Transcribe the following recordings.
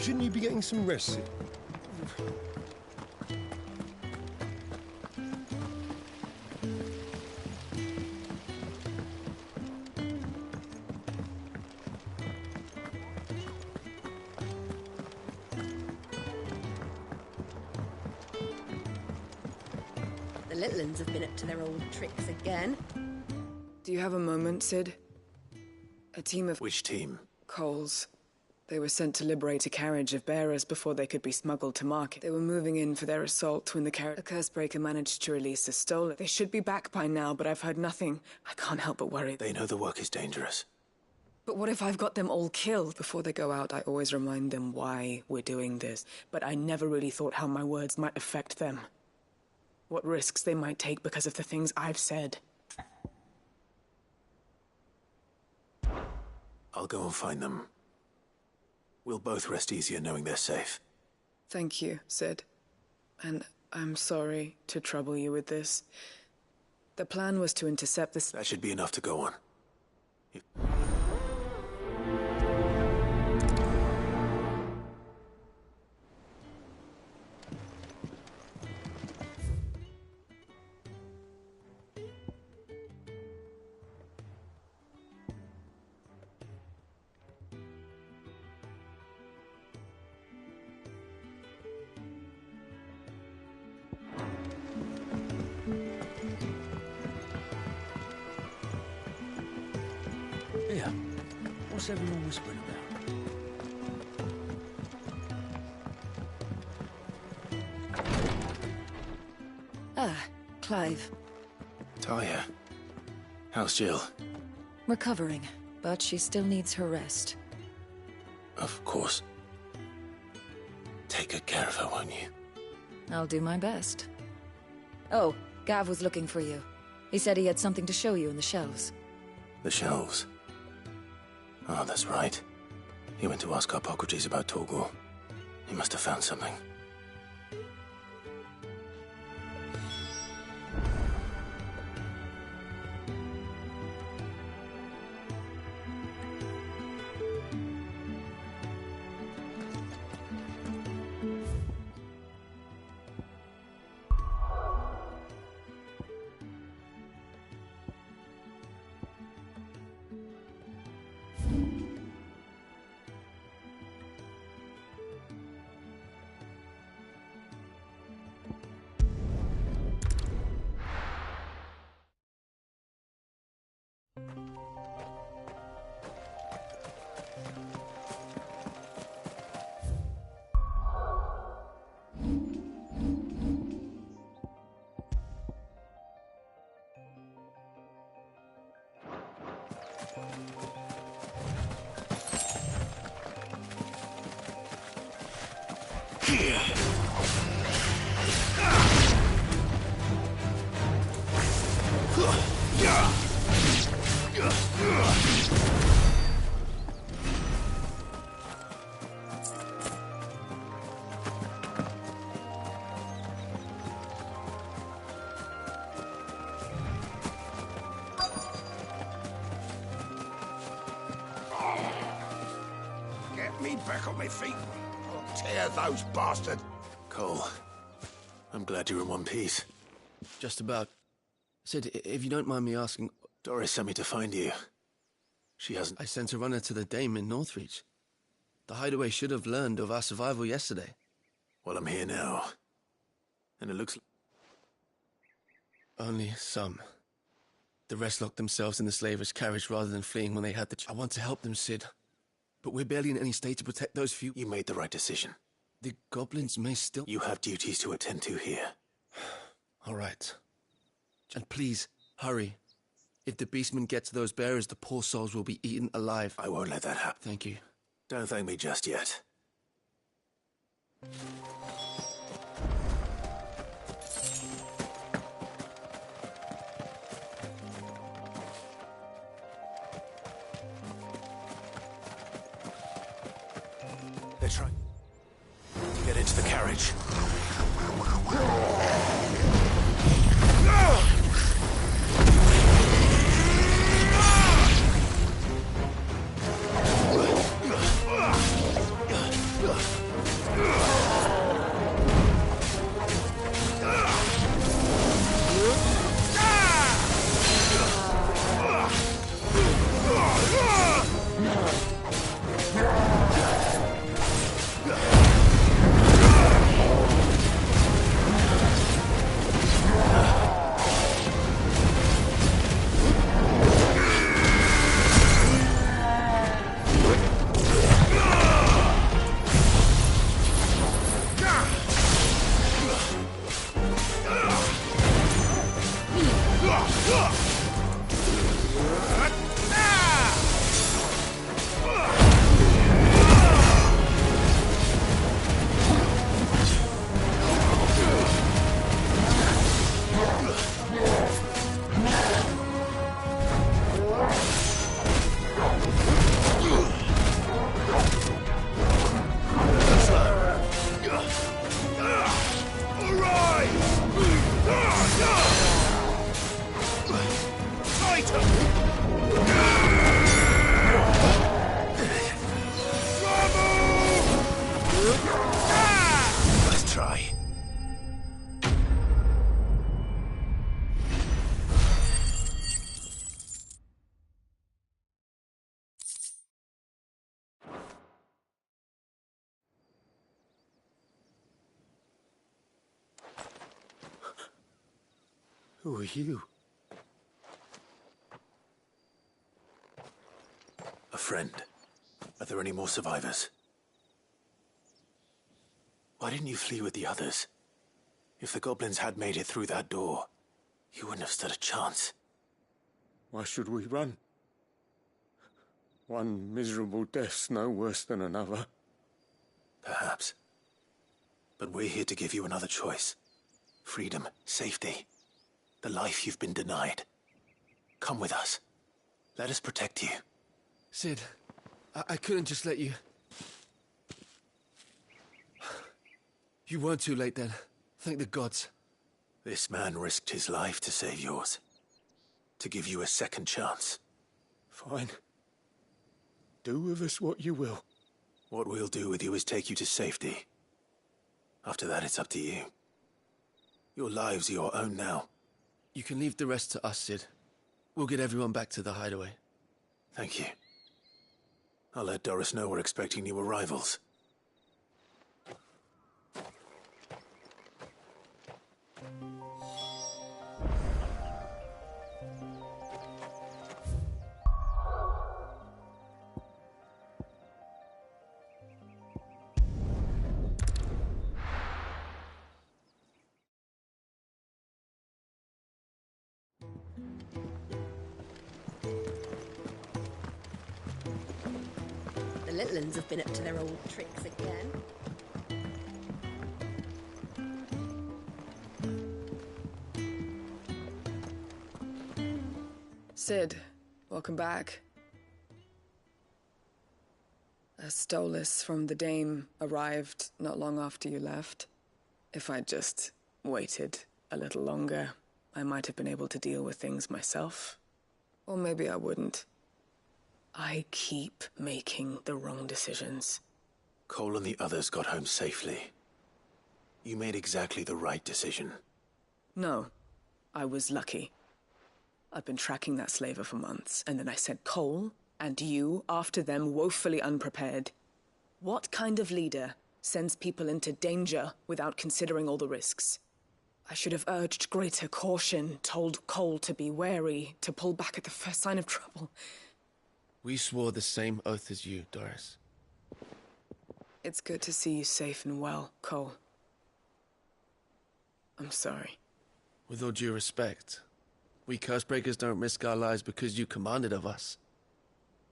Shouldn't you be getting some rest? The little ones have been up to their old tricks again. Do you have a moment, Sid? A team of... Which team? Coles. They were sent to liberate a carriage of bearers before they could be smuggled to market. They were moving in for their assault when the Cursebreaker managed to release a stolen. They should be back by now, but I've heard nothing. I can't help but worry. They know the work is dangerous. But what if I've got them all killed? Before they go out, I always remind them why we're doing this. But I never really thought how my words might affect them. What risks they might take because of the things I've said. I'll go and find them. We'll both rest easier knowing they're safe. Thank you, Sid. And I'm sorry to trouble you with this. The plan was to intercept this... That should be enough to go on. Yeah. What's everyone whispering about? Ah, Clive. Talia. How's Jill? Recovering, but she still needs her rest. Of course. Take good care of her, won't you? I'll do my best. Oh, Gav was looking for you. He said he had something to show you in the shelves. The shelves. Oh, that's right. He went to ask Harpocrates about Torgal. He must have found something. Me back on my feet. I'll tear those bastards. Cole, I'm glad you're in one piece. Just about. Sid, if you don't mind me asking... Doris sent me to find you. She hasn't... I sent a runner to the Dame in Northreach. The Hideaway should have learned of our survival yesterday. Well, I'm here now. And it looks... Only some. The rest locked themselves in the slaver's carriage rather than fleeing when they had the... I want to help them, Sid. But we're barely in any state to protect those few... You made the right decision. The goblins may still... You have duties to attend to here. All right. And please, hurry. If the beastmen get to those bearers, the poor souls will be eaten alive. I won't let that happen. Thank you. Don't thank me just yet. They're trying to get into the carriage. Who are you? A friend. Are there any more survivors? Why didn't you flee with the others? If the goblins had made it through that door, you wouldn't have stood a chance. Why should we run? One miserable death's no worse than another. Perhaps. But we're here to give you another choice. Freedom, safety, the life you've been denied. Come with us. Let us protect you. Cid, I couldn't just let you... You weren't too late then. Thank the gods. This man risked his life to save yours. To give you a second chance. Fine. Do with us what you will. What we'll do with you is take you to safety. After that, it's up to you. Your lives are your own now. You can leave the rest to us, Cid. We'll get everyone back to the hideaway. Thank you. I'll let Doris know we're expecting new arrivals. The little ones have been up to their old tricks again. Cid, welcome back. A Stolas from the Dame arrived not long after you left. If I'd just waited a little longer, I might have been able to deal with things myself. Or maybe I wouldn't. I keep making the wrong decisions. Cole and the others got home safely. You made exactly the right decision. No, I was lucky. I've been tracking that slaver for months, and then I sent Cole and you after them woefully unprepared. What kind of leader sends people into danger without considering all the risks? I should have urged greater caution, told Cole to be wary, to pull back at the first sign of trouble. We swore the same oath as you, Doris. It's good to see you safe and well, Cole. I'm sorry. With all due respect, we Cursebreakers don't risk our lives because you commanded of us.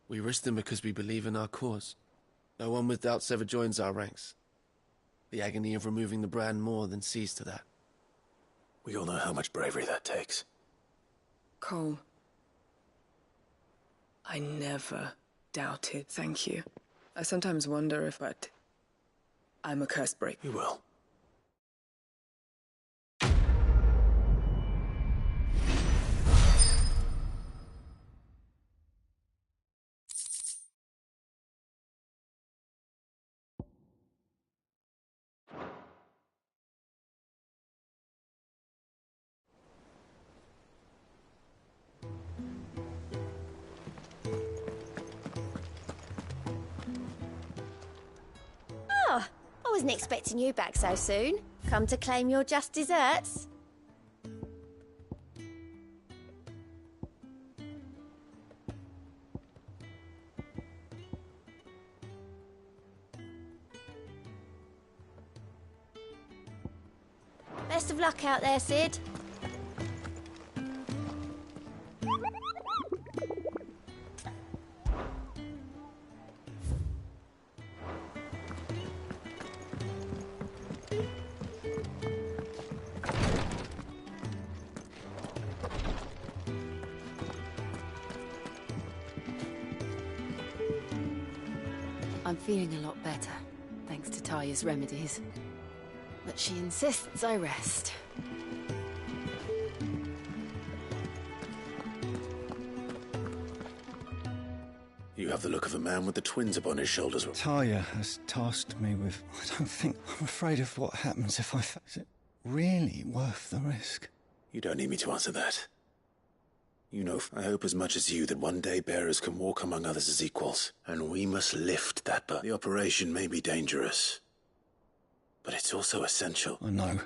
We risk them because we believe in our cause. No one with doubts ever joins our ranks. The agony of removing the brand more than sees to that. We all know how much bravery that takes. Cole, I never doubted. Thank you. I sometimes wonder if, but I'm a Cursebreaker. You will. Oh, I wasn't expecting you back so soon. Come to claim your just desserts? Best of luck out there, Cid. I'm feeling a lot better, thanks to Taya's remedies. But she insists I rest. You have the look of a man with the twins upon his shoulders. Taya has tasked me with... I'm afraid of what happens if I... Is it really worth the risk? You don't need me to answer that. You know, I hope as much as you that one day bearers can walk among others as equals. And we must lift that burden. The operation may be dangerous, but it's also essential. I know.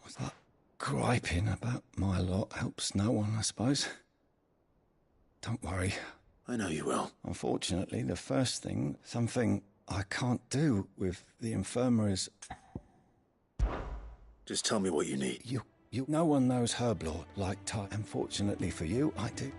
What's that? griping about my lot helps no one, I suppose. Don't worry. I know you will. Unfortunately, the first thing, something I can't do with the infirmary is... Just tell me what you need. No one knows Herblord like Ty. Unfortunately for you, I do.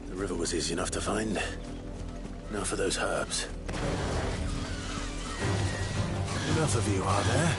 The river was easy enough to find. Now for those herbs. Enough of you, are there?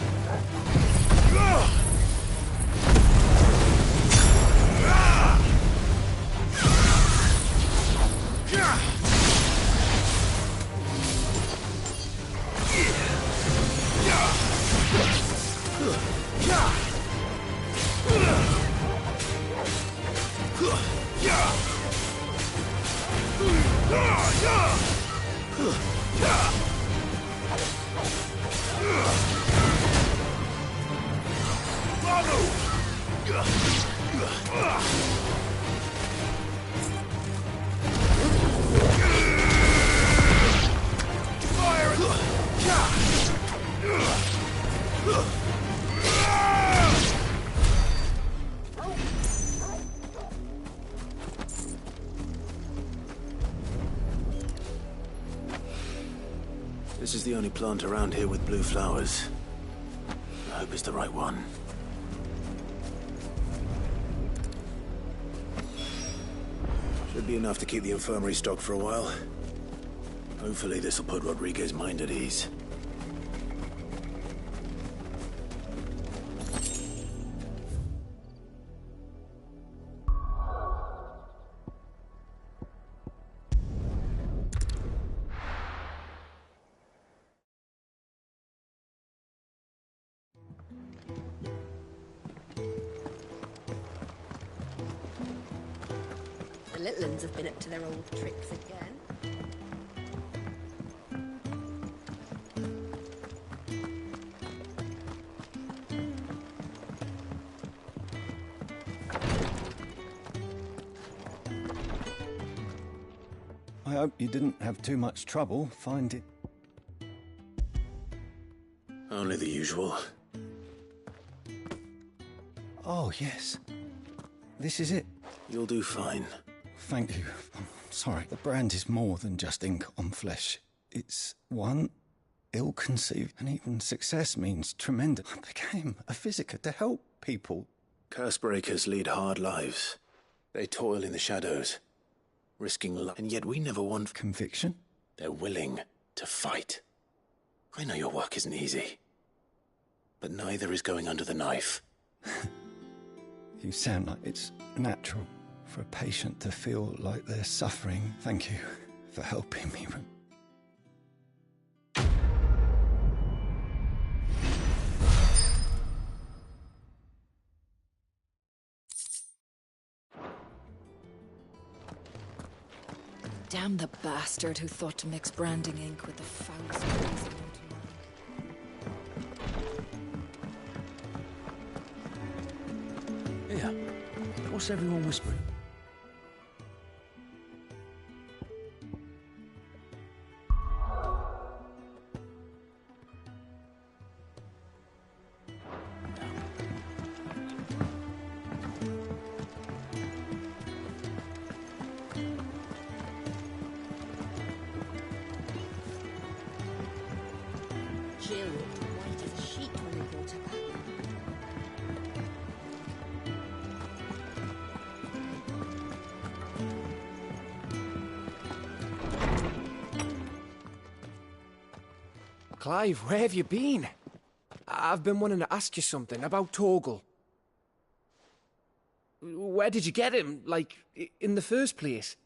This is the only plant around here with blue flowers. I hope it's the right one. Should be enough to keep the infirmary stocked for a while. Hopefully this will put Rodriguez's mind at ease. The Litlans have been up to their old tricks again. I hope you didn't have too much trouble finding... Only the usual. Oh, yes. This is it. You'll do fine. Thank you. I'm sorry. The brand is more than just ink on flesh. It's one ill-conceived, and even success means tremendous. I became a physiker to help people. Cursebreakers lead hard lives. They toil in the shadows, risking life, and yet we never want conviction. They're willing to fight. I know your work isn't easy, but neither is going under the knife. You sound like it's natural for a patient to feel like they're suffering. Thank you for helping me. Damn the bastard who thought to mix branding ink with the foulest poison known to man. Here. What's everyone whispering? Jill looked white as a sheet when we brought her back. Clive, where have you been? I've been wanting to ask you something about Torgal. Where did you get him, like, in the first place?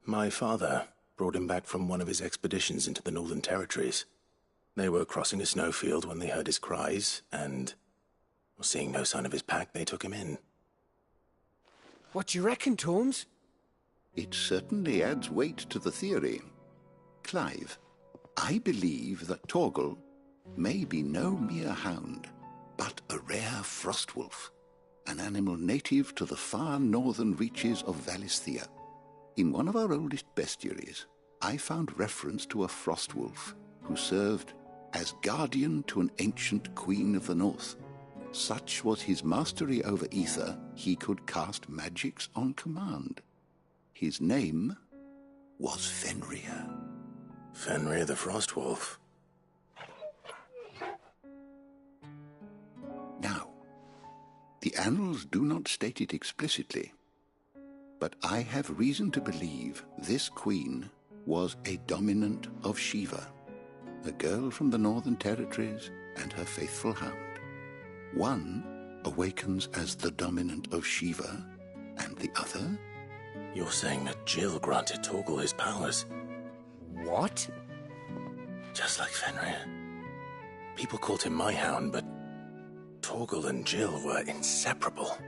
My father brought him back from one of his expeditions into the Northern Territories. They were crossing a snowfield when they heard his cries, and Seeing no sign of his pack, they took him in. What do you reckon, Torms? It certainly adds weight to the theory. Clive, I believe that Torgal may be no mere hound, but a rare frostwolf, an animal native to the far northern reaches of Valisthea. In one of our oldest bestiaries, I found reference to a frostwolf who served as guardian to an ancient queen of the north. Such was his mastery over ether, he could cast magics on command. His name was Fenrir. Fenrir the Frostwolf. Now, the annals do not state it explicitly, but I have reason to believe this queen was a dominant of Shiva, a girl from the Northern Territories and her faithful hound. One awakens as the dominant of Shiva, and the other? You're saying that Jill granted Torgal his powers? What? Just like Fenrir. People called him my hound, but Torgal and Jill were inseparable.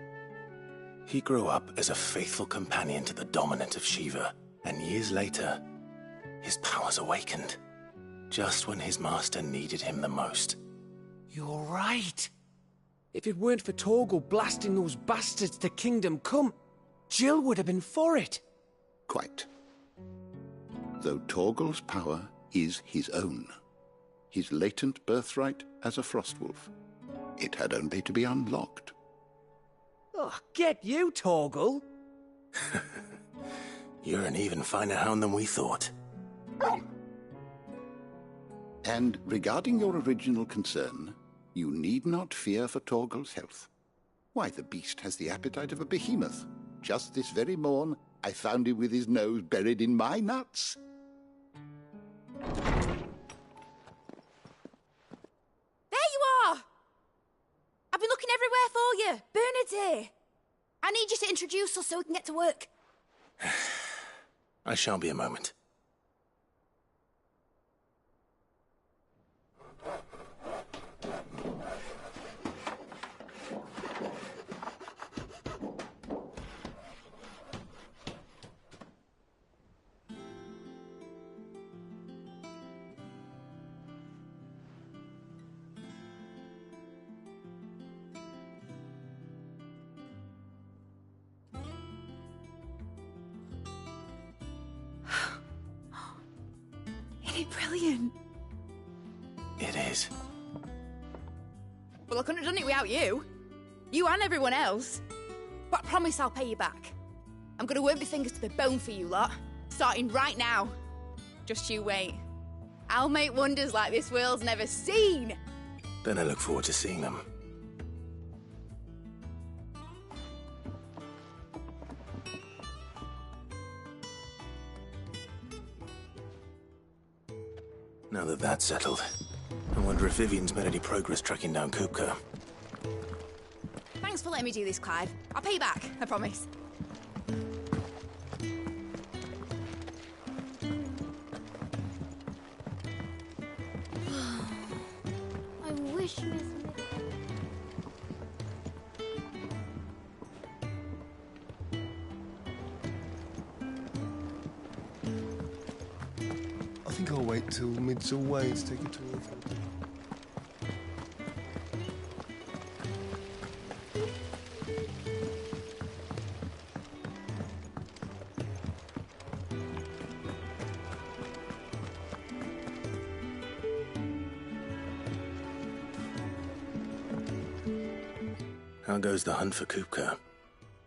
He grew up as a faithful companion to the dominant of Shiva, and years later, his powers awakened, just when his master needed him the most. You're right. If it weren't for Torgal blasting those bastards to Kingdom Come, Jill would have been for it. Quite. Though Torgal's power is his own, his latent birthright as a Frostwolf. It had only to be unlocked. Oh, get you, Torgal! You're an even finer hound than we thought. And regarding your original concern, you need not fear for Torgal's health. Why, the beast has the appetite of a behemoth. Just this very morn, I found him with his nose buried in my nuts. There you are! I've been looking everywhere for you. Bernard's here. I need you to introduce us so we can get to work. I shall be a moment. Brilliant. It is. Well, I couldn't have done it without you. You and everyone else. But I promise I'll pay you back. I'm gonna work my fingers to the bone for you lot, starting right now. Just you wait. I'll make wonders like this world's never seen. Then I look forward to seeing them. Now that that's settled, I wonder if Vivian's made any progress tracking down Kupka. Thanks for letting me do this, Clive. I'll pay you back, I promise. I wish Miss... I think I'll wait till mid's away to take a tour of it. How goes the hunt for Kupka?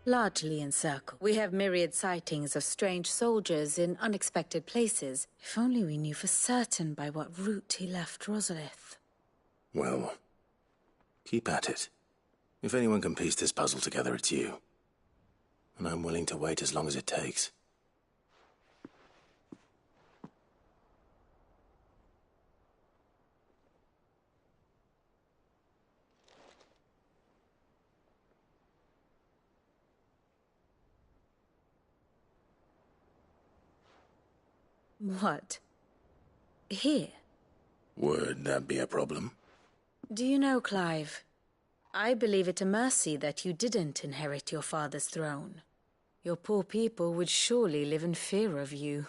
Largely in circle. We have myriad sightings of strange soldiers in unexpected places. If only we knew for certain by what route he left Rosalith. Well, keep at it. If anyone can piece this puzzle together, it's you. And I'm willing to wait as long as it takes. What? Here? Would that be a problem? Do you know, Clive? I believe it a mercy that you didn't inherit your father's throne. Your poor people would surely live in fear of you.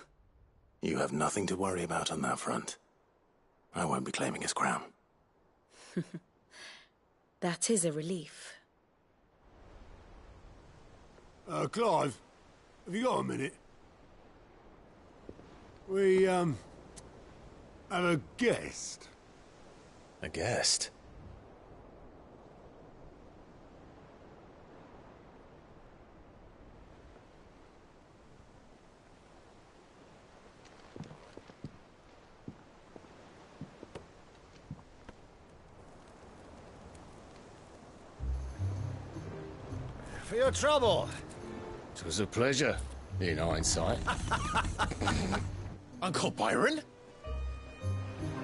You have nothing to worry about on that front. I won't be claiming his crown. That is a relief. Clive, have you got a minute? We, have a guest. A guest? For your trouble. It was a pleasure, in hindsight. Uncle Byron?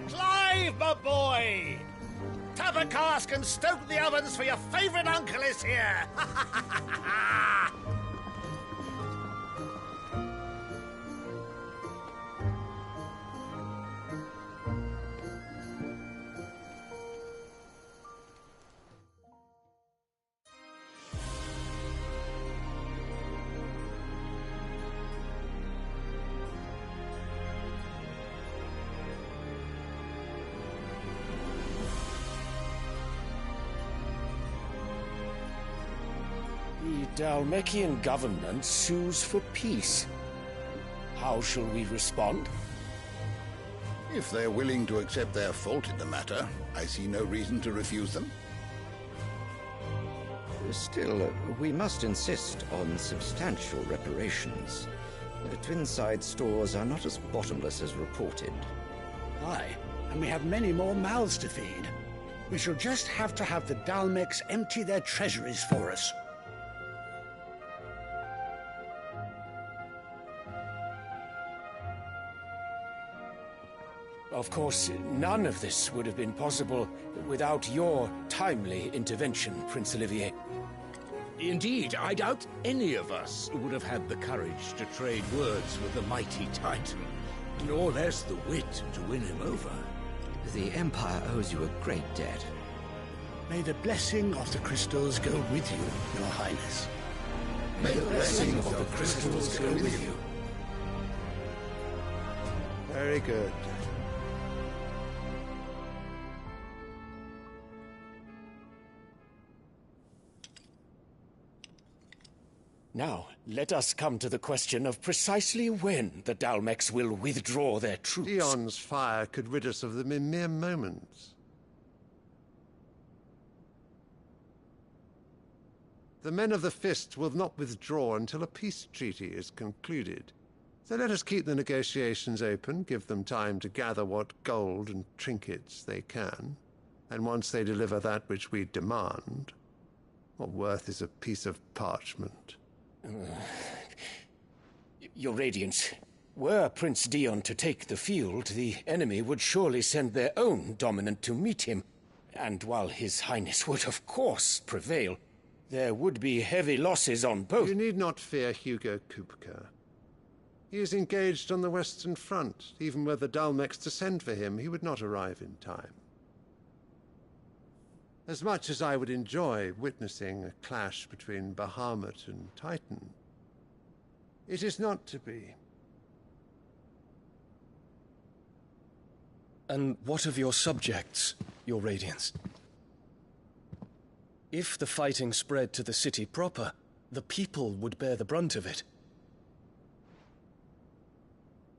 Clive, my boy! Tap a cask and stoke the ovens, for your favourite uncle is here! The Dhalmekian government sues for peace. How shall we respond? If they're willing to accept their fault in the matter, I see no reason to refuse them. Still, we must insist on substantial reparations. Twinside stores are not as bottomless as reported. Aye, and we have many more mouths to feed. We shall just have to have the Dhalmeks empty their treasuries for us. Of course, none of this would have been possible without your timely intervention, Prince Olivier. Indeed, I doubt any of us would have had the courage to trade words with the mighty Titan, nor less the wit to win him over. The Empire owes you a great debt. May the blessing of the crystals go with you, Your Highness. May the blessing of the crystals go with you. Very good. Now, let us come to the question of precisely when the Dhalmeks will withdraw their troops. Dion's fire could rid us of them in mere moments. The men of the Fist will not withdraw until a peace treaty is concluded. So let us keep the negotiations open, give them time to gather what gold and trinkets they can, and once they deliver that which we demand, what worth is a piece of parchment? Your Radiance, were Prince Dion to take the field, the enemy would surely send their own dominant to meet him. And while His Highness would of course prevail, there would be heavy losses on both. You need not fear Hugo Kupka. He is engaged on the Western Front. Even were the Dhalmeks to send for him, he would not arrive in time. As much as I would enjoy witnessing a clash between Bahamut and Titan, it is not to be. And what of your subjects, Your Radiance? If the fighting spread to the city proper, the people would bear the brunt of it.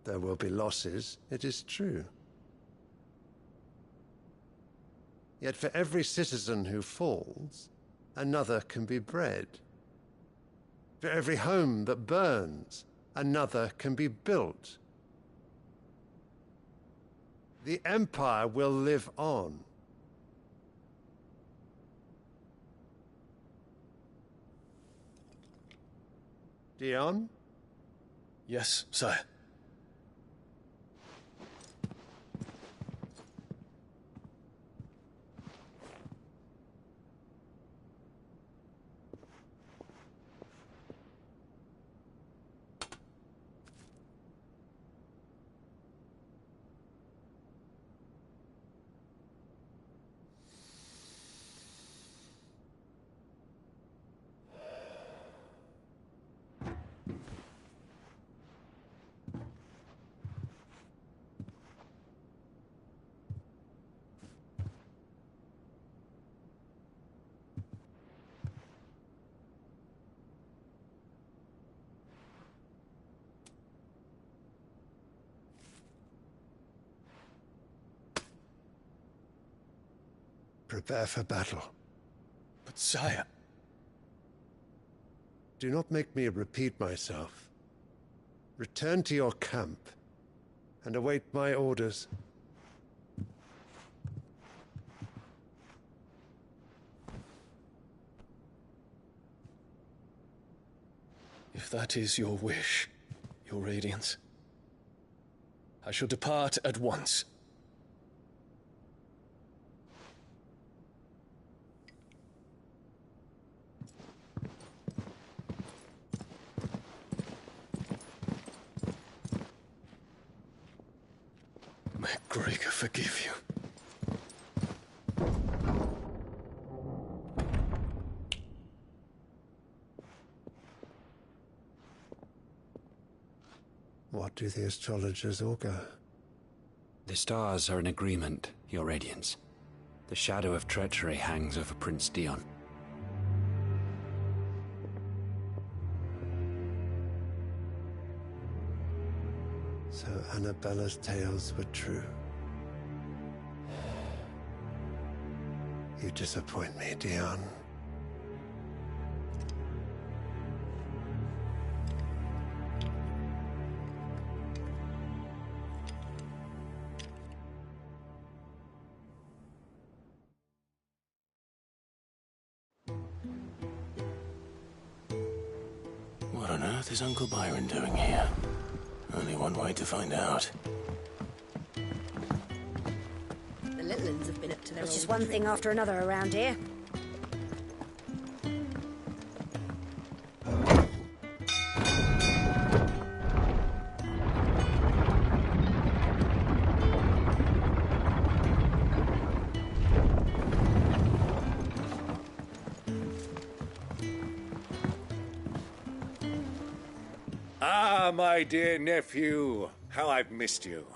There will be losses, it is true. Yet for every citizen who falls, another can be bred. For every home that burns, another can be built. The Empire will live on. Dion? Yes, sire. Prepare for battle. But sire... Do not make me repeat myself. Return to your camp and await my orders. If that is your wish, Your Radiance, I shall depart at once. May Gregor forgive you. What do the astrologers augur? The stars are in agreement, Your Radiance. The shadow of treachery hangs over Prince Dion. So Annabella's tales were true. You disappoint me, Dion. What on earth is Uncle Byron doing here? Only one way to find out. The Litlins have been up to their There's just old one thing tricks. after another around here. Ah, my dear nephew. How I've missed you.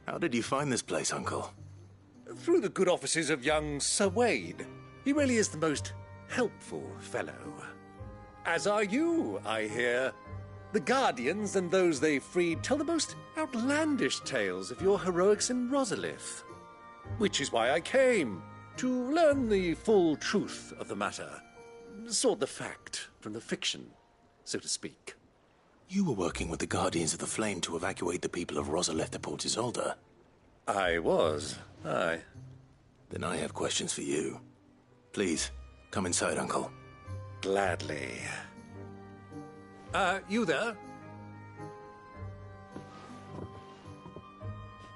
How did you find this place, Uncle? Through the good offices of young Sir Wade. He really is the most helpful fellow. As are you, I hear. The Guardians and those they freed tell the most outlandish tales of your heroics in Rosalith. Which is why I came, to learn the full truth of the matter. Sort the fact from the fiction, so to speak. You were working with the Guardians of the Flame to evacuate the people of Rosalith to Port Isolde. I was, aye. Then I have questions for you. Please, come inside, Uncle. Gladly. You there?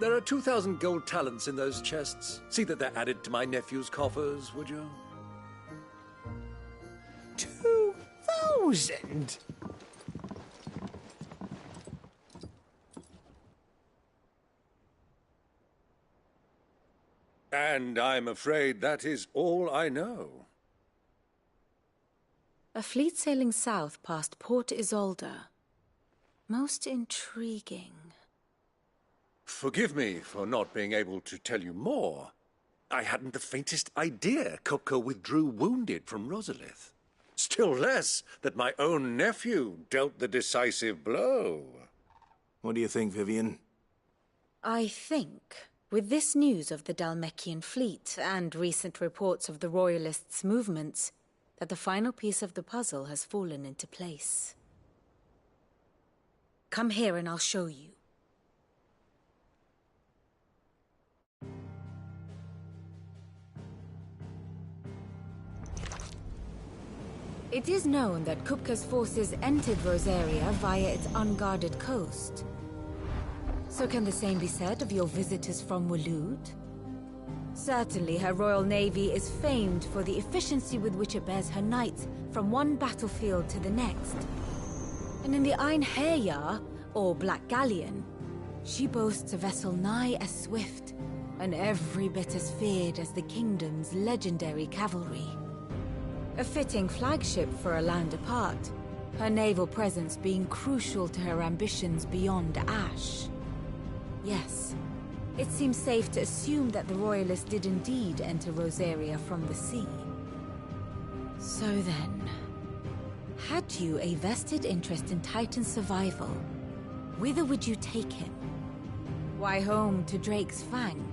There are 2,000 gold talents in those chests. See that they're added to my nephew's coffers, would you? 2,000? And I'm afraid that is all I know. A fleet sailing south past Port Isolde. Most intriguing. Forgive me for not being able to tell you more. I hadn't the faintest idea Kopko withdrew wounded from Rosalith. Still less that my own nephew dealt the decisive blow. What do you think, Vivian? I think, with this news of the Dhalmekian fleet and recent reports of the Royalists' movements, that the final piece of the puzzle has fallen into place. Come here and I'll show you. It is known that Kupka's forces entered Rosaria via its unguarded coast. So can the same be said of your visitors from Waloed? Certainly, her Royal Navy is famed for the efficiency with which it bears her knights from one battlefield to the next. And in the Einherjar, or Black Galleon, she boasts a vessel nigh as swift, and every bit as feared as the kingdom's legendary cavalry. A fitting flagship for a land apart, her naval presence being crucial to her ambitions beyond Ash. Yes. It seems safe to assume that the Royalists did indeed enter Rosaria from the sea. So then, had you a vested interest in Titan's survival, whither would you take him? Why home to Drake's Fang?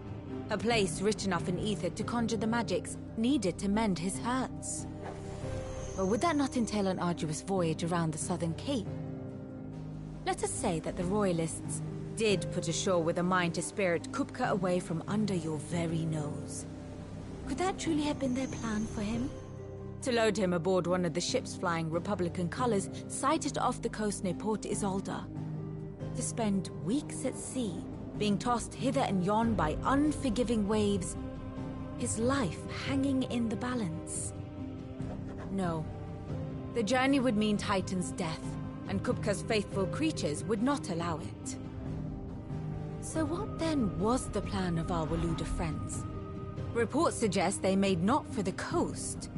A place rich enough in ether to conjure the magics needed to mend his hurts. But would that not entail an arduous voyage around the southern cape? Let us say that the Royalists did put ashore with a mind to spirit Kupka away from under your very nose. Could that truly have been their plan for him? To load him aboard one of the ships flying Republican colors sighted off the coast near Port Isolda. To spend weeks at sea, being tossed hither and yon by unforgiving waves, his life hanging in the balance. No. The journey would mean Titan's death, and Kupka's faithful creatures would not allow it. So what then was the plan of our Waluda friends? Reports suggest they made not for the coast,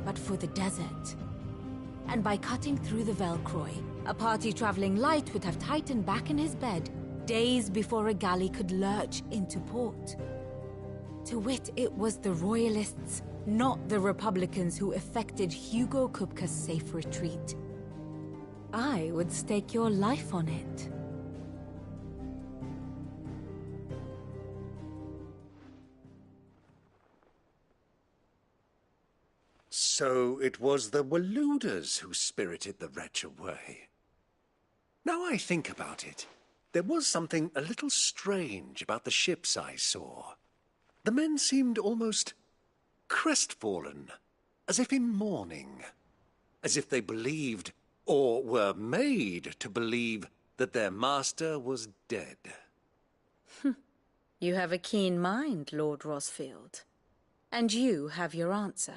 but for the desert. And by cutting through the Velcroy, a party traveling light would have Titan back in his bed days before a galley could lurch into port. To wit, it was the Royalists, not the Republicans, who effected Hugo Kupka's safe retreat. I would stake your life on it. So it was the Waludas who spirited the wretch away. Now I think about it, there was something a little strange about the ships I saw. The men seemed almost crestfallen, as if in mourning, as if they believed, or were made to believe, that their master was dead. You have a keen mind, Lord Rosfield. And you have your answer.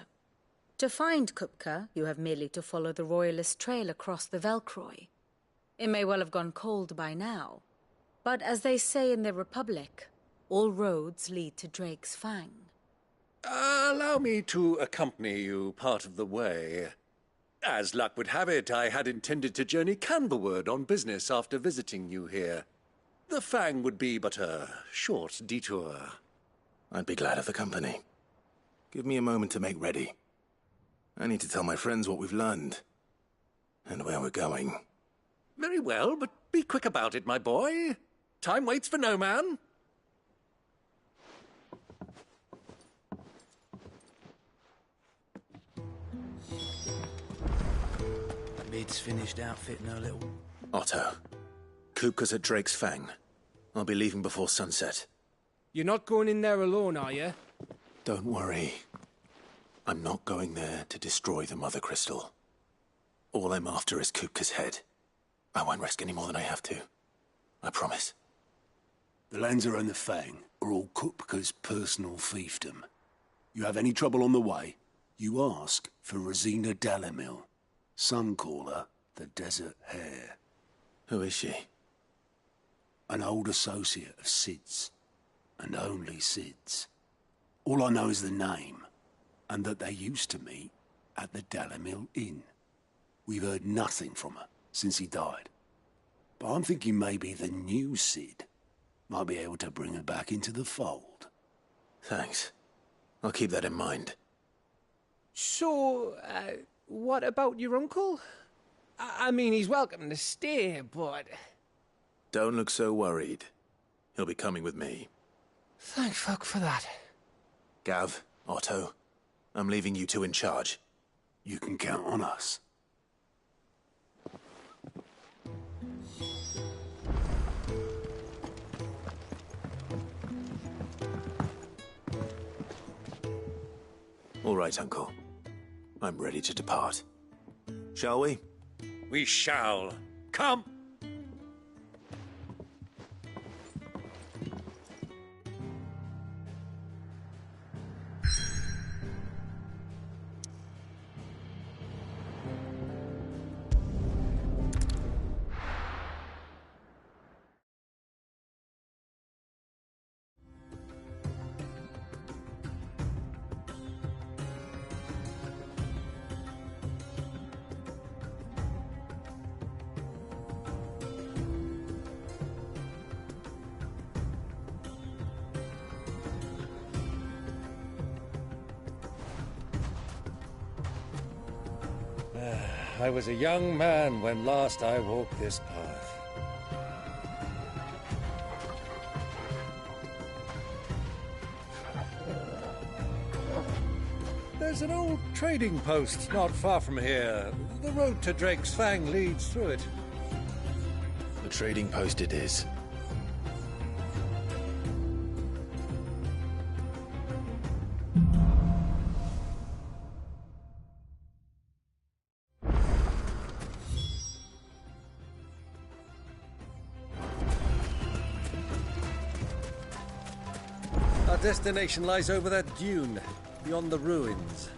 To find Kupka, you have merely to follow the Royalist trail across the Velcroy. It may well have gone cold by now, but as they say in the Republic, all roads lead to Drake's Fang. Allow me to accompany you part of the way. As luck would have it, I had intended to journey Canberward on business after visiting you here. The Fang would be but a short detour. I'd be glad of the company. Give me a moment to make ready. I need to tell my friends what we've learned, and where we're going. Very well, but be quick about it, my boy. Time waits for no man. Mid's finished outfitting her little... Otto, Kupka's at Drake's Fang. I'll be leaving before sunset. You're not going in there alone, are you? Don't worry. I'm not going there to destroy the Mother Crystal. All I'm after is Kupka's head. I won't risk any more than I have to. I promise. The Lancer and the Fang are all Kupka's personal fiefdom. You have any trouble on the way, you ask for Rosina Dalamil. Some call her the Desert Hare. Who is she? An old associate of Sid's, and only Sid's. All I know is the name, and that they used to meet at the Dalamil Inn. We've heard nothing from her since he died. But I'm thinking maybe the new Sid might be able to bring her back into the fold. Thanks. I'll keep that in mind. So, what about your uncle? I mean, he's welcome to stay, but... Don't look so worried. He'll be coming with me. Thank fuck for that. Gav, Otto, I'm leaving you two in charge. You can count on us. All right, Uncle. I'm ready to depart. Shall we? We shall. Come! I was a young man when last I walked this path. There's an old trading post not far from here. The road to Drake's Fang leads through it. The trading post it is. Our destination lies over that dune, beyond the ruins.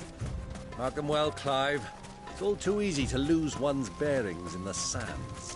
Mark them well, Clive. It's all too easy to lose one's bearings in the sands.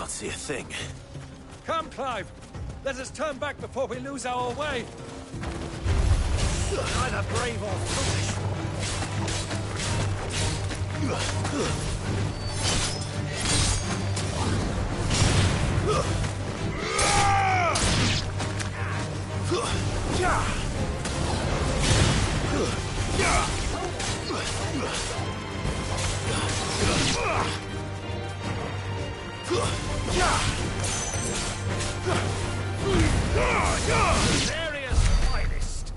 See a thing. Come, Clive! Let us turn back before we lose our way! Either brave or foolish! Area's finest!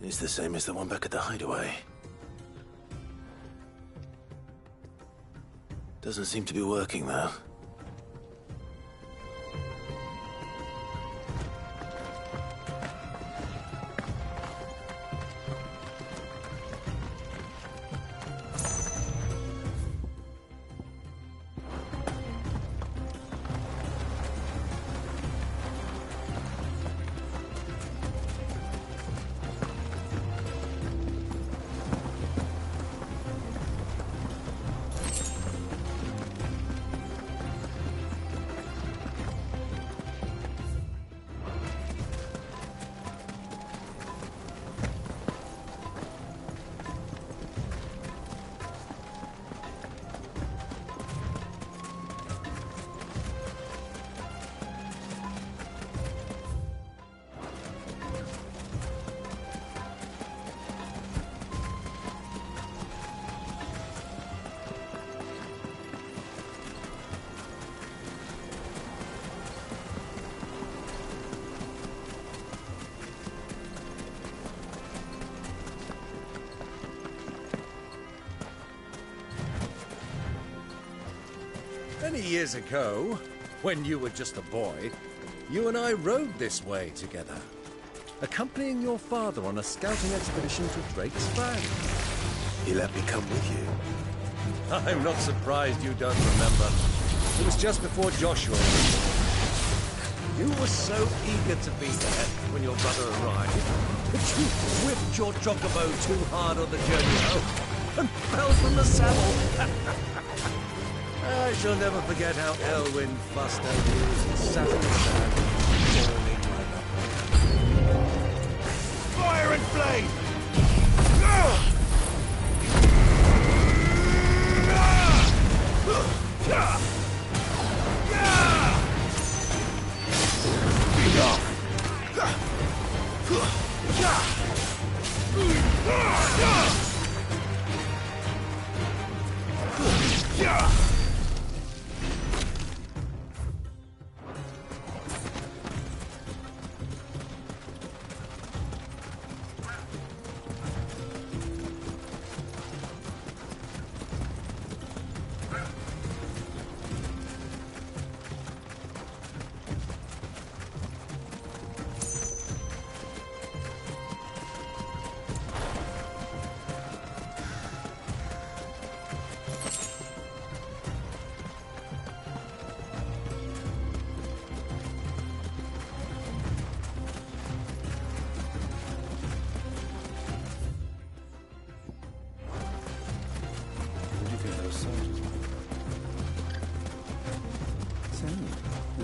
It's the same as the one back at the hideaway. Doesn't seem to be working, though. Many years ago, when you were just a boy, you and I rode this way together, accompanying your father on a scouting expedition to Drake's Fang. He let me come with you. I'm not surprised you don't remember. It was just before Joshua. You were so eager to be there when your brother arrived that you whipped your chocobo too hard on the journey home and fell from the saddle. I shall never forget how Elwyn fussed over you as he sat in the sand, falling like a... Fire and flame!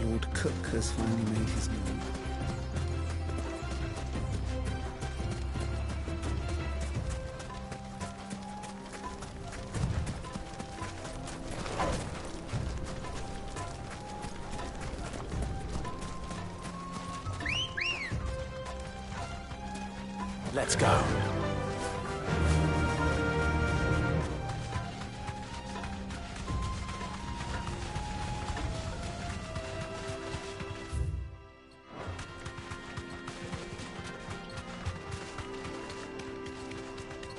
Lord Cook has finally made his move. Let's go.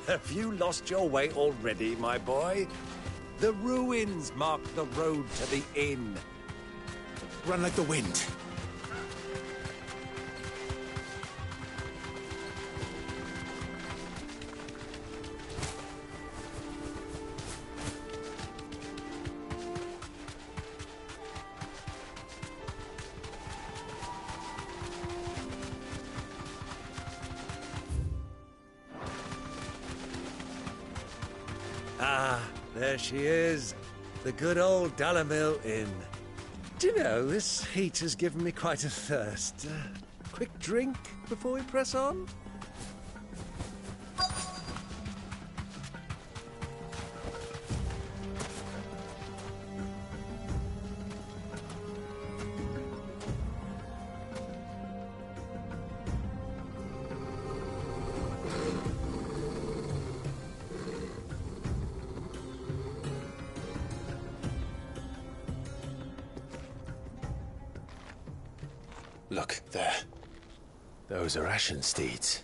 Have you lost your way already, my boy? The ruins mark the road to the inn. Run like the wind. Ah, there she is. The good old Dalamil Inn. Do you know, this heat has given me quite a thirst. Quick drink before we press on? Look, there. Those are Ashen steeds.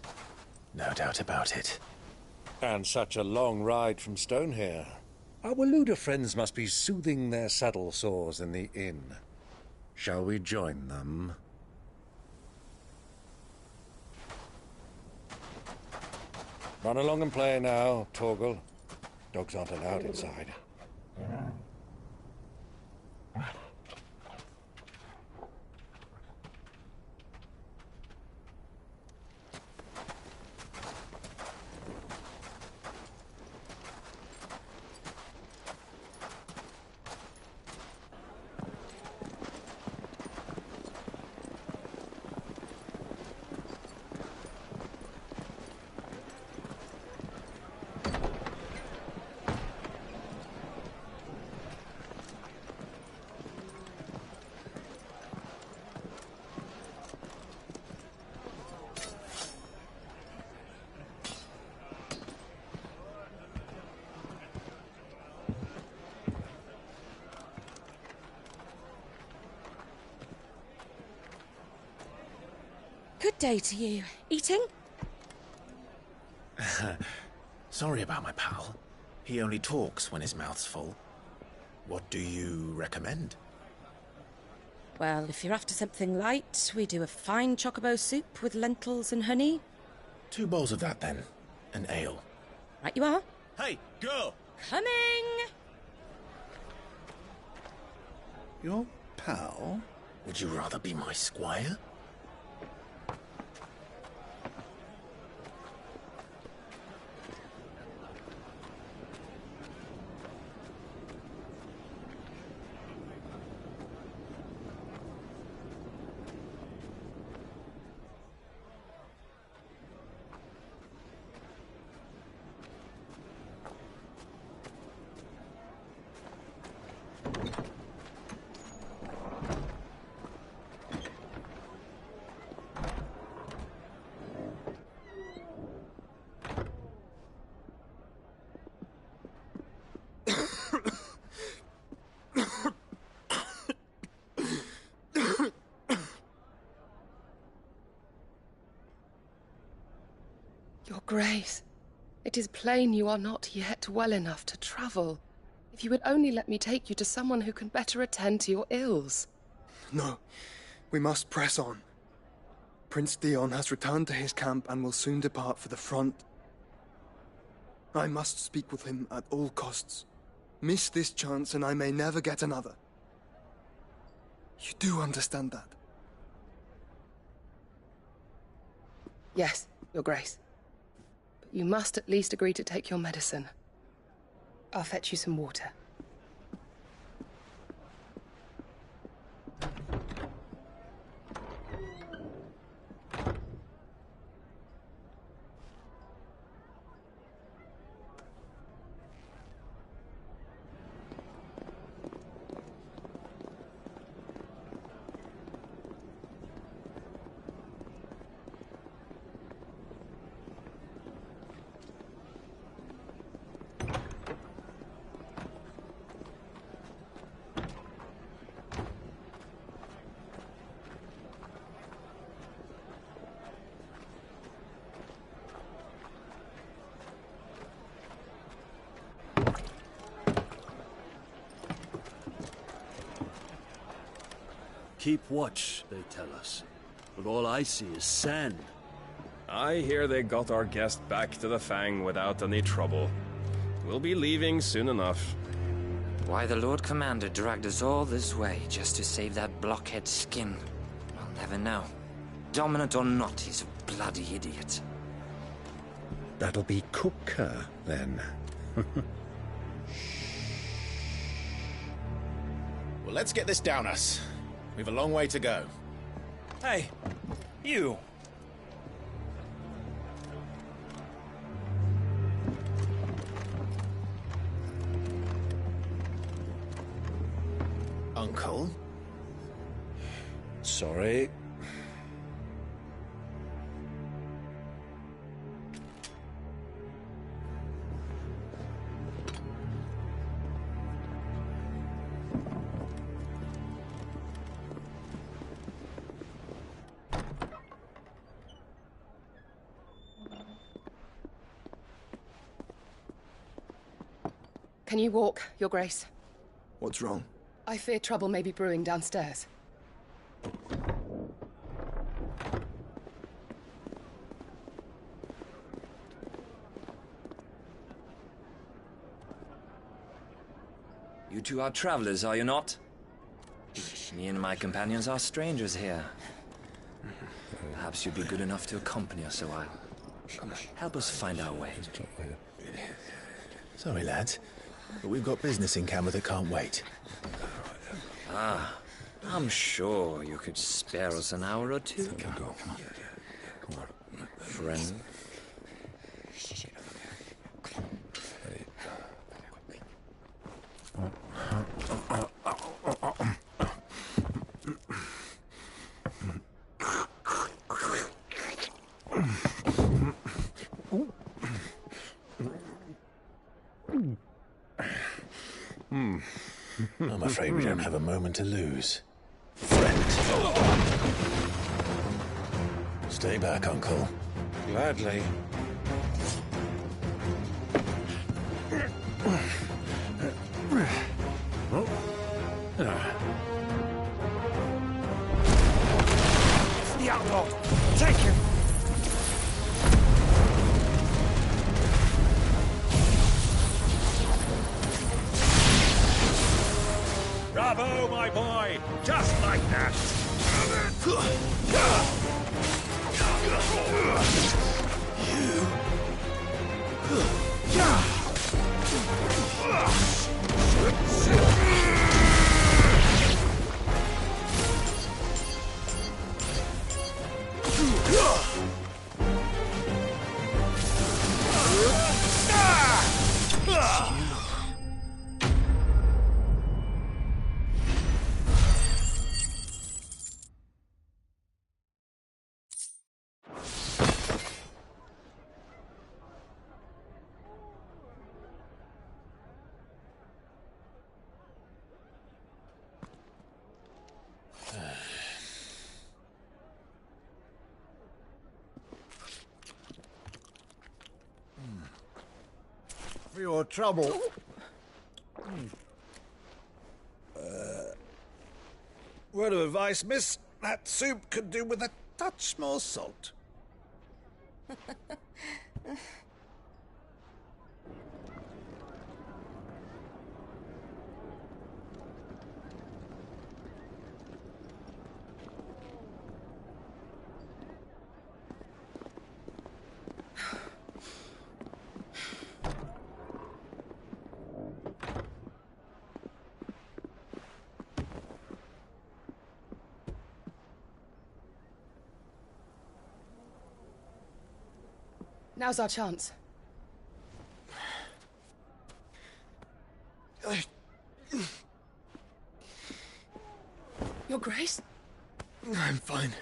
No doubt about it. And such a long ride from Stonehair. Our Waluda friends must be soothing their saddle sores in the inn. Shall we join them? Run along and play now, Torgal. Dogs aren't allowed inside. Good day to you. Eating? Sorry about my pal. He only talks when his mouth's full. What do you recommend? Well, if you're after something light, we do a fine chocobo soup with lentils and honey. 2 bowls of that, then. An ale. Right you are. Hey, girl! Coming! Your pal? Would you rather be my squire? Your Grace, it is plain you are not yet well enough to travel. If you would only let me take you to someone who can better attend to your ills. No, we must press on. Prince Dion has returned to his camp and will soon depart for the front. I must speak with him at all costs. Miss this chance and I may never get another. You do understand that? Yes, Your Grace. But you must at least agree to take your medicine. I'll fetch you some water. keep watch, they tell us. But all I see is sand. I hear they got our guest back to the Fang without any trouble. We'll be leaving soon enough. Why the Lord Commander dragged us all this way just to save that blockhead skin, I'll never know. Dominant or not, he's a bloody idiot. That'll be Kupka, then. Well, let's get this down us. We've a long way to go. Hey, you. Uncle? Sorry. Can you walk, Your Grace? What's wrong? I fear trouble may be brewing downstairs. You two are travelers, are you not? Me and my companions are strangers here. Perhaps you'd be good enough to accompany us a while. Help us find our way. Sorry, lads, but we've got business in Camber that can't wait. Ah, I'm sure you could spare us an hour or two. Come on. Friend. I'm afraid we don't have a moment to lose. Friend. Stay back, Uncle. Gladly. The outlaw! Take him! Bravo, my boy! Just like that! For your trouble. Word of advice, miss. That soup could do with a touch more salt. Now's our chance. Your Grace? I'm fine.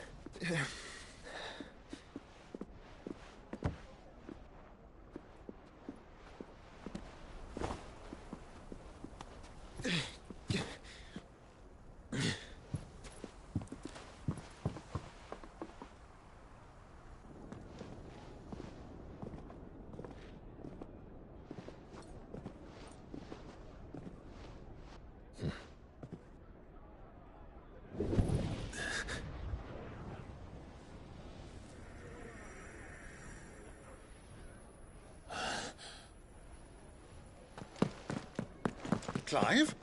Clive?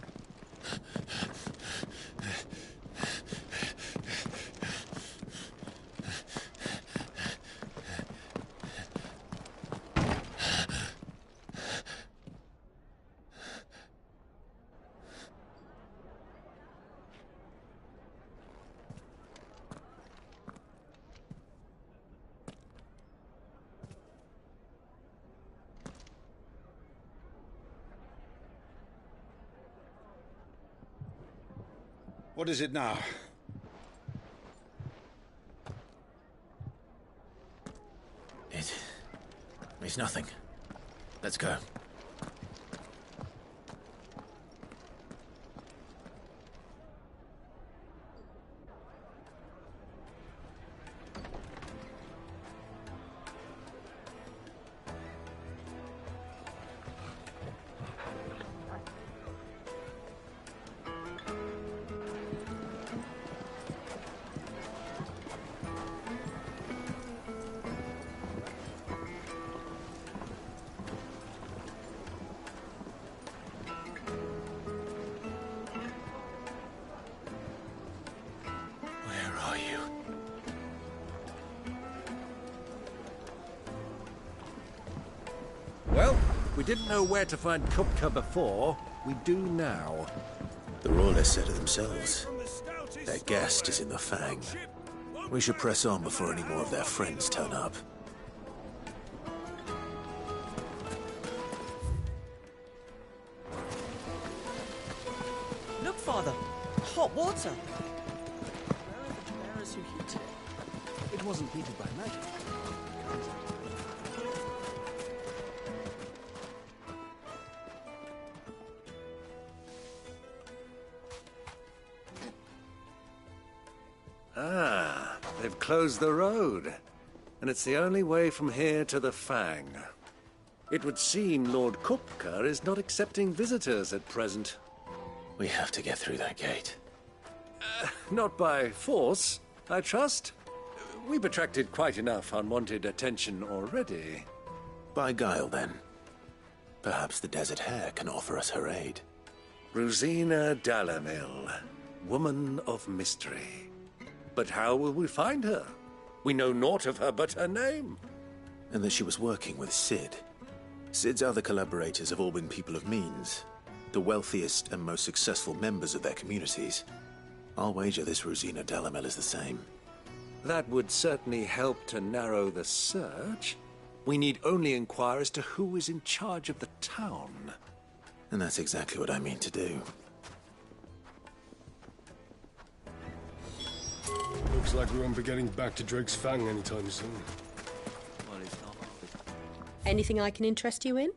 What is it now? It's nothing. Let's go. Well, we didn't know where to find Kupka before. We do now. The Royalists said it themselves. Their guest is in the Fang. We should press on before any more of their friends turn up. Look, Father! Hot water! Where are the bearers who heated it? It wasn't heated by magic. Ah, they've closed the road. And it's the only way from here to the Fang. It would seem Lord Kupka is not accepting visitors at present. We have to get through that gate. Not by force, I trust. We've attracted quite enough unwanted attention already. By guile, then. Perhaps the Desert Hare can offer us her aid. Rosina Dalamil, woman of mystery. But how will we find her? We know naught of her but her name. And that she was working with Cid. Cid's other collaborators have all been people of means, the wealthiest and most successful members of their communities. I'll wager this Rosina Dalamil is the same. That would certainly help to narrow the search. We need only inquire as to who is in charge of the town. And that's exactly what I mean to do. Looks like we won't be getting back to Drake's Fang anytime soon. Anything I can interest you in?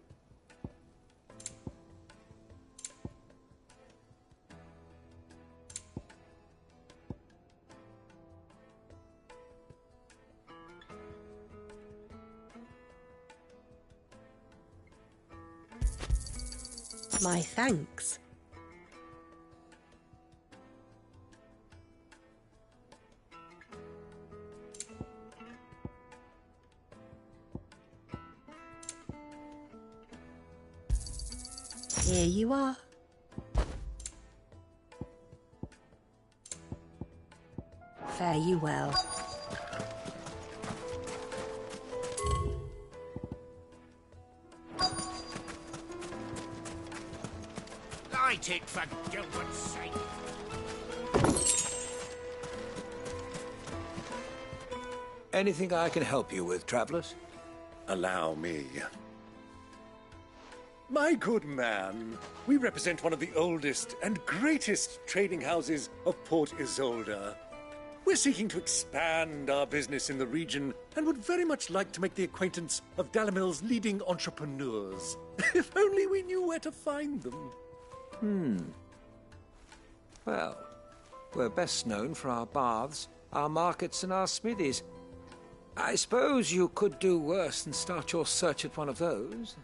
My thanks. Here you are. Fare you well. Light it, for Gilbert's sake! Anything I can help you with, travelers? Allow me. My good man, we represent one of the oldest and greatest trading houses of Port Isolde. We're seeking to expand our business in the region and would very much like to make the acquaintance of Dalamil's leading entrepreneurs. If only we knew where to find them. Well, we're best known for our baths, our markets, and our smithies. I suppose you could do worse than start your search at one of those.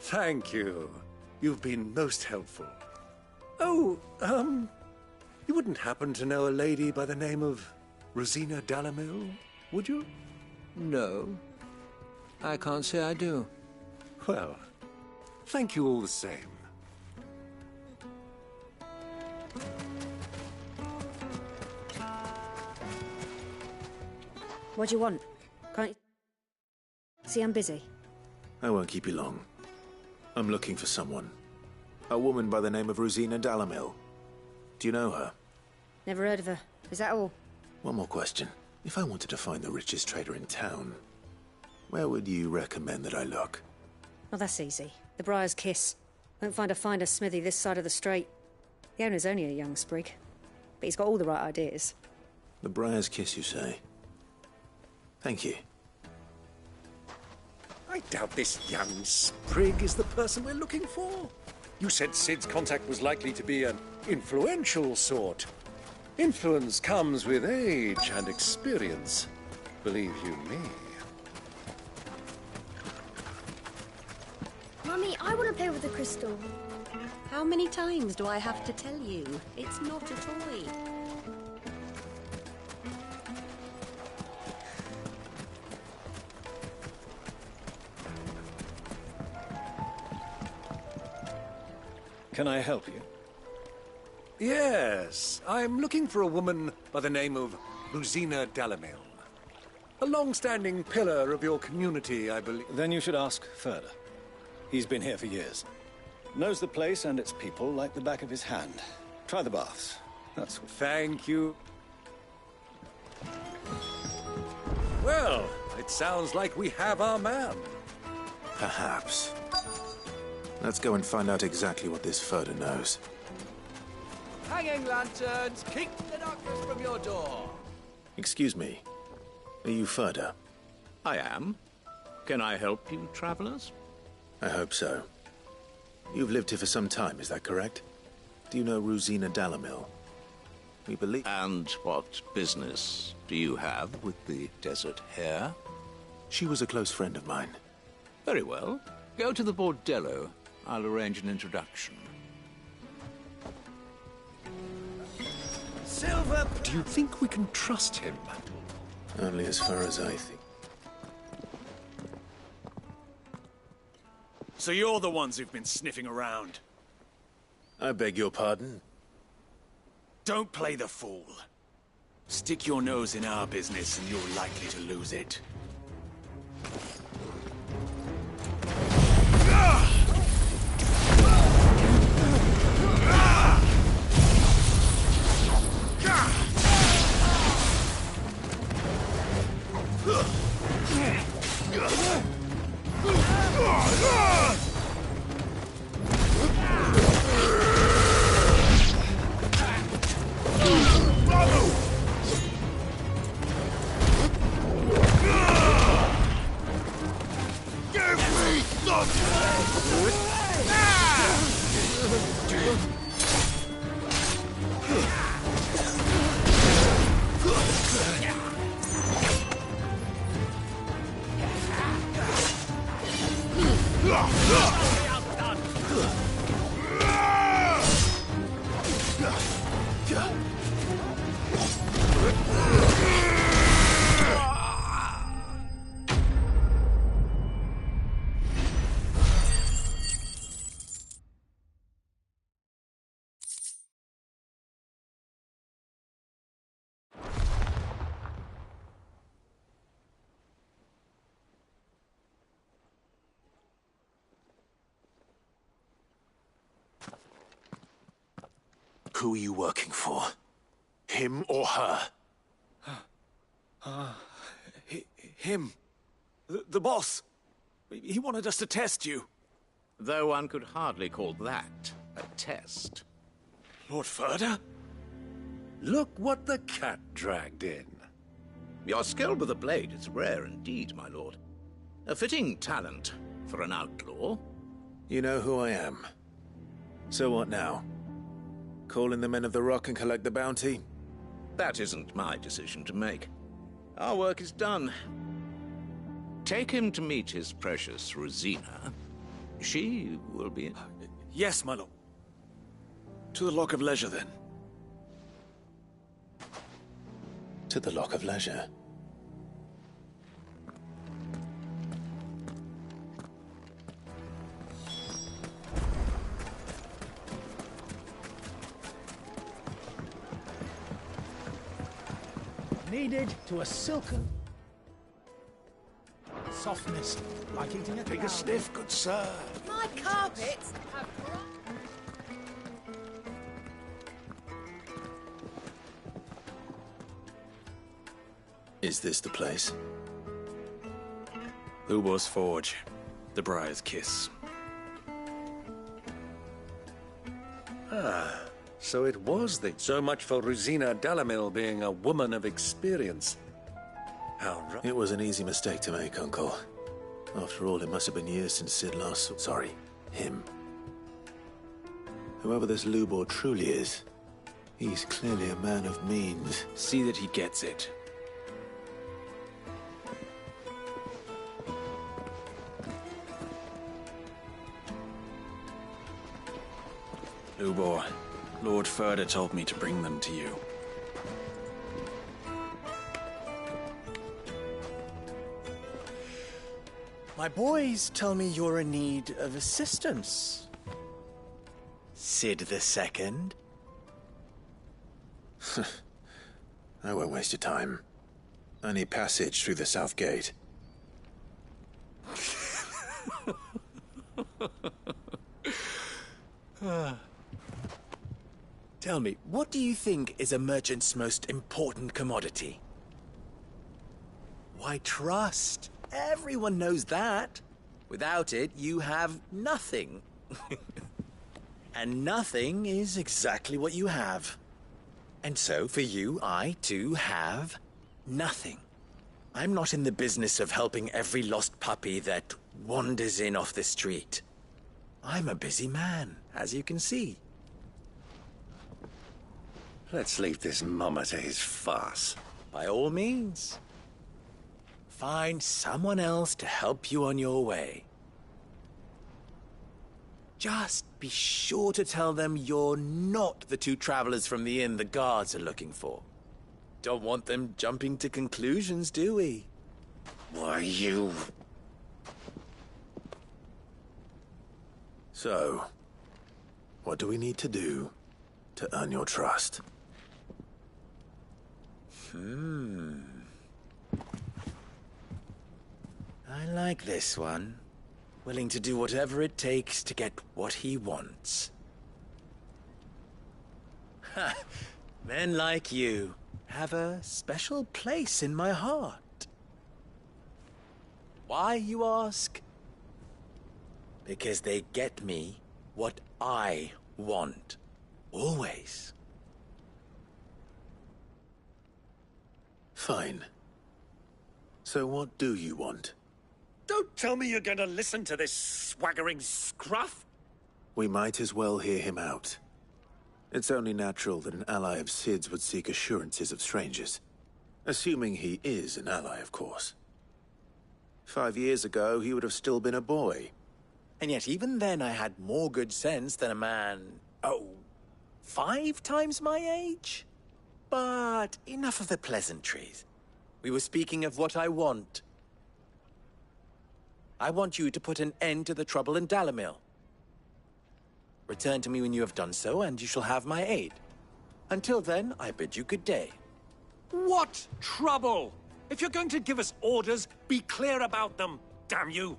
Thank you. You've been most helpful. Oh, you wouldn't happen to know a lady by the name of Rosina Dalamil, would you? No. I can't say I do. Well, thank you all the same. What do you want? Can't you see I'm busy? I won't keep you long. I'm looking for someone. A woman by the name of Rosina Dalamil. Do you know her? Never heard of her. Is that all? One more question. If I wanted to find the richest trader in town, where would you recommend that I look? Oh, that's easy. The Briar's Kiss. Won't find a finer smithy this side of the strait. The owner's only a young sprig, but he's got all the right ideas. The Briar's Kiss, you say? Thank you. I doubt this young sprig is the person we're looking for. You said Sid's contact was likely to be an influential sort. Influence comes with age and experience, believe you me. Mummy, I want to play with the crystal. How many times do I have to tell you? It's not a toy. Can I help you? Yes, I'm looking for a woman by the name of Rosina Dalamil. A long-standing pillar of your community, I believe. Then you should ask Ferda. He's been here for years. Knows the place and its people like the back of his hand. Try the baths. That's what... Thank you. Well, it sounds like we have our man. Perhaps. Let's go and find out exactly what this Ferda knows. Hanging lanterns, keep the darkness from your door. Excuse me. Are you Ferda? I am. Can I help you, travelers? I hope so. You've lived here for some time, is that correct? Do you know Rosina Dalamil? We believe... And what business do you have with the desert hare? She was a close friend of mine. Very well. Go to the bordello. I'll arrange an introduction. Silver, do you think we can trust him? Only as far as I think. So you're the ones who've been sniffing around? I beg your pardon? Don't play the fool. Stick your nose in our business and you're likely to lose it. Who are you working for? Him or her? Him. The boss. He wanted us to test you. Though one could hardly call that a test. Lord Ferda? Look what the cat dragged in. Your skill with a blade is rare indeed, my lord. A fitting talent for an outlaw. You know who I am. So what now? Call in the Men of the Rock and collect the bounty? That isn't my decision to make. Our work is done. Take him to meet his precious Rosina. She will be... Yes, my lord. To the Lock of Leisure, then. To the Lock of Leisure. Needed to a silken... softness, like eating a Take a cloud. sniff, good sir. My carpets have... Is this the place? Lubor's Forge. The Briar's Kiss. Ah, so it was the... So much for Rosina Dalamil being a woman of experience. How right. It was an easy mistake to make, Uncle. After all, it must have been years since Sid last... Sorry, him. Whoever this Lubor truly is, he's clearly a man of means. See that he gets it. Lubor, Lord Furder told me to bring them to you. My boys tell me you're in need of assistance. Sid II? I won't waste your time. I need passage through the south gate. Tell me, what do you think is a merchant's most important commodity? Why, trust. Everyone knows that. Without it, you have nothing. And nothing is exactly what you have. And so, for you, I, too, have nothing. I'm not in the business of helping every lost puppy that wanders in off the street. I'm a busy man, as you can see. Let's leave this mummer to his farce. By all means. Find someone else to help you on your way. Just be sure to tell them you're not the two travelers from the inn the guards are looking for. Don't want them jumping to conclusions, do we? Why, you... So, what do we need to do to earn your trust? I like this one. Willing to do whatever it takes to get what he wants. Ha! Men like you have a special place in my heart. Why, you ask? Because they get me what I want. Always. Fine. So what do you want? Don't tell me you're going to listen to this swaggering scruff! We might as well hear him out. It's only natural that an ally of Sid's would seek assurances of strangers. Assuming he is an ally, of course. 5 years ago, he would have still been a boy. And yet even then I had more good sense than a man, 5 times my age? But enough of the pleasantries. We were speaking of what I want. I want you to put an end to the trouble in Dalamil. Return to me when you have done so, and you shall have my aid. Until then, I bid you good day. What trouble? If you're going to give us orders, be clear about them, damn you!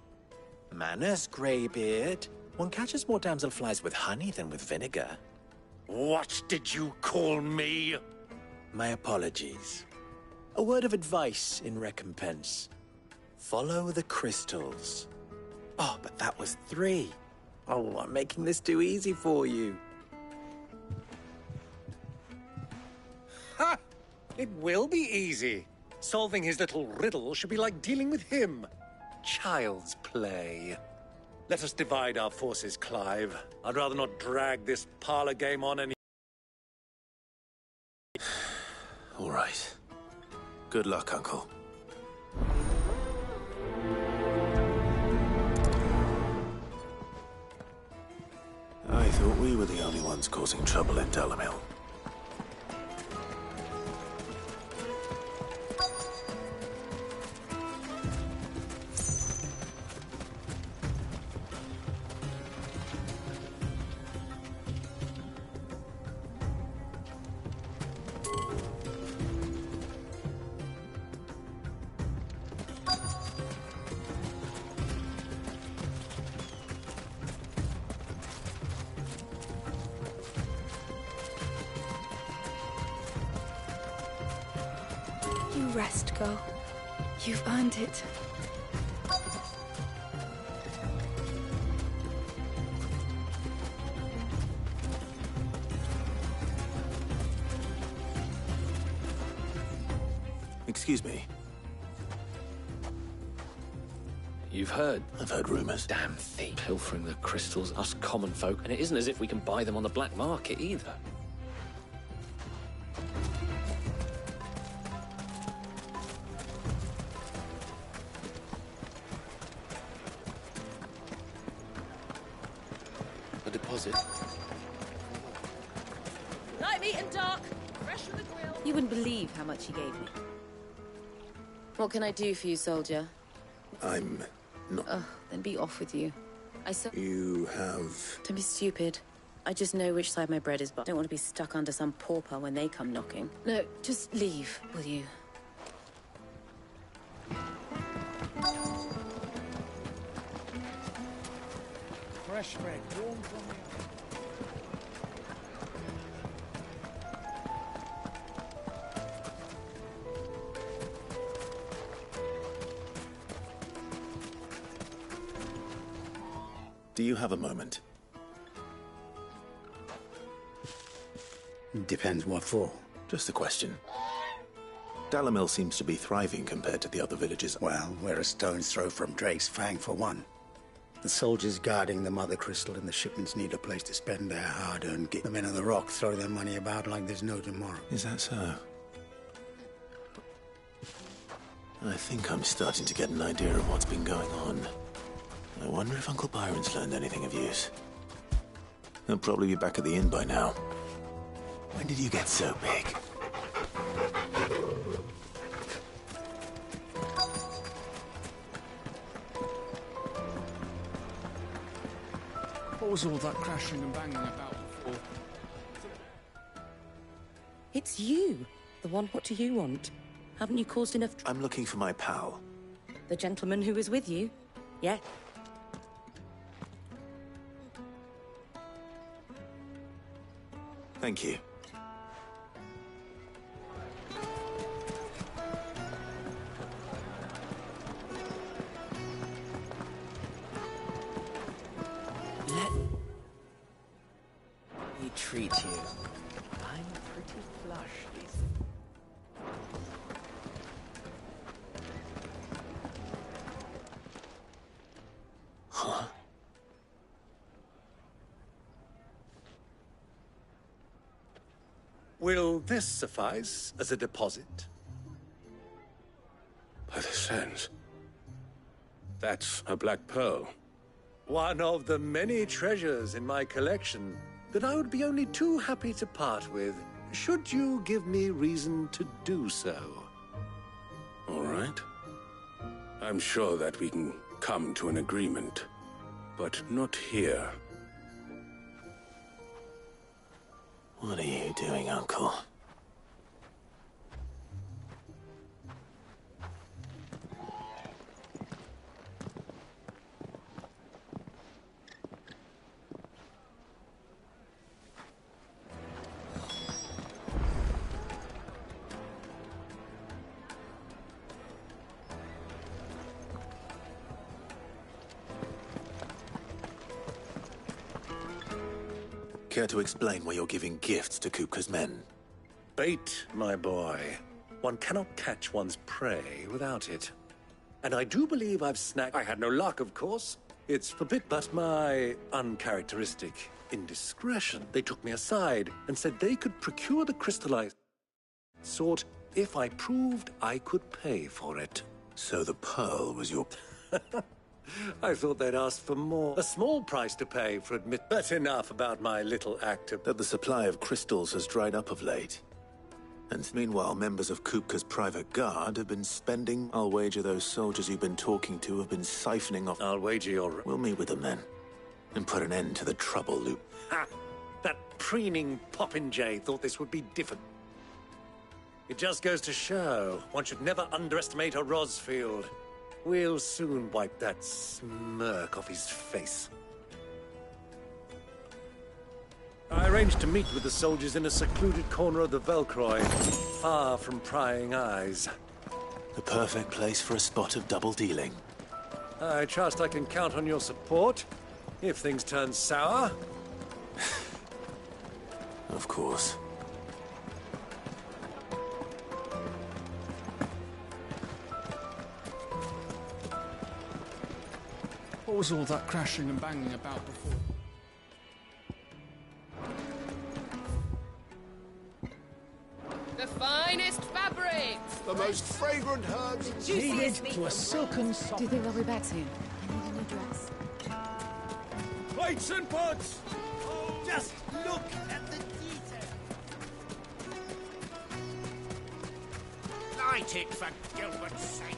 Manners, Greybeard. One catches more damselflies with honey than with vinegar. What did you call me? My apologies. A word of advice in recompense. Follow the crystals. Oh, but that was 3. Oh, I'm making this too easy for you. Ha! It will be easy. Solving his little riddle should be like dealing with him. Child's play. Let us divide our forces, Clive. I'd rather not drag this parlor game on any... All right. Good luck, Uncle. I thought we were the only ones causing trouble in Dalamil. You rest, girl. You've earned it. Excuse me. You've heard? I've heard rumors. Damn thief. Pilfering the crystals, us common folk, and it isn't as if we can buy them on the black market either. A deposit? Light meat and dark. Fresh from the grill. You wouldn't believe how much he gave me. What can I do for you, soldier? I'm not... Oh, then be off with you. You have... Don't be stupid. I just know which side my bread is buttered. I don't want to be stuck under some pauper when they come knocking. No, just leave, will you? Fresh bread, warm from the oven. Do you have a moment? Depends what for. Just a question. Dalamil seems to be thriving compared to the other villages. Well, we're a stone's throw from Drake's Fang, for one. The soldiers guarding the Mother Crystal and the shipments need a place to spend their hard-earned git. The men of the Rock throw their money about like there's no tomorrow. Is that so? I think I'm starting to get an idea of what's been going on. I wonder if Uncle Byron's learned anything of use. He'll probably be back at the inn by now. When did you get so big? What was all that crashing and banging about before? It's you. The one, what do you want? Haven't you caused enough I'm looking for my pal. The gentleman who was with you? Yeah. Thank you. Let me treat you. I'm pretty flush these days. Huh? Will this suffice as a deposit? By the sands. That's a black pearl. One of the many treasures in my collection that I would be only too happy to part with, should you give me reason to do so. All right. I'm sure that we can come to an agreement, but not here. What are you doing, Uncle? Care to explain why you're giving gifts to Kupka's men? Bait, my boy. One cannot catch one's prey without it. And I do believe I've snagged... I had no luck, of course. It's forbidden. But my uncharacteristic indiscretion. They took me aside and said they could procure the crystallized sort if I proved I could pay for it. So the pearl was your... I thought they'd ask for more. A small price to pay for admit... But enough about my little act of... That the supply of crystals has dried up of late. And meanwhile, members of Kupka's private guard have been spending... I'll wager those soldiers you've been talking to have been siphoning off... I'll wager you're... We'll meet with them then. And put an end to the trouble loop. Ha! That preening popinjay thought this would be different. It just goes to show one should never underestimate a Rosfield. We'll soon wipe that smirk off his face. I arranged to meet with the soldiers in a secluded corner of the Velcroy, far from prying eyes. The perfect place for a spot of double dealing. I trust I can count on your support, if things turn sour. Of course. What was all that crashing and banging about before? The finest fabrics! The most fragrant herbs Needed to a silken sock. Do you think they'll be back soon? I need a new dress. Plates and pots! Just look at the detail. Light it, for Gilbert's sake.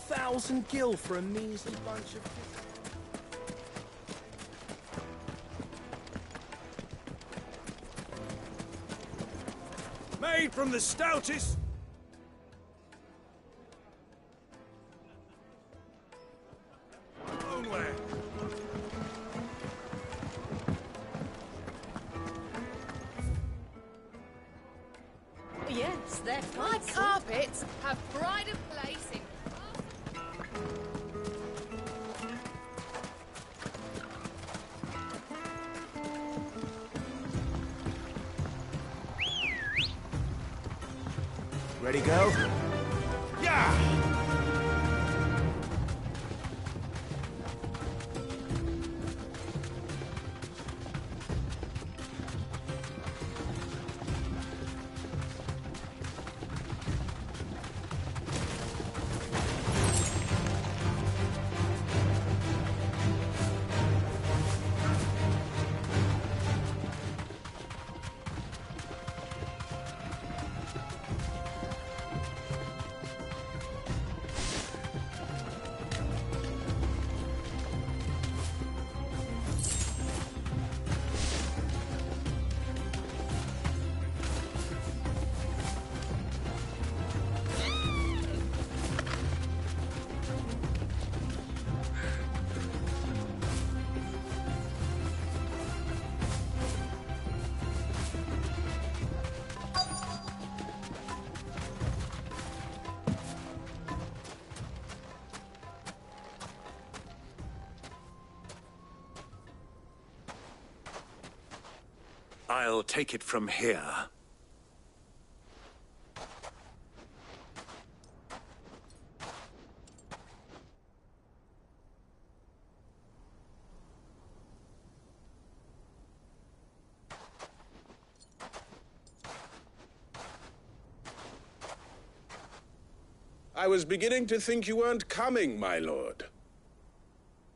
$1,000 for a measly bunch of... Made from the stoutest... Stoneware. Yes, they're My fancy. carpets have pride of place in... Ready, go? Yeah! I'll take it from here. I was beginning to think you weren't coming, my lord.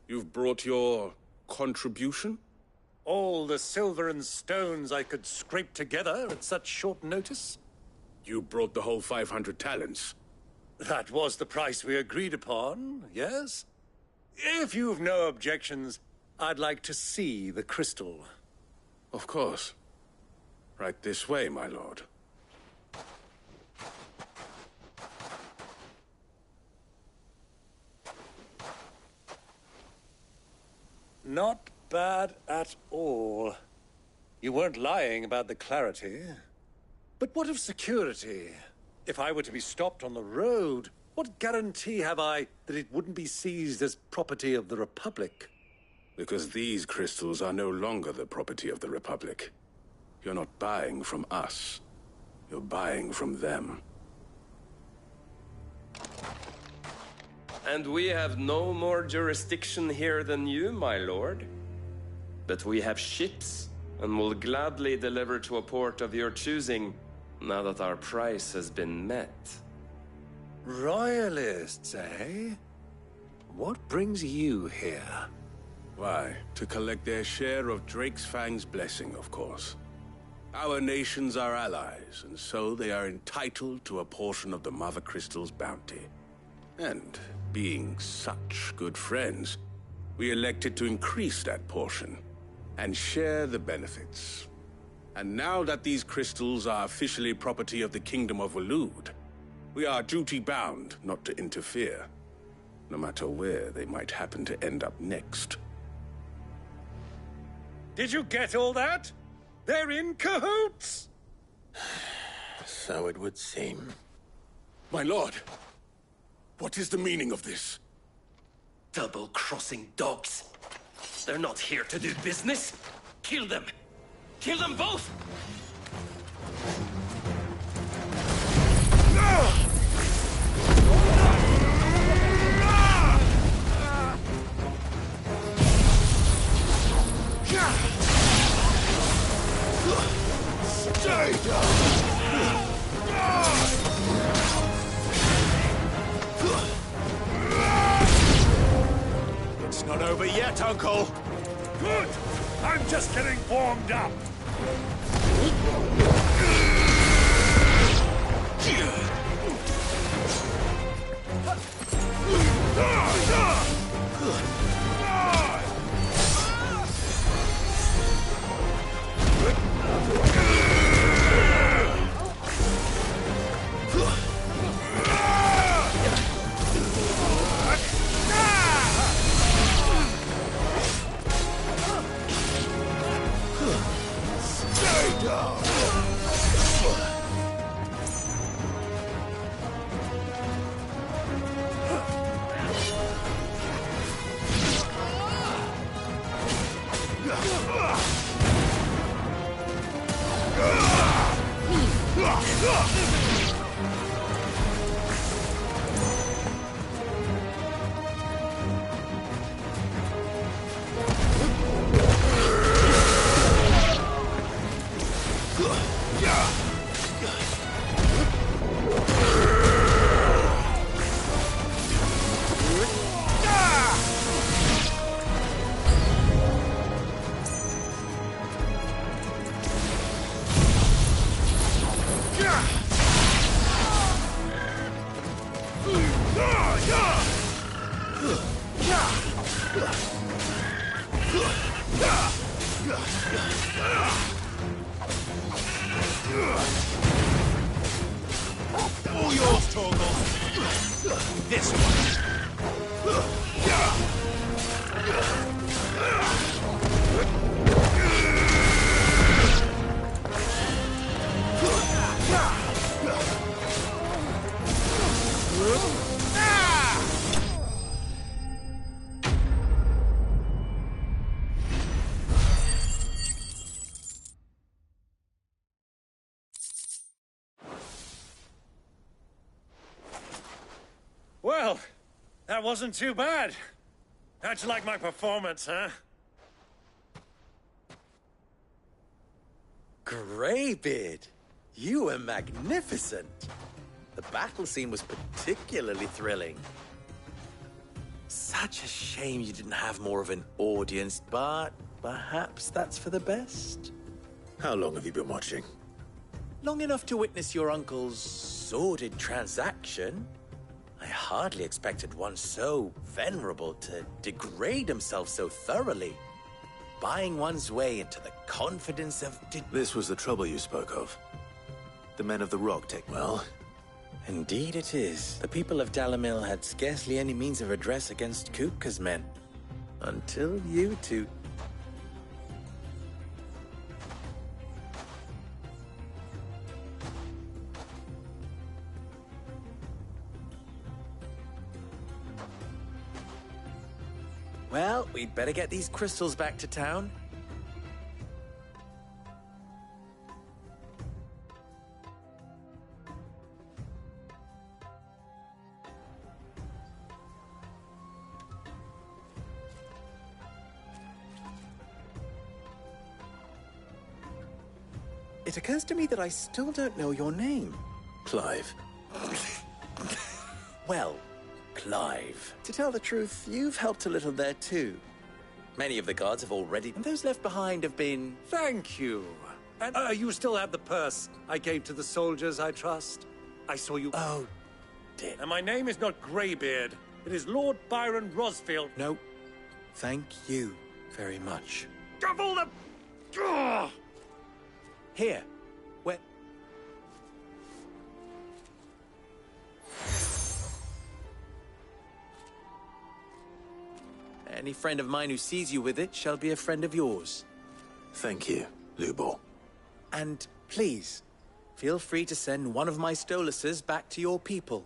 You've brought your contribution? All the silver and stones I could scrape together at such short notice? You brought the whole 500 talents. That was the price we agreed upon, yes? If you've no objections, I'd like to see the crystal. Of course. Right this way, my lord. Not bad at all. You weren't lying about the clarity. But what of security? If I were to be stopped on the road, what guarantee have I that it wouldn't be seized as property of the Republic? Because these crystals are no longer the property of the Republic. You're not buying from us. You're buying from them. And we have no more jurisdiction here than you, my lord. But we have ships, and will gladly deliver to a port of your choosing, now that our price has been met. Royalists, eh? What brings you here? Why, to collect their share of Drakesfang's blessing, of course. Our nations are allies, and so they are entitled to a portion of the Mother Crystal's bounty. And, being such good friends, we elected to increase that portion and share the benefits. And now that these crystals are officially property of the Kingdom of Waloed, We are duty-bound not to interfere, no matter where they might happen to end up next. Did you get all that? They're in cahoots! So it would seem. My lord, what is the meaning of this? Double-crossing dogs. They're not here to do business. Kill them! Kill them both! Stay down! It's not over yet, Uncle. Good! I'm just getting warmed up. Stay down! All yours, Torgal. This one. Well, that wasn't too bad. How'd you like my performance, huh? Greybeard, you were magnificent. The battle scene was particularly thrilling. Such a shame you didn't have more of an audience, but perhaps that's for the best. How long have you been watching? Long enough to witness your uncle's sordid transaction. I hardly expected one so venerable to degrade himself so thoroughly. Buying one's way into the confidence of... This was the trouble you spoke of. The men of the Rock take... Well, indeed it is. The people of Dalimil had scarcely any means of redress against Kupka's men. Until you two... Well, we'd better get these crystals back to town. It occurs to me that I still don't know your name. Clive. Well, Clive. To tell the truth, you've helped a little there too. Many of the guards have already, and those left behind have been... Thank you. And you still have the purse I gave to the soldiers, I trust? I saw you... Oh, dear. And my name is not Greybeard. It is Lord Byron Rosfield. No. Thank you very much. Of all the... Ugh! Here. Where... Any friend of mine who sees you with it shall be a friend of yours. Thank you, Lubor. And please, feel free to send one of my Stoluses back to your people.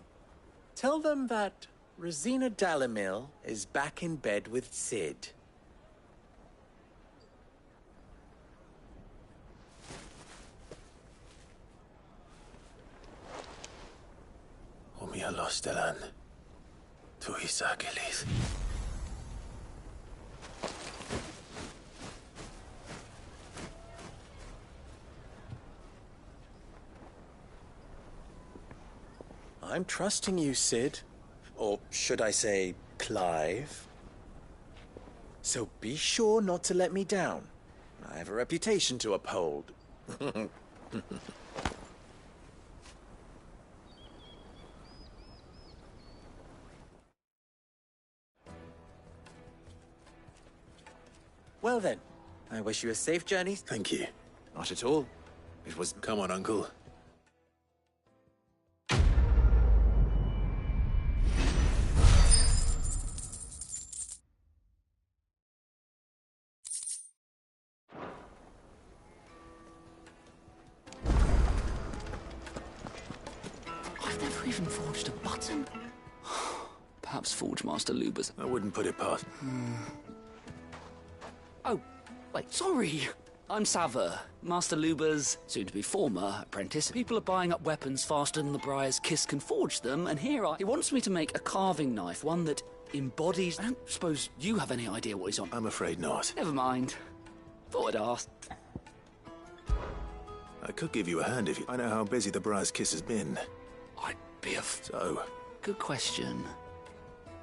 Tell them that Rosina Dalimil is back in bed with Cid. Omia Lostelan. Tu Isagelis. I'm trusting you, Cid. Or should I say, Clive? So be sure not to let me down. I have a reputation to uphold. Well then, I wish you a safe journey. Thank you. Not at all. It was... Come on, Uncle. I've never even forged a button. Perhaps Forge Master Lubers. I wouldn't put it past. Oh, wait, sorry. I'm Saver, Master Luber's soon-to-be former apprentice. People are buying up weapons faster than the Briar's Kiss can forge them, and he wants me to make a carving knife, one that embodies... I don't suppose you have any idea what he's on. I'm afraid not. Never mind. Thought I'd ask. I could give you a hand if you... I know how busy the Briar's Kiss has been. I'd be a... So? Good question.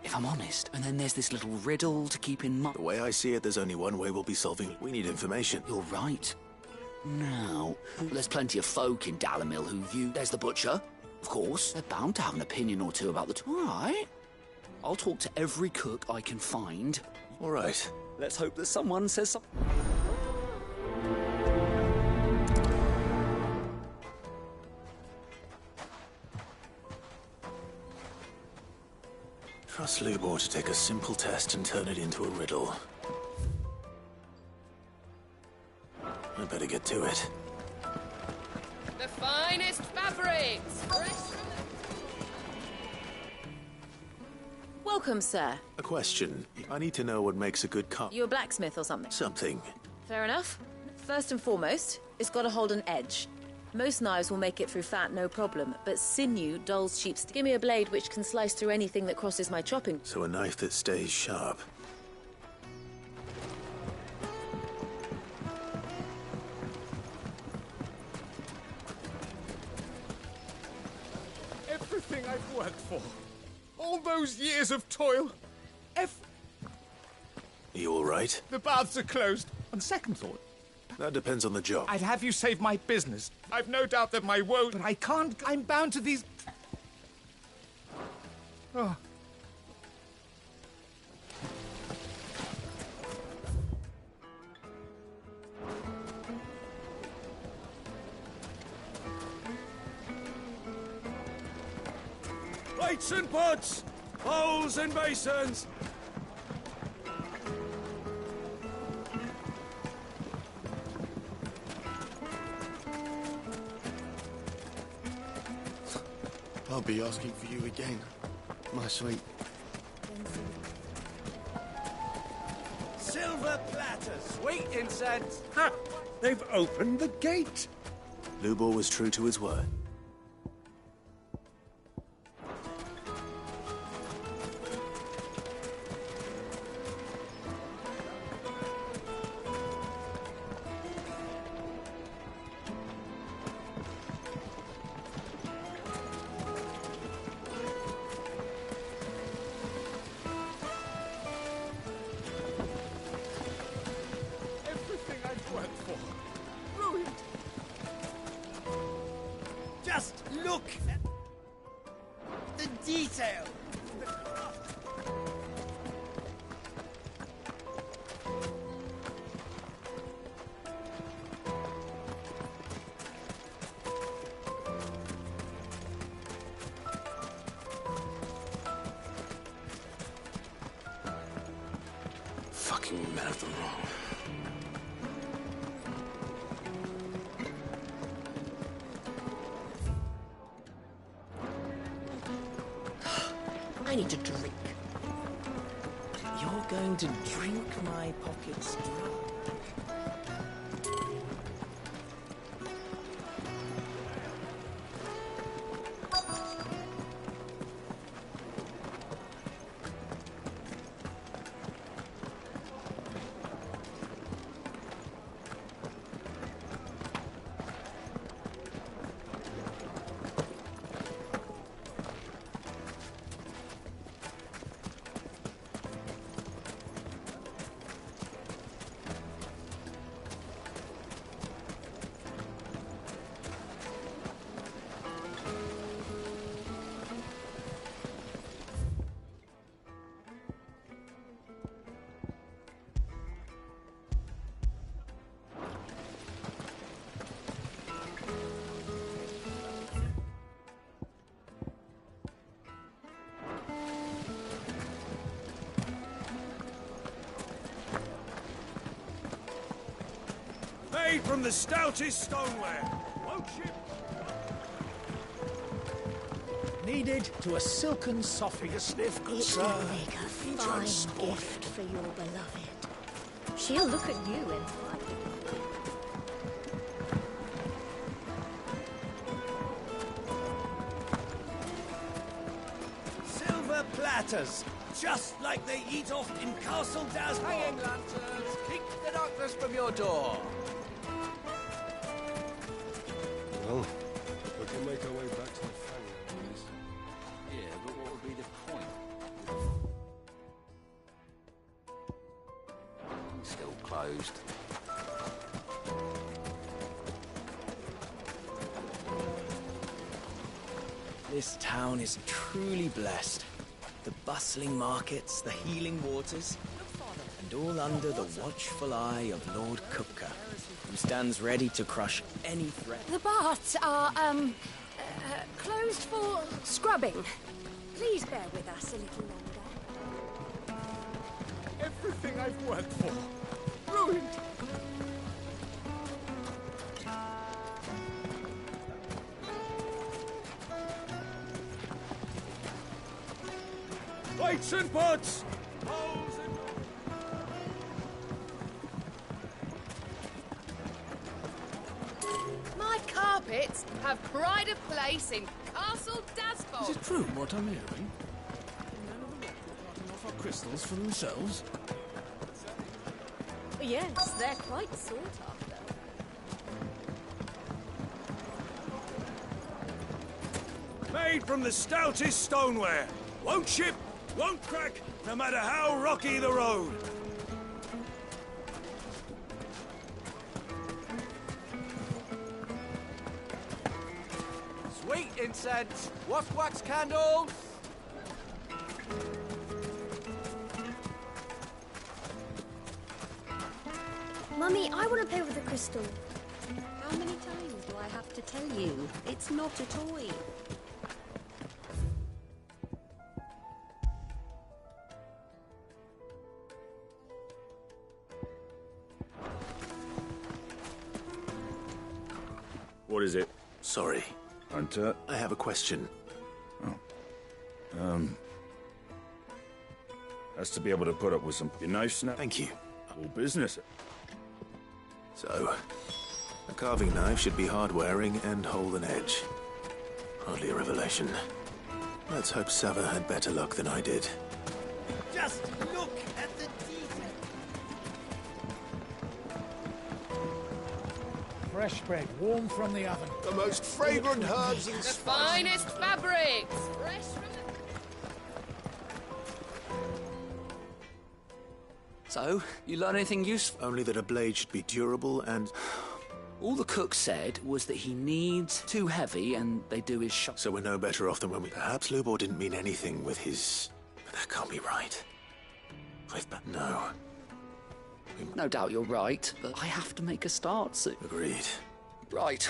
If I'm honest, and then there's this little riddle to keep in mind. The way I see it, there's only one way we'll be solving. We need information. You're right. Now, there's plenty of folk in Dalimil who view... There's the butcher, of course. They're bound to have an opinion or two about the... All right. I'll talk to every cook I can find. All right. Let's hope that someone says something. Trust Lubor to take a simple test and turn it into a riddle. I better get to it. The finest fabrics! Welcome, sir. A question. I need to know what makes a good cup. You a blacksmith or something? Something. Fair enough. First and foremost, it's got to hold an edge. Most knives will make it through fat, no problem, but sinew dulls sheep's... Give me a blade which can slice through anything that crosses my chopping. So a knife that stays sharp. Everything I've worked for. All those years of toil. You all right? The baths are closed. On second thought, That depends on the job. I'd have you save my business. I've no doubt that my woe... But I can't... I'm bound to these... Oh. Plates and pots! Bowls and basins! I'll be asking for you again, my sweet. Silver platters, sweet incense! Ha! They've opened the gate! Lubor was true to his word. Everything I've worked for. Ruined. Just look at the detail! making men of the wrong. I need a drink. You're going to drink my pockets dry. Made from the stoutest stoneware. Won't you? Needed to a silken soft. Take a sniff, good It sir. will make a fine gift for your beloved. She'll look at you and like it. Silver platters, just like they eat off in Castle Dazbog. Hanging lanterns, keep the darkness from your door. Well, we can make our way back to the Fang. Yeah, but what would be the point? Still closed. This town is truly blessed. The bustling markets, the healing waters, and all under the watchful eye of Lord Kupka, who stands ready to crush any threat. The baths are, closed for scrubbing. Please bear with us a little longer. Everything I've worked for, ruined. Weights and pots! My carpets have pride of place in Castle Dazbog. Is it true what I'm hearing? The men of the rock are cutting off our crystals for themselves? Yes, they're quite sought after. Made from the stoutest stoneware. Won't chip, won't crack, no matter how rocky the road. Sweet incense, wax candles. Mummy, I want to play with the crystal. How many times do I have to tell you? It's not a toy. What is it? Sorry. Hunter? I have a question. Has to be able to put up with some knife snap. Thank you. All business. So, a carving knife should be hard-wearing and hold an edge. Hardly a revelation. Let's hope Sava had better luck than I did. Just look at the detail. Fresh bread, warm from the oven. The most fragrant herbs and The finest fabrics, fresh from the... So, you learn anything useful? Only that a blade should be durable and... All the cook said was that he needs too heavy and they do his shop. So we're no better off than when we... Perhaps Lubor didn't mean anything with his... But that can't be right. No. No doubt you're right, but I have to make a start soon. Agreed. Right.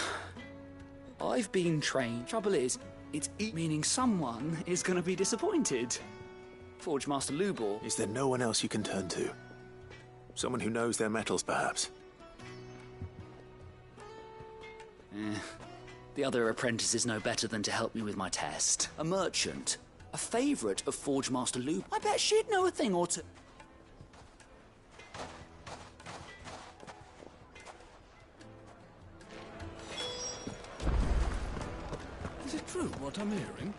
I've been trained. Trouble is, it's meaning someone is going to be disappointed. Forge Master Lubor. Is there no one else you can turn to? Someone who knows their metals, perhaps. The other apprentice is no better than to help me with my test. A merchant. A favourite of Forge Master Lube. I bet she'd know a thing or two. Is it true what I'm hearing?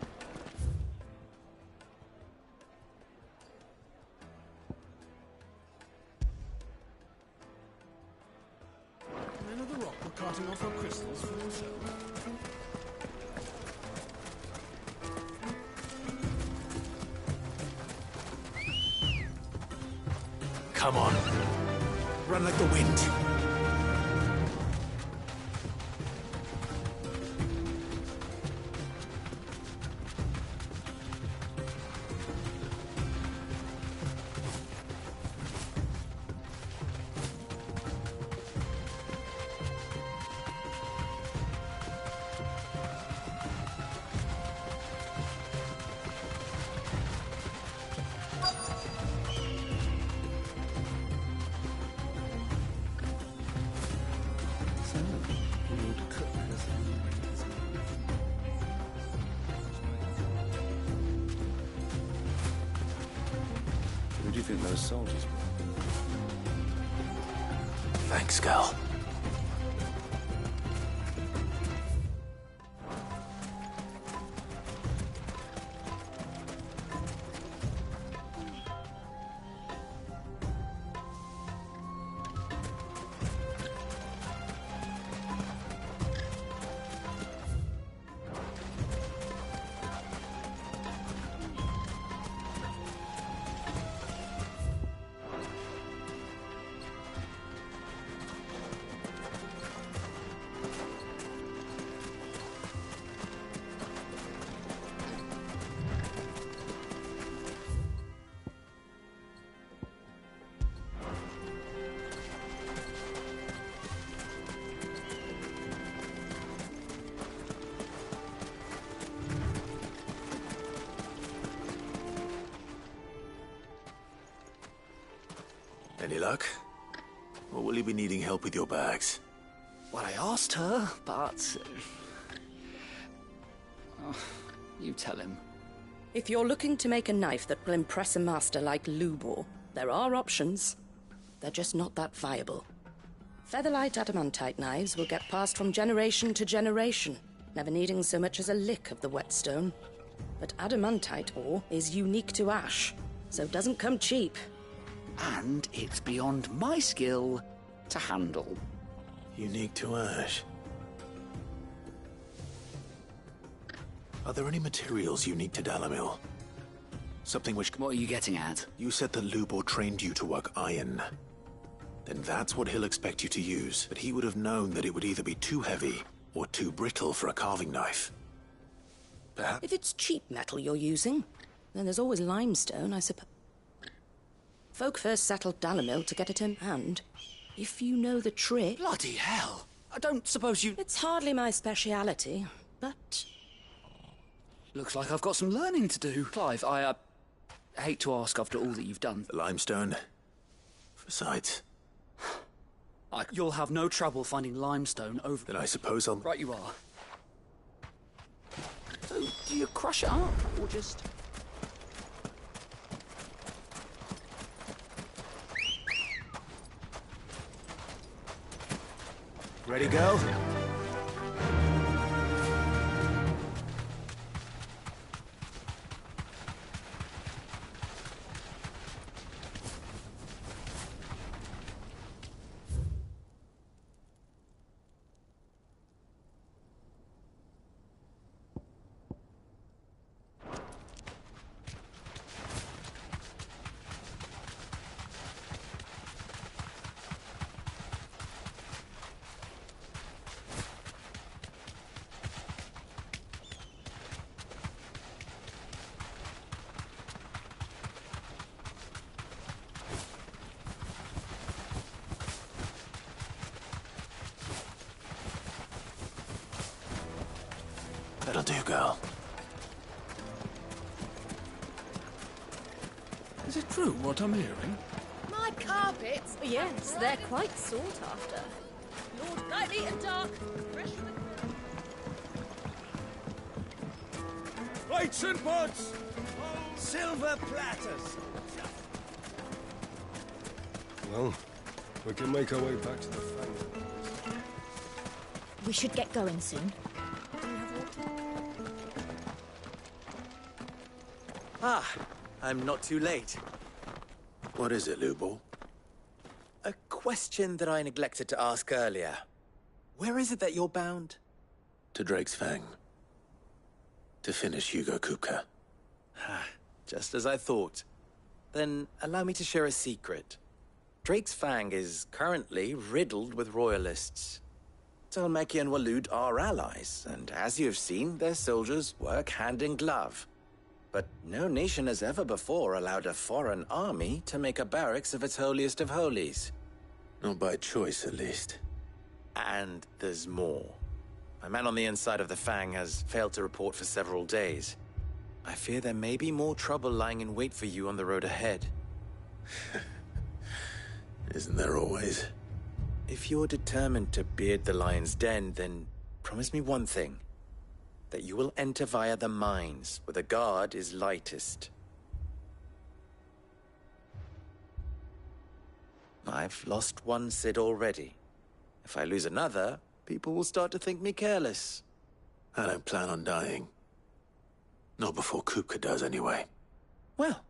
Men of the Rock were carting off our crystals for themselves. Come on. Run like the wind. Who do you think those soldiers were? Thanks, Gal. Any luck? Or will you be needing help with your bags? Well, I asked her, but... Oh, you tell him. If you're looking to make a knife that will impress a master like Lubor, there are options. They're just not that viable. Featherlight adamantite knives will get passed from generation to generation, never needing so much as a lick of the whetstone. But adamantite ore is unique to ash, so it doesn't come cheap. And it's beyond my skill to handle. Unique to ash. Are there any materials unique to Dalimil? Something which... What are you getting at? You said that Lubor trained you to work iron. Then that's what he'll expect you to use. But he would have known that it would either be too heavy or too brittle for a carving knife. Perhaps... If it's cheap metal you're using, then there's always limestone, I suppose. Folk first settled Dalimil to get it in hand. If you know the trick... Bloody hell! I don't suppose you... It's hardly my speciality, but... Looks like I've got some learning to do. Clive, I hate to ask after all that you've done. The limestone. Besides... You'll have no trouble finding limestone over... Then I suppose I'll... Right you are. So, do you crush it up, or just... Ready, go? That'll do, girl. Is it true what I'm hearing? My carpets? Yes, they're quite sought after. Lord, lightly and dark. Fresh from the... Plates and pots! Silver platters! Well, we can make our way back to the Fang. We should get going soon. Ah, I'm not too late. What is it, Lubor? A question that I neglected to ask earlier. Where is it that you're bound? To Drake's Fang. To finish Hugo Kupka. Just as I thought. Then allow me to share a secret. Drake's Fang is currently riddled with royalists. Talmeki and Waloed are allies, and as you have seen, their soldiers work hand in glove. But no nation has ever before allowed a foreign army to make a barracks of its holiest of holies. Not by choice, at least. And there's more. A man on the inside of the Fang has failed to report for several days. I fear there may be more trouble lying in wait for you on the road ahead. Isn't there always? If you're determined to beard the lion's den, then promise me one thing. That you will enter via the mines, where the guard is lightest. I've lost one Cid already. If I lose another, people will start to think me careless. I don't plan on dying. Not before Kupka does, anyway. Well,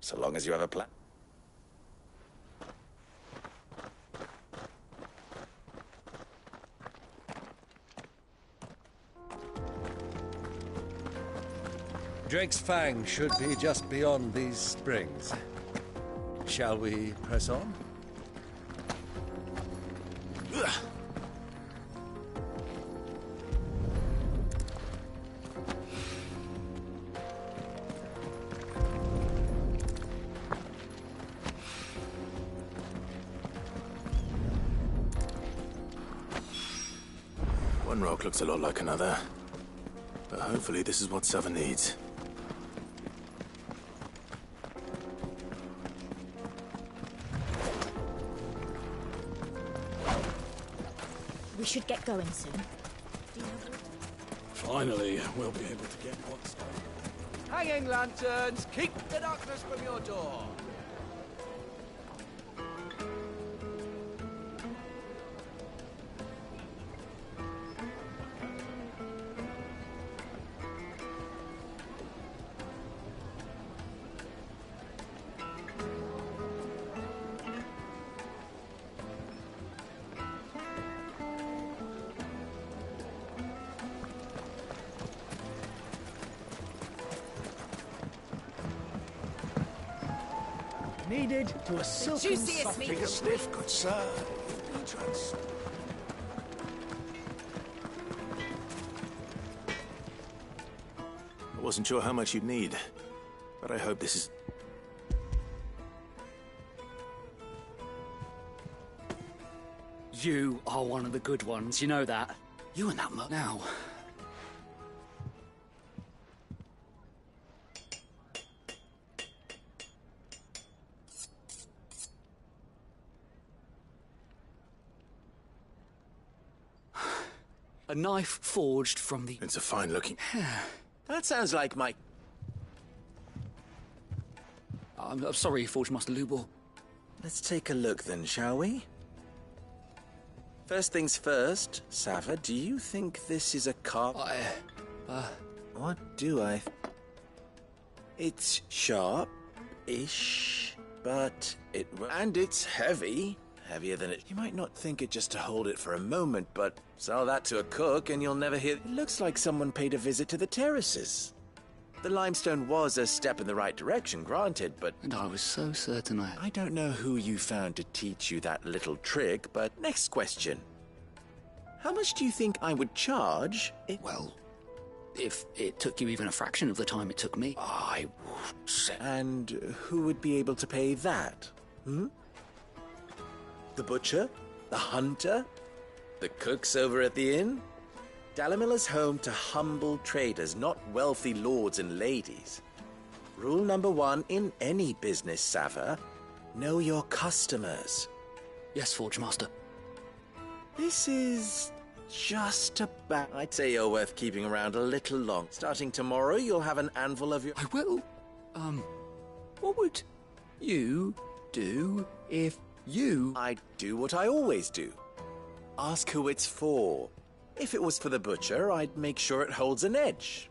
so long as you have a plan. Drake's Fang should be just beyond these springs. Shall we press on? One rock looks a lot like another. But hopefully this is what Sava needs. We should get going soon. Finally, we'll be able to get what's done. Hanging lanterns, keep the darkness from your door. Needed to a silken juiciest soft. meat. Take a sniff, good sir. I wasn't sure how much you'd need, but I hope this is... You are one of the good ones, you know that. You and that mutt now. A knife forged from the... It's a fine-looking... That sounds like my... I'm sorry, Forge Master Lubor. Let's take a look then, shall we? First things first, Sava, do you think this is a carp... What do I... It's sharp-ish, but it... And it's heavy. Heavier than it... You might not think it just to hold it for a moment, but sell that to a cook and you'll never hear... It looks like someone paid a visit to the terraces. The limestone was a step in the right direction, granted, but... And I was so certain I don't know who you found to teach you that little trick, but next question. How much do you think I would charge if... Well, if it took you even a fraction of the time it took me, I would say... And who would be able to pay that? Hmm? The butcher? The hunter? The cooks over at the inn? Dalimil is home to humble traders, not wealthy lords and ladies. Rule number one in any business, Sava. Know your customers. Yes, Forge Master. This is just about... I'd say you're worth keeping around a little long. Starting tomorrow, you'll have an anvil of your... I will. What would you do if you... I'd do what I always do. Ask who it's for. If it was for the butcher, I'd make sure it holds an edge.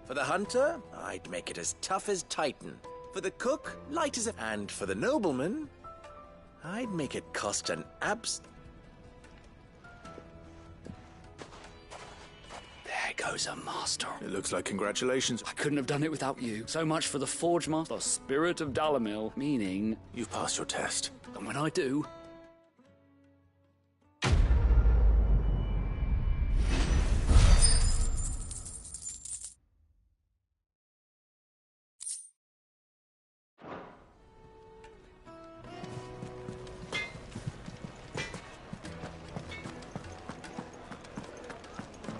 For the hunter, I'd make it as tough as Titan. For the cook, light as a... And for the nobleman, I'd make it cost an abs... There goes a master. It looks like congratulations. I couldn't have done it without you. So much for the Forge Master, the spirit of Dalimil, meaning... You've passed your test. And when I do...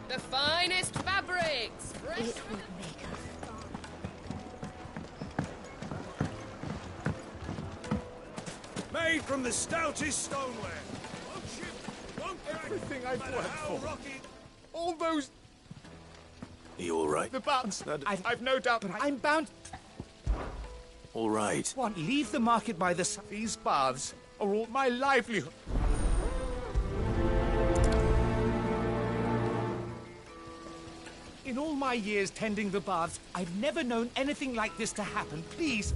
The finest fabrics! It would make her. Made from the stoutest stoneware. Won't chip, won't crack, Everything no I've matter worked how for. rocky. All those... Are you all right? The baths. I've no doubt, but I'm bound... All right. One, leave the market by the... These baths are all my livelihood. In all my years tending the baths, I've never known anything like this to happen. Please.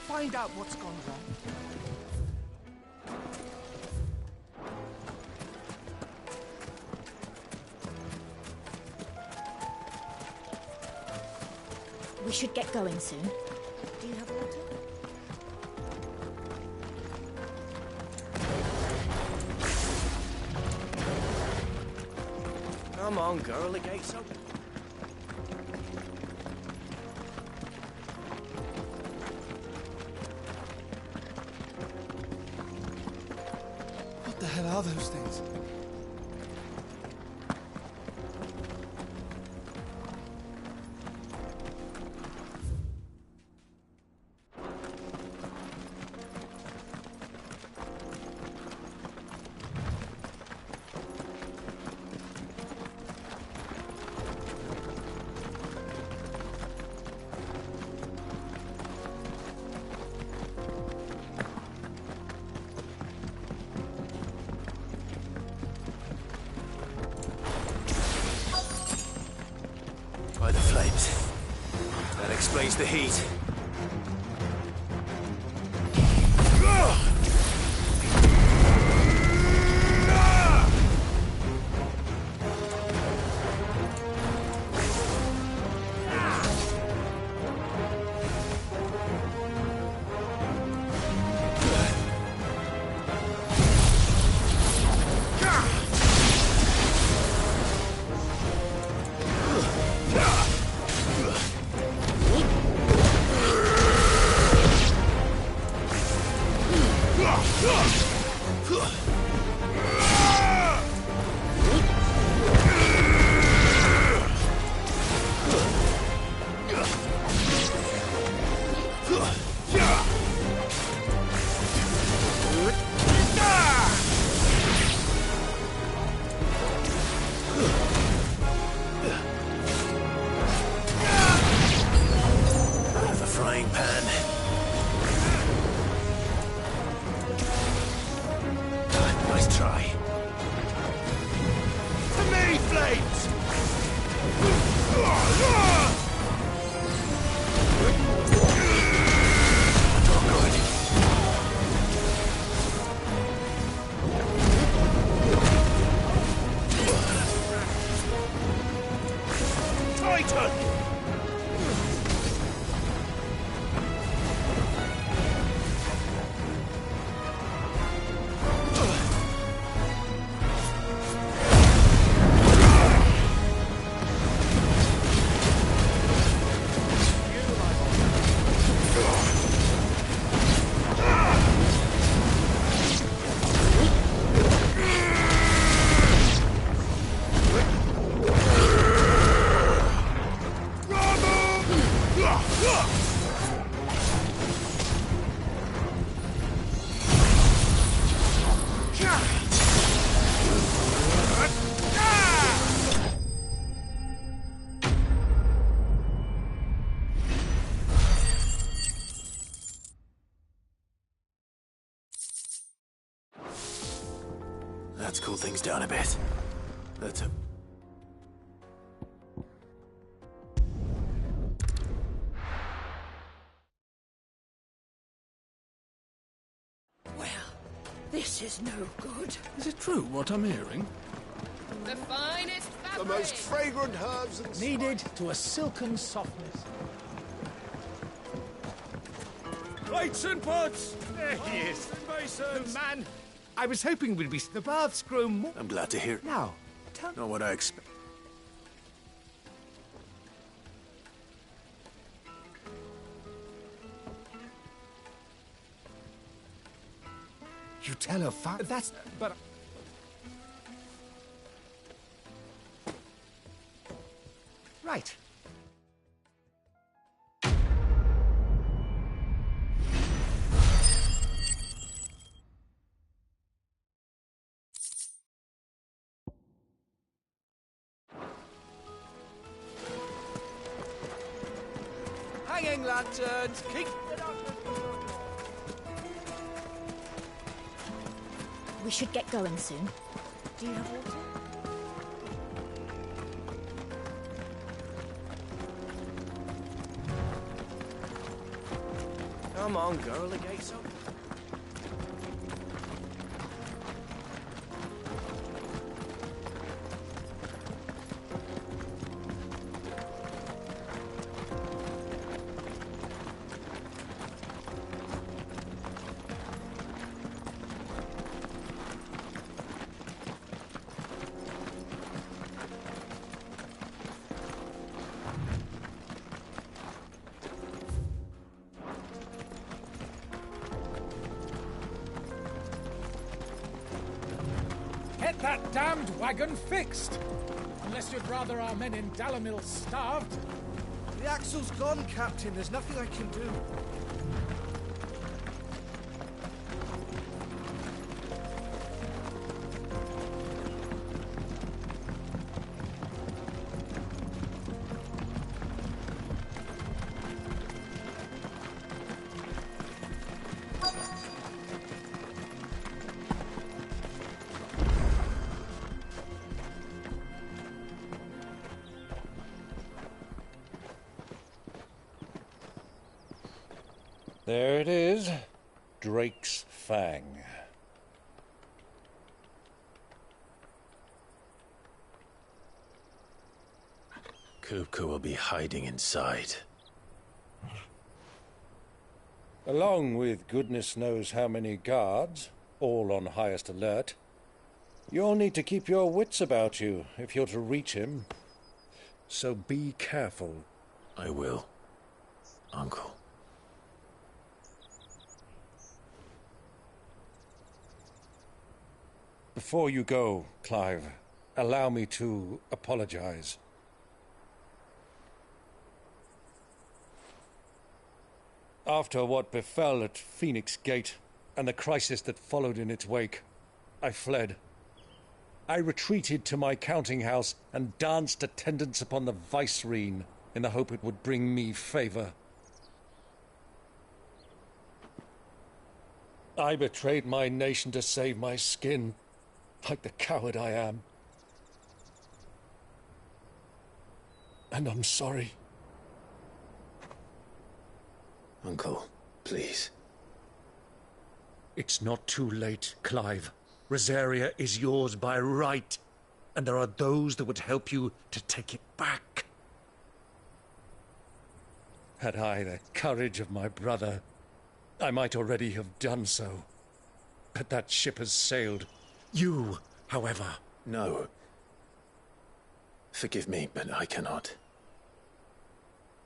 Find out what's gone wrong. We should get going soon. Do you have water? Come on, girl, the gate's open. What the hell are those things? By the flames. That explains the heat. Out of the frying pan. Nice try. To me, flames! Titan! Let's cool things down a bit. Let's... This is no good. Is it true what I'm hearing? The finest fabric. The most fragrant herbs and Kneaded to a silken softness. Plates and pots! There he is. And basins! The man. I was hoping we'd be... The baths grow more... I'm glad to hear it. Now, tell... Not what I expect. You tell her that's... But... Right. Hanging lanterns, keep it up. We should get going soon. Do you have water? Come on, girl, the gate's open. Get that damned wagon fixed! Unless you'd rather our men in Dalamil starved. The axle's gone, Captain. There's nothing I can do. There it is. Drake's Fang. Kupka will be hiding inside. Along with goodness knows how many guards, all on highest alert. You'll need to keep your wits about you if you're to reach him. So be careful. I will, Uncle. Before you go, Clive, allow me to apologize. After what befell at Phoenix Gate and the crisis that followed in its wake, I fled. I retreated to my counting house and danced attendance upon the Vicereine in the hope it would bring me favor. I betrayed my nation to save my skin, like the coward I am. And I'm sorry. Uncle, please. It's not too late, Clive. Rosaria is yours by right, and there are those that would help you to take it back. Had I the courage of my brother, I might already have done so. But that ship has sailed. You, however... No. Forgive me, but I cannot.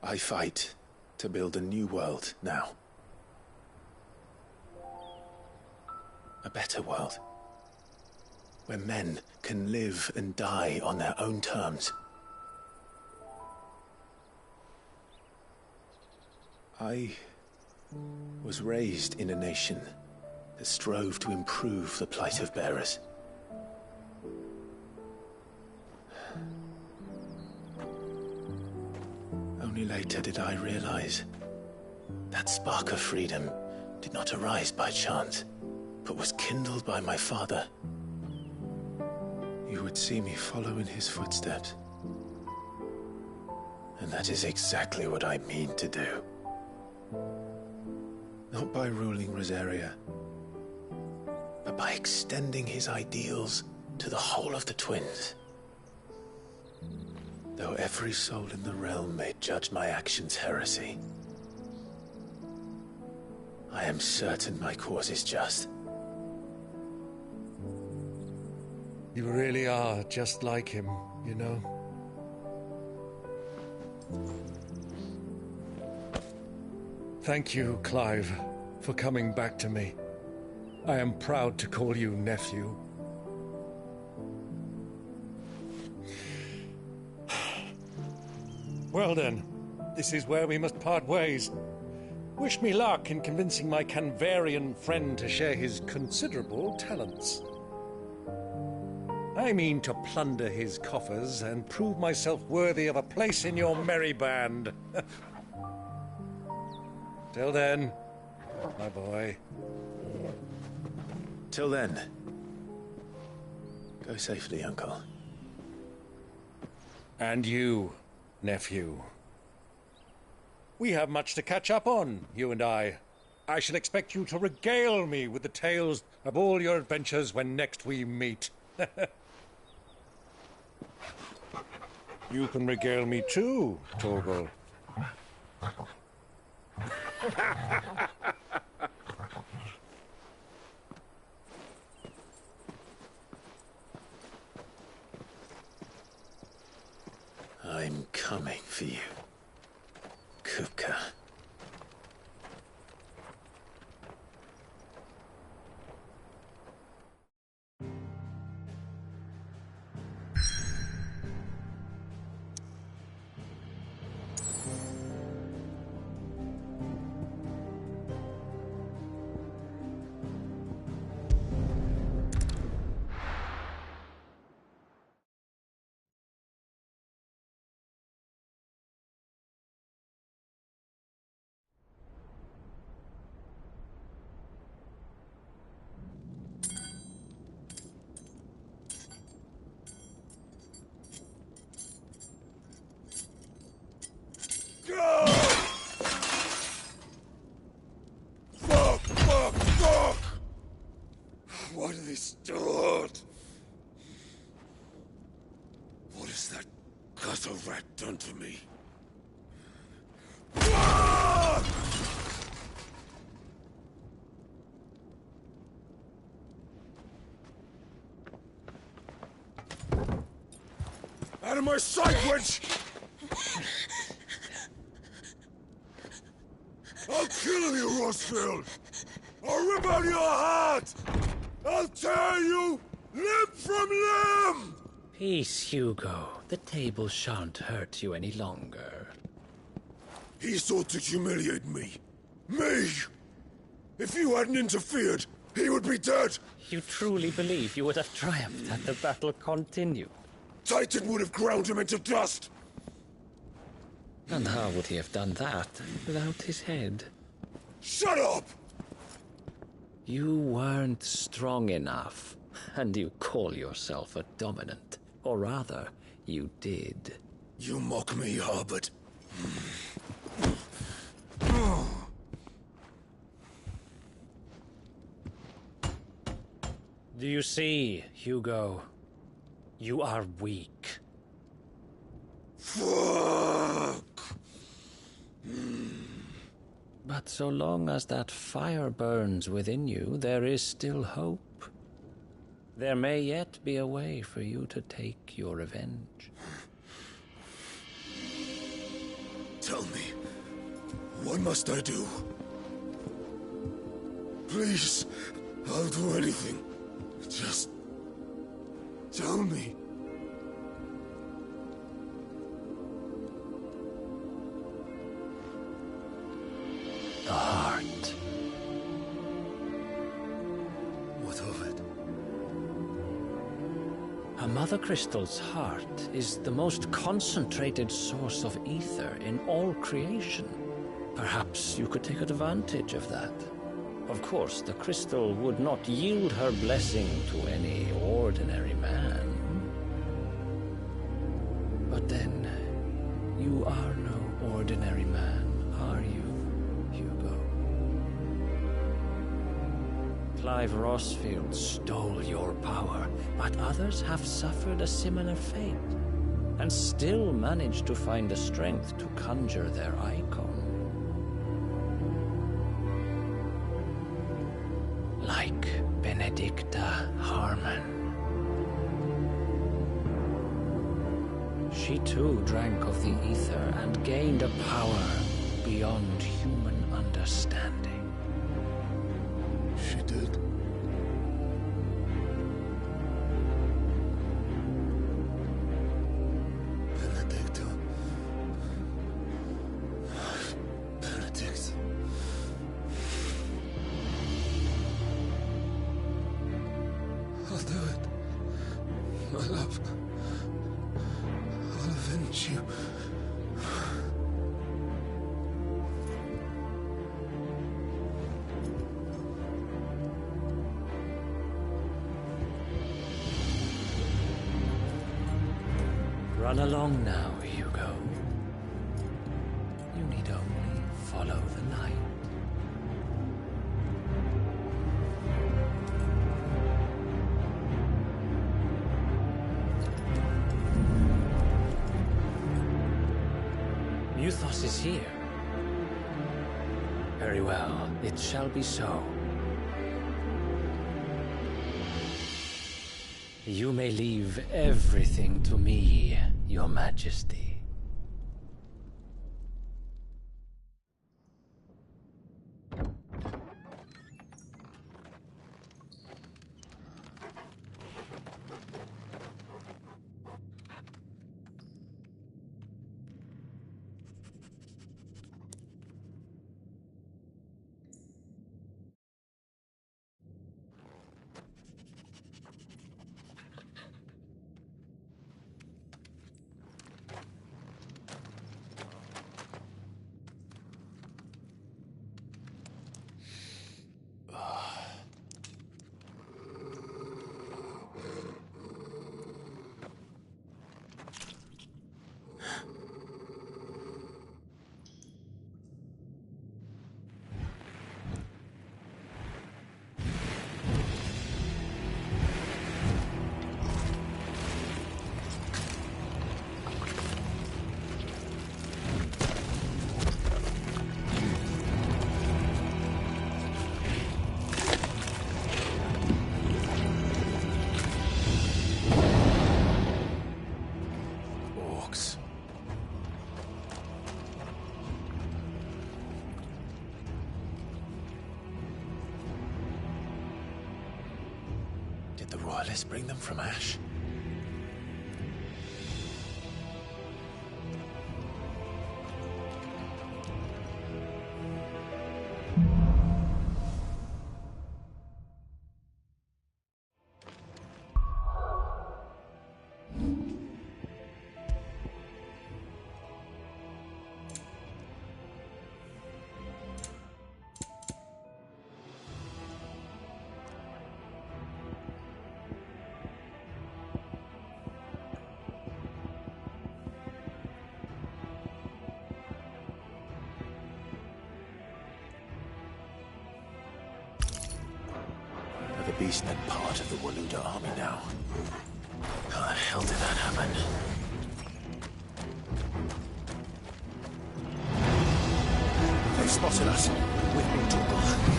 I fight to build a new world now. A better world. Where men can live and die on their own terms. I was raised in a nation that strove to improve the plight of bearers. Only later did I realize that spark of freedom did not arise by chance, but was kindled by my father. you would see me follow in his footsteps. And that is exactly what I mean to do. Not by ruling Rosaria, but by extending his ideals to the whole of the Twins. Though every soul in the realm may judge my actions heresy, I am certain my cause is just. You really are just like him, you know? Thank you, Clive, for coming back to me. I am proud to call you nephew. Well then, this is where we must part ways. Wish me luck in convincing my Canvarian friend to share his considerable talents. I mean to plunder his coffers and prove myself worthy of a place in your merry band. Till then, my boy. Till then, go safely, Uncle. And you, nephew. We have much to catch up on, you and I. I shall expect you to regale me with the tales of all your adventures when next we meet. You can regale me too, Torgal. I'm coming for you, Kupka. Fuck! Why do they start? What has that gutter rat done to me? Fuck! Out of my sight, wench! I'll kill you, Rosfield! I'll rip out your heart! I'll tear you limb from limb! Peace, Hugo. The table shan't hurt you any longer. He sought to humiliate me. Me! If you hadn't interfered, he would be dead! You truly believe you would have triumphed had the battle continued? Titan would have ground him into dust! And how would he have done that without his head? Shut up! You weren't strong enough, and you call yourself a dominant. Or rather, you did. You mock me, Harbert. Do you see, Hugo? You are weak. Fuck! But so long as that fire burns within you, there is still hope. There may yet be a way for you to take your revenge. Tell me, what must I do? Please, I'll do anything. Just tell me. The heart. What of it? A Mother Crystal's heart is the most concentrated source of ether in all creation. Perhaps you could take advantage of that. Of course, the crystal would not yield her blessing to any ordinary man. Then, you are no ordinary man, are you, Hugo? Clive Rosfield stole your power, but others have suffered a similar fate, and still managed to find the strength to conjure their icon. Like Benedicta Harmon. She too drank of the ether and gained a power beyond human understanding. She did. Benedicta. Benedict. I'll do it. My love. I'll avenge you. Run along now, Hugo. You need only follow the light. Muthos is here. Very well, it shall be so. You may leave everything to me, Your Majesty. Did the Royalists bring them from Ash? The Beastmen part of the Waluda army now. How the hell did that happen? They've spotted us. With me, Torgal.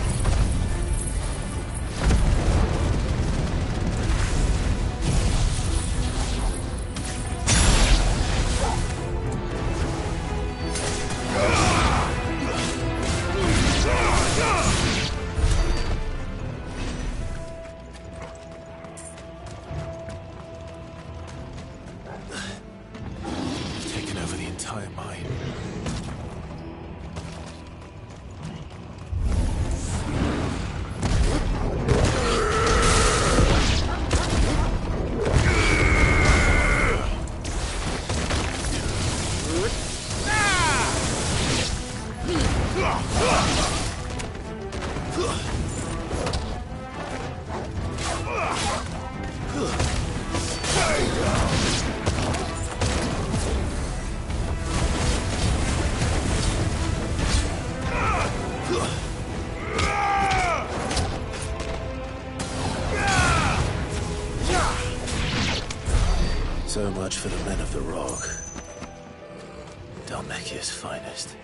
much for the men of the Rock. Dhalmekia's finest.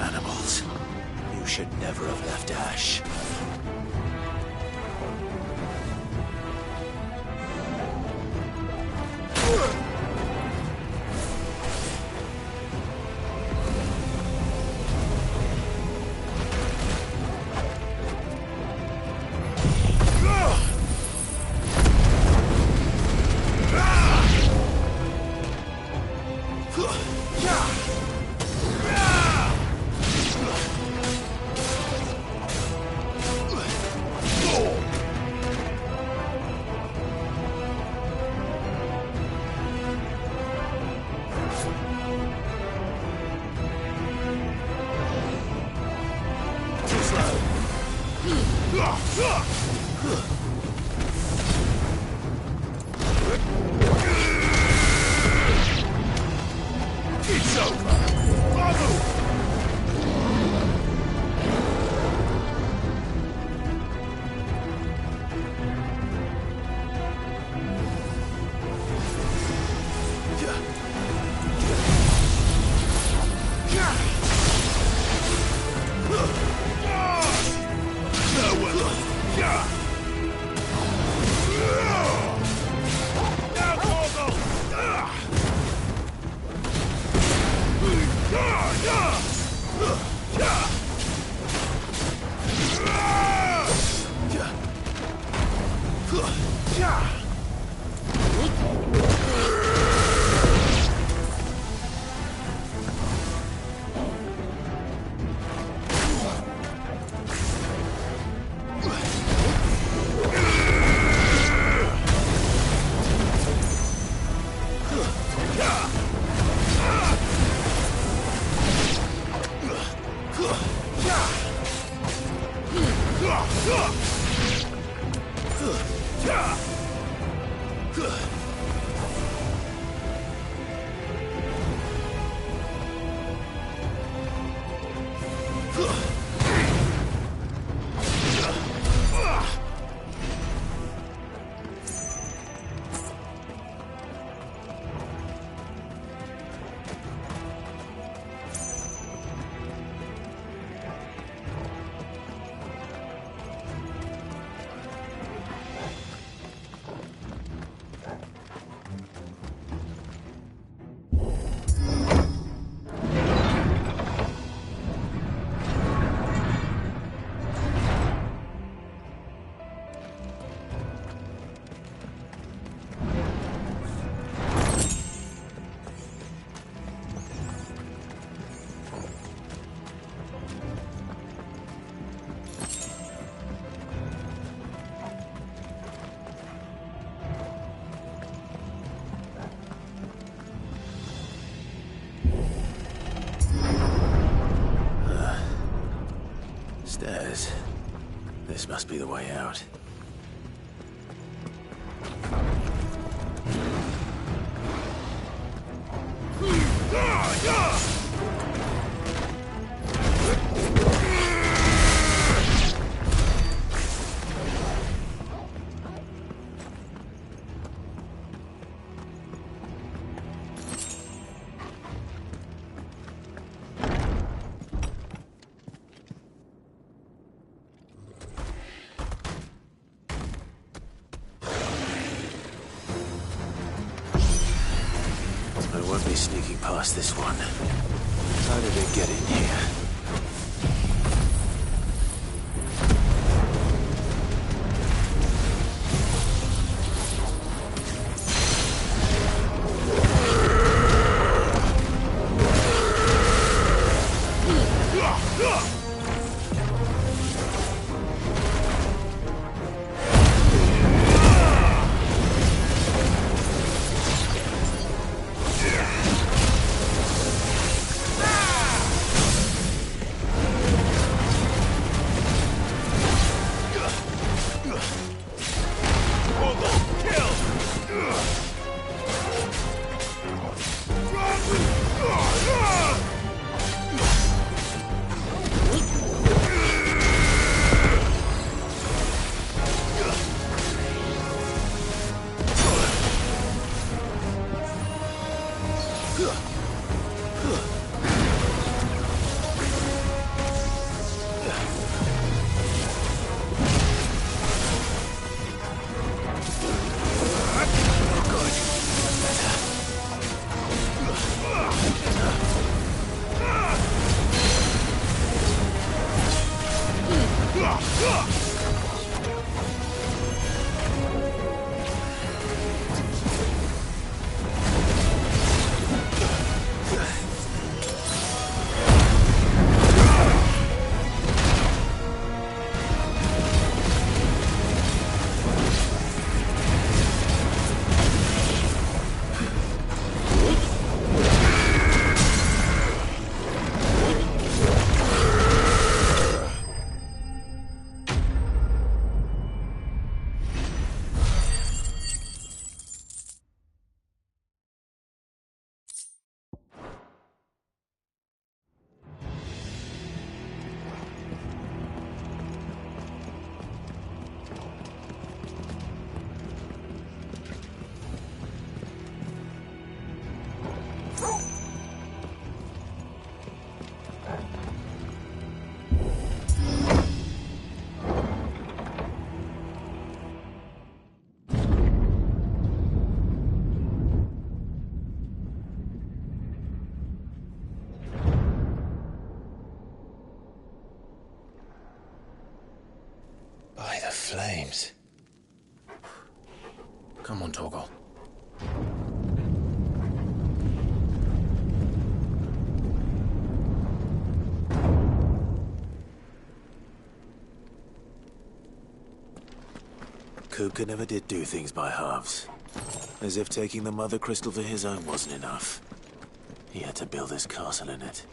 Animals. You should never have left Ash. It's over! Follow! Stairs. This must be the way out. won't be sneaking past this one. How did it get in here? By the flames. Come on, Torgal. Kupka never did do things by halves. As if taking the Mother Crystal for his own wasn't enough. He had to build his castle in it.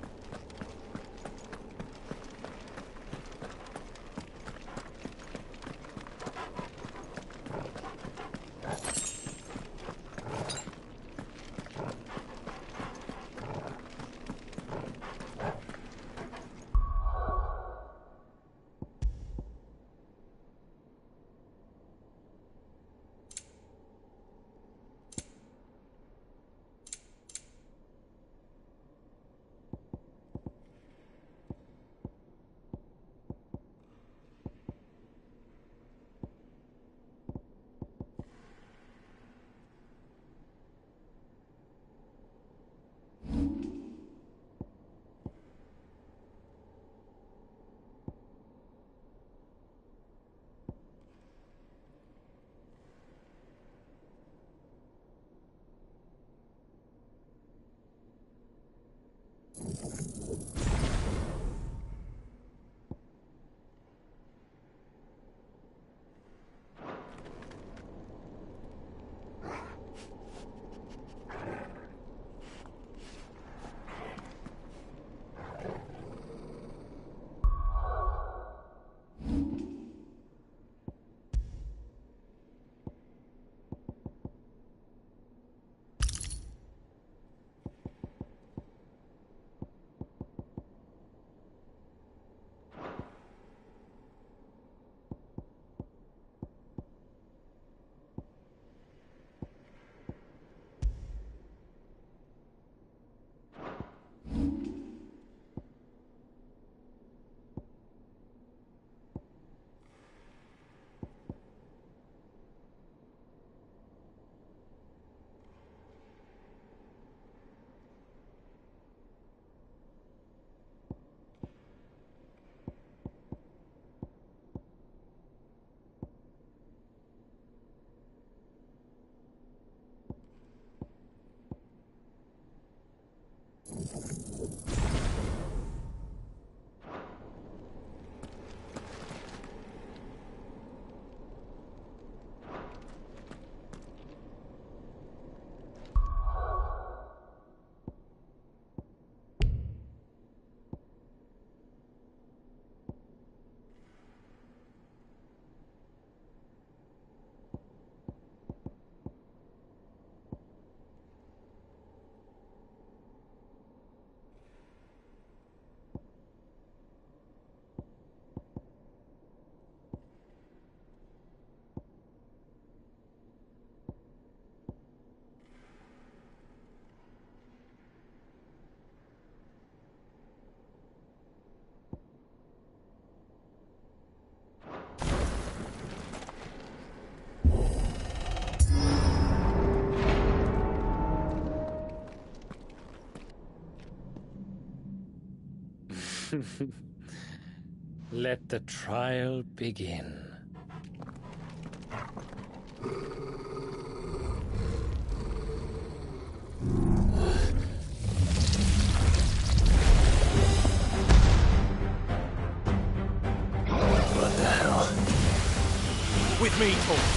Let the trial begin. What the hell? With me, Torgal.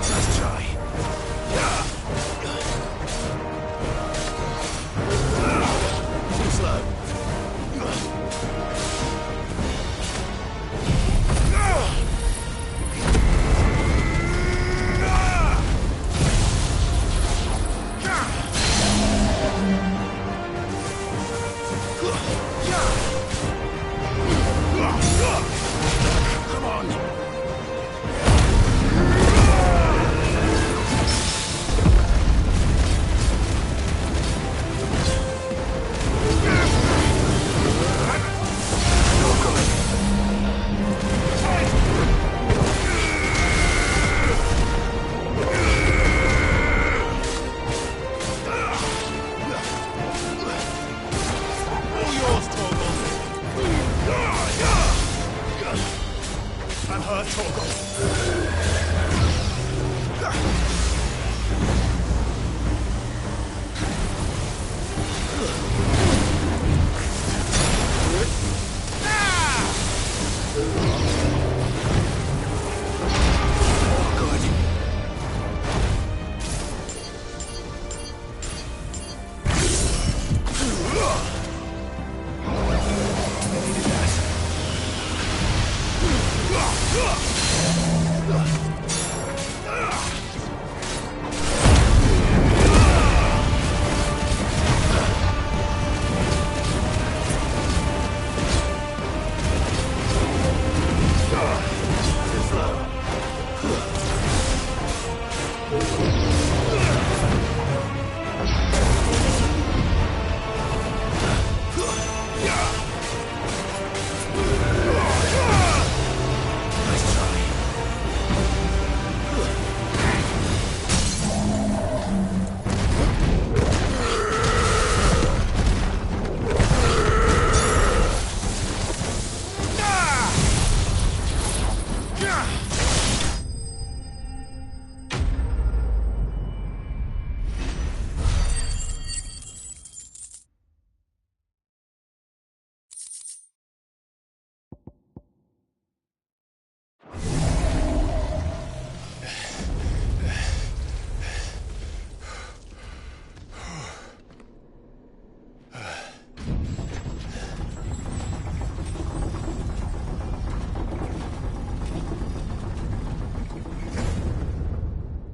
Let's try. Too slow. Come on. All yours, Torgal. I'm hurt, Torgal.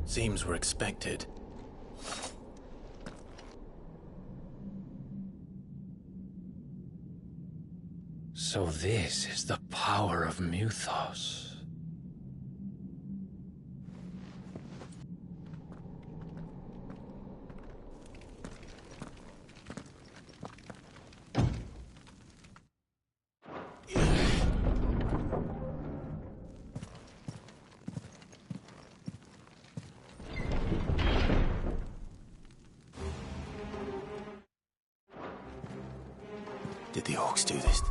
Seems we're expected. So this is the power of Muthos. Did the orcs do this?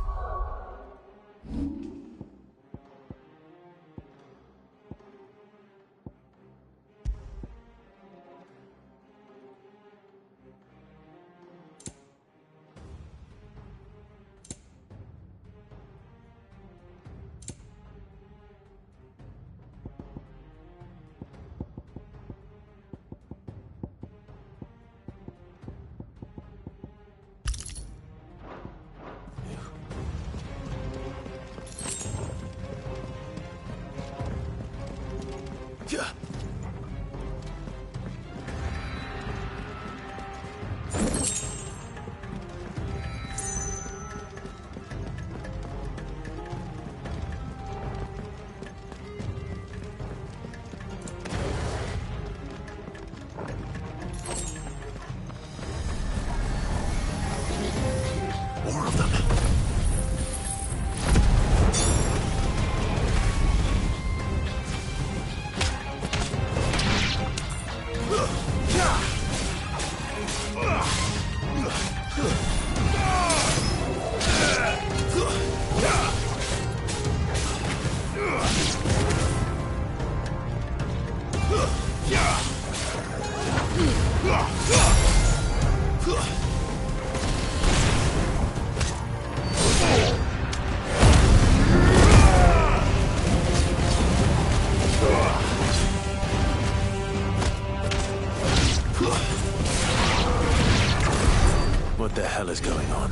What the hell is going on?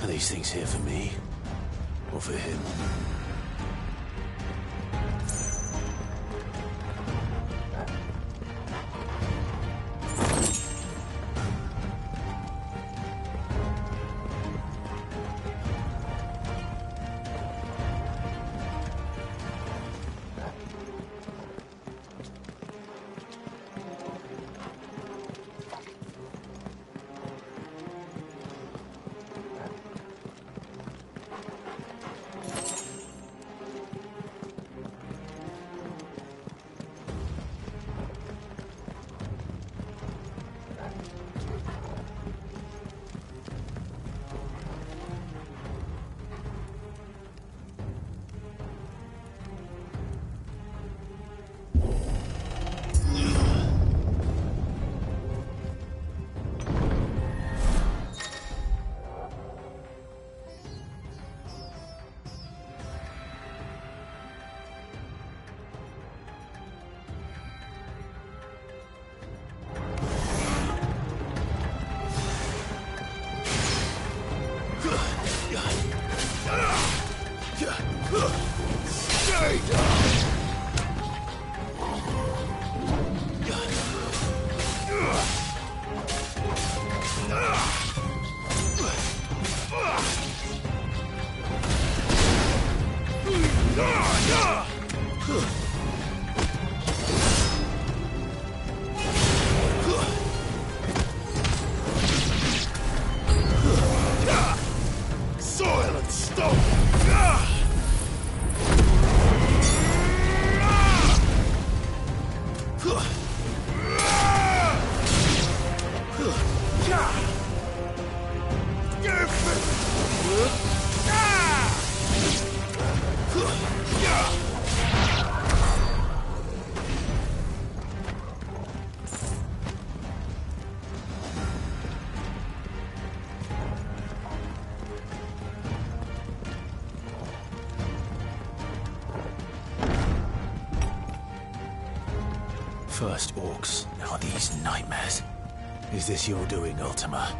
Are these things here for me? Or for him? Soil and stone! First orcs, now these nightmares. Is this your doing, Ultima?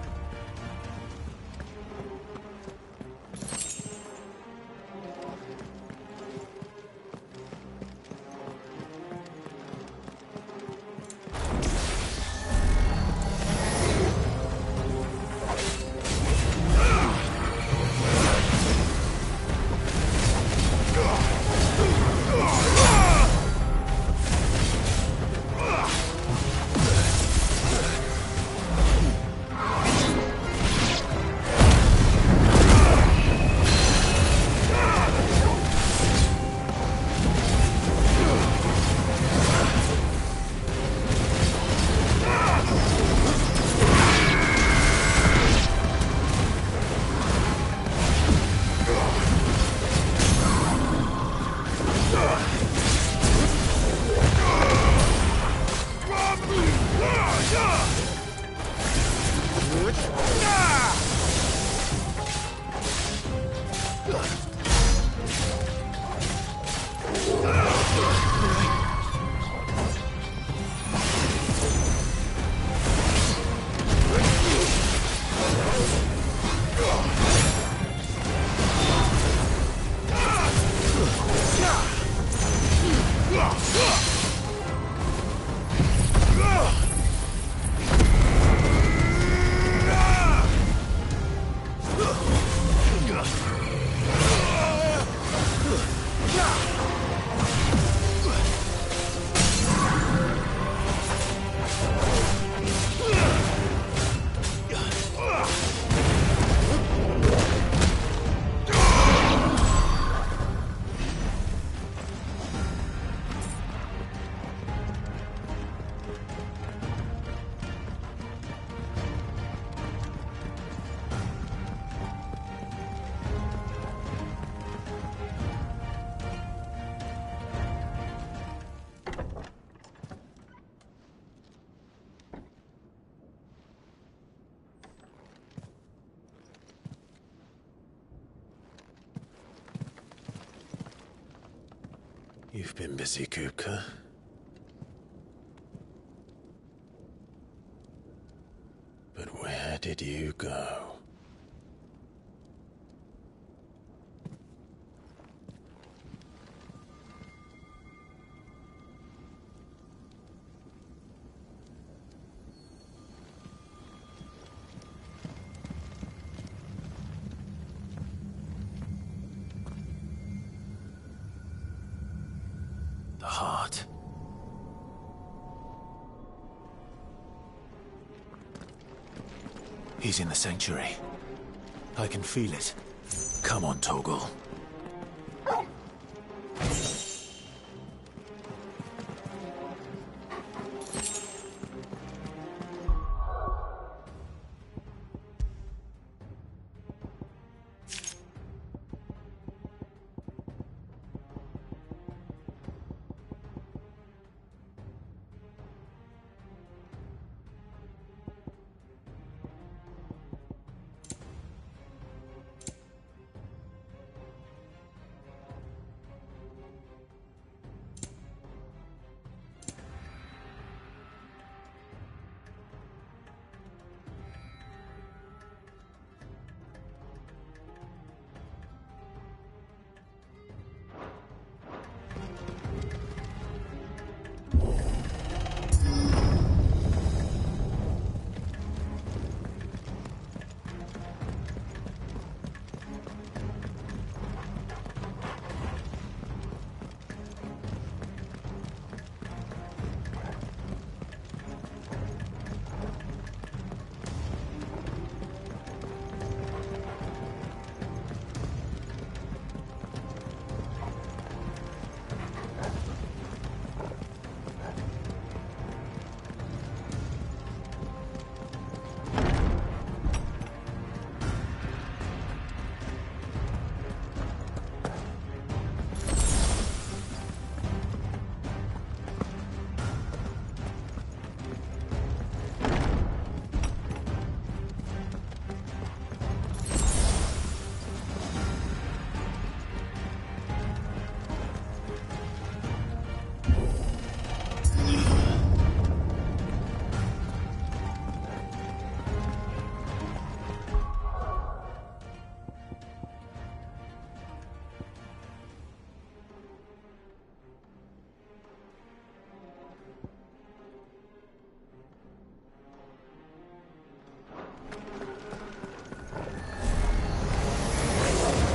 You've been busy, Kupka. But where did you go? The heart. He's in the sanctuary. I can feel it. Come on, Torgal.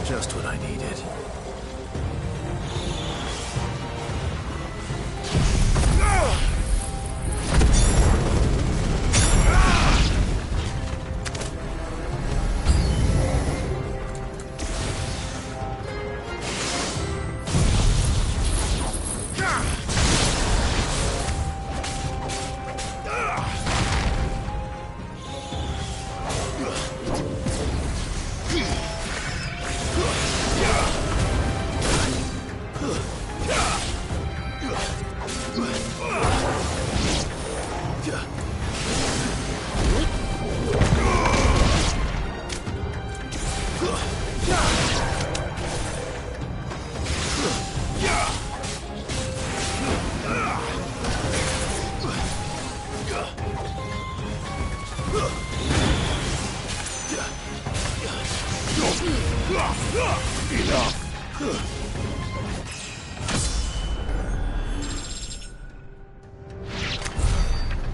Just what I needed.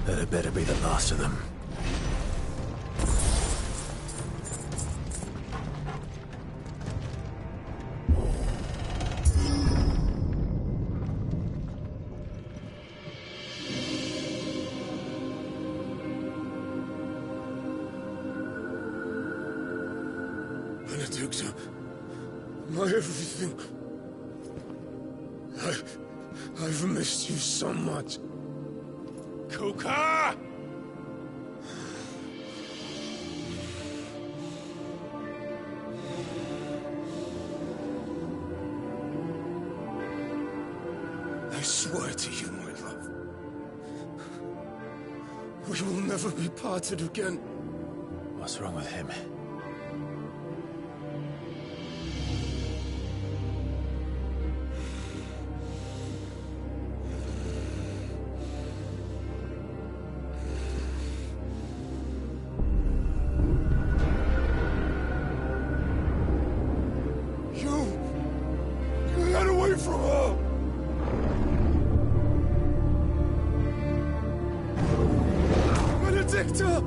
That had better be the last of them. Benedicta, my everything. I've missed you so much. Kupka! I swear to you, my love, we will never be parted again. What's wrong with him? Hector!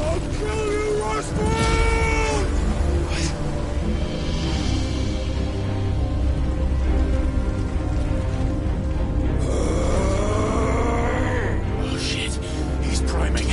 I'll kill you, Roswell! Oh shit, he's priming.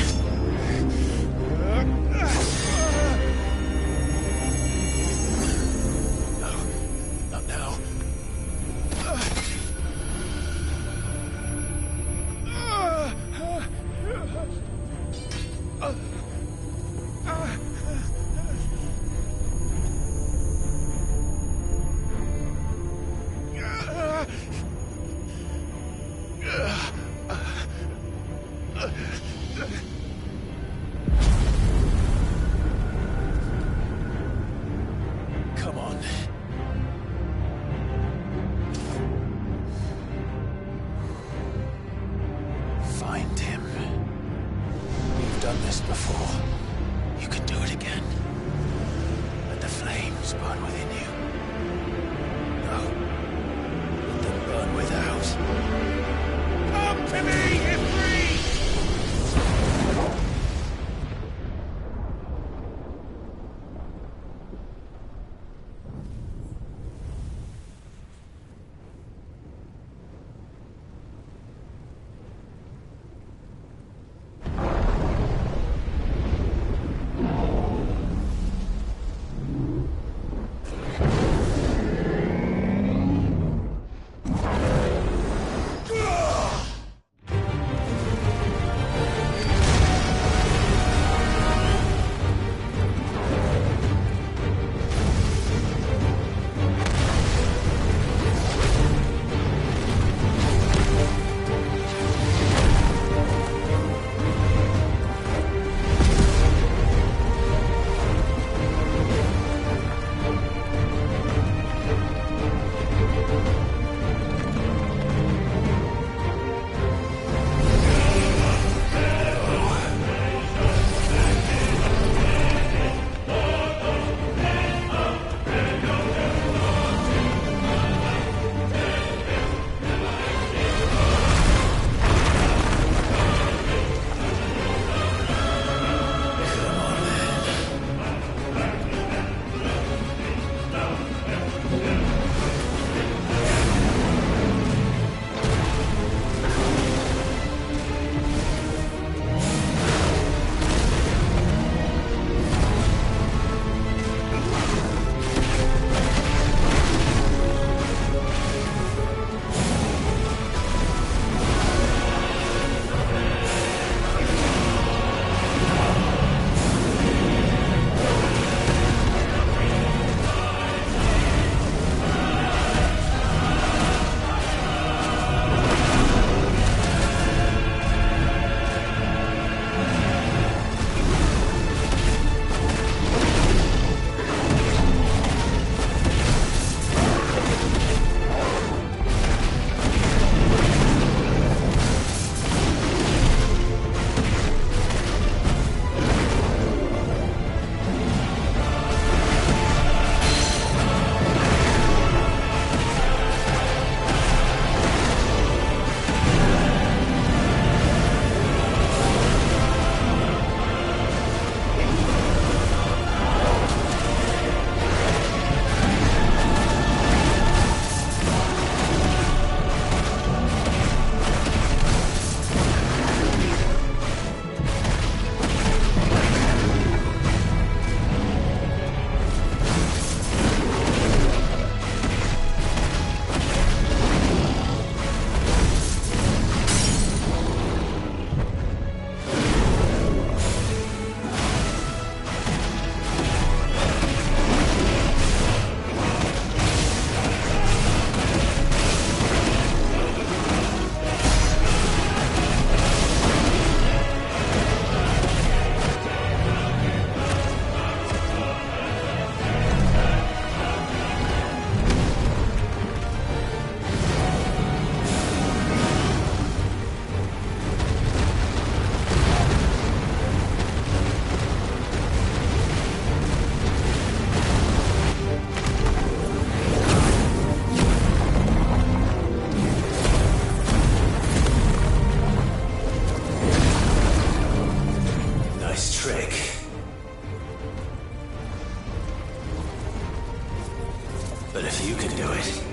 But if you can do it,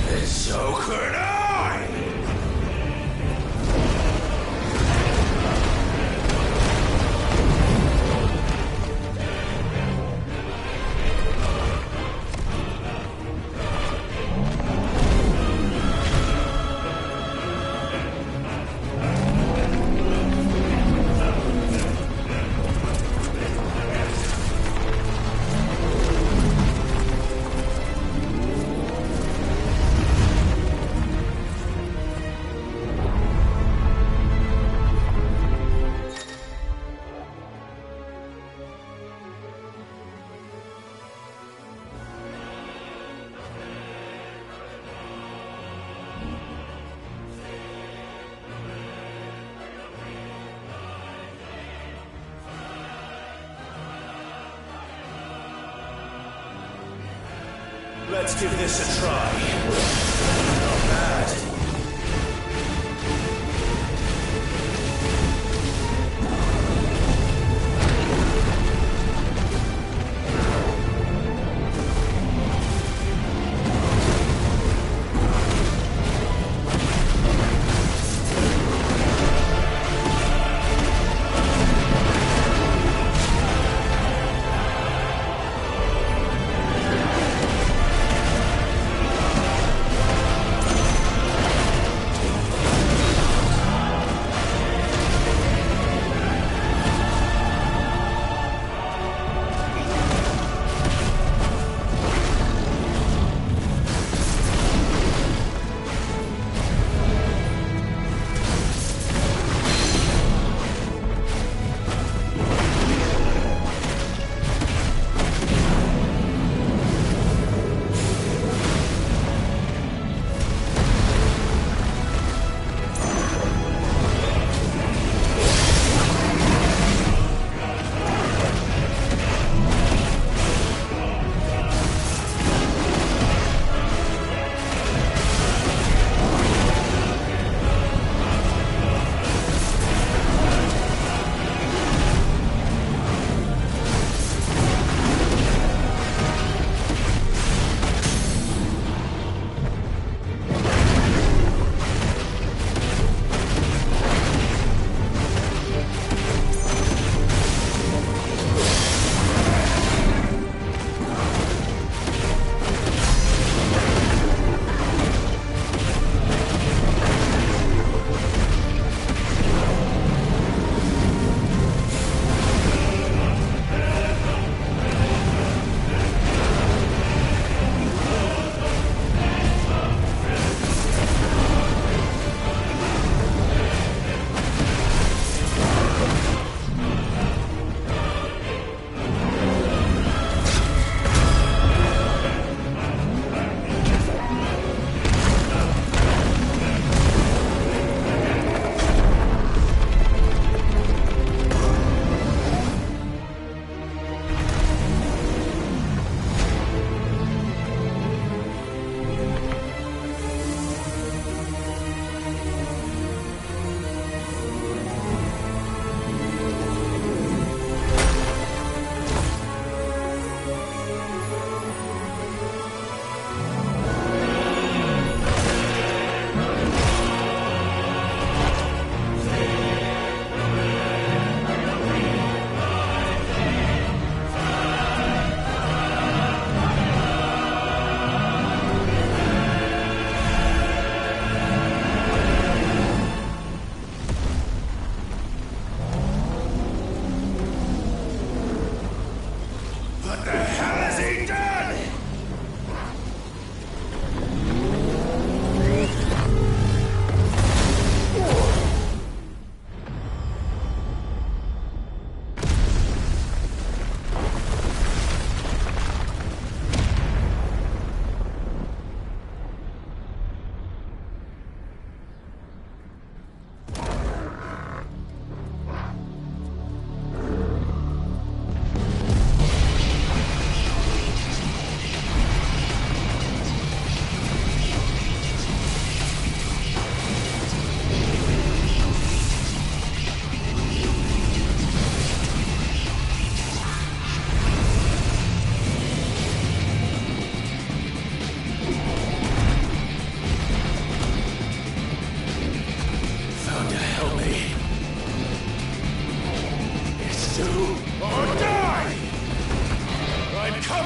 then so could I! Let's give this a try. Not bad.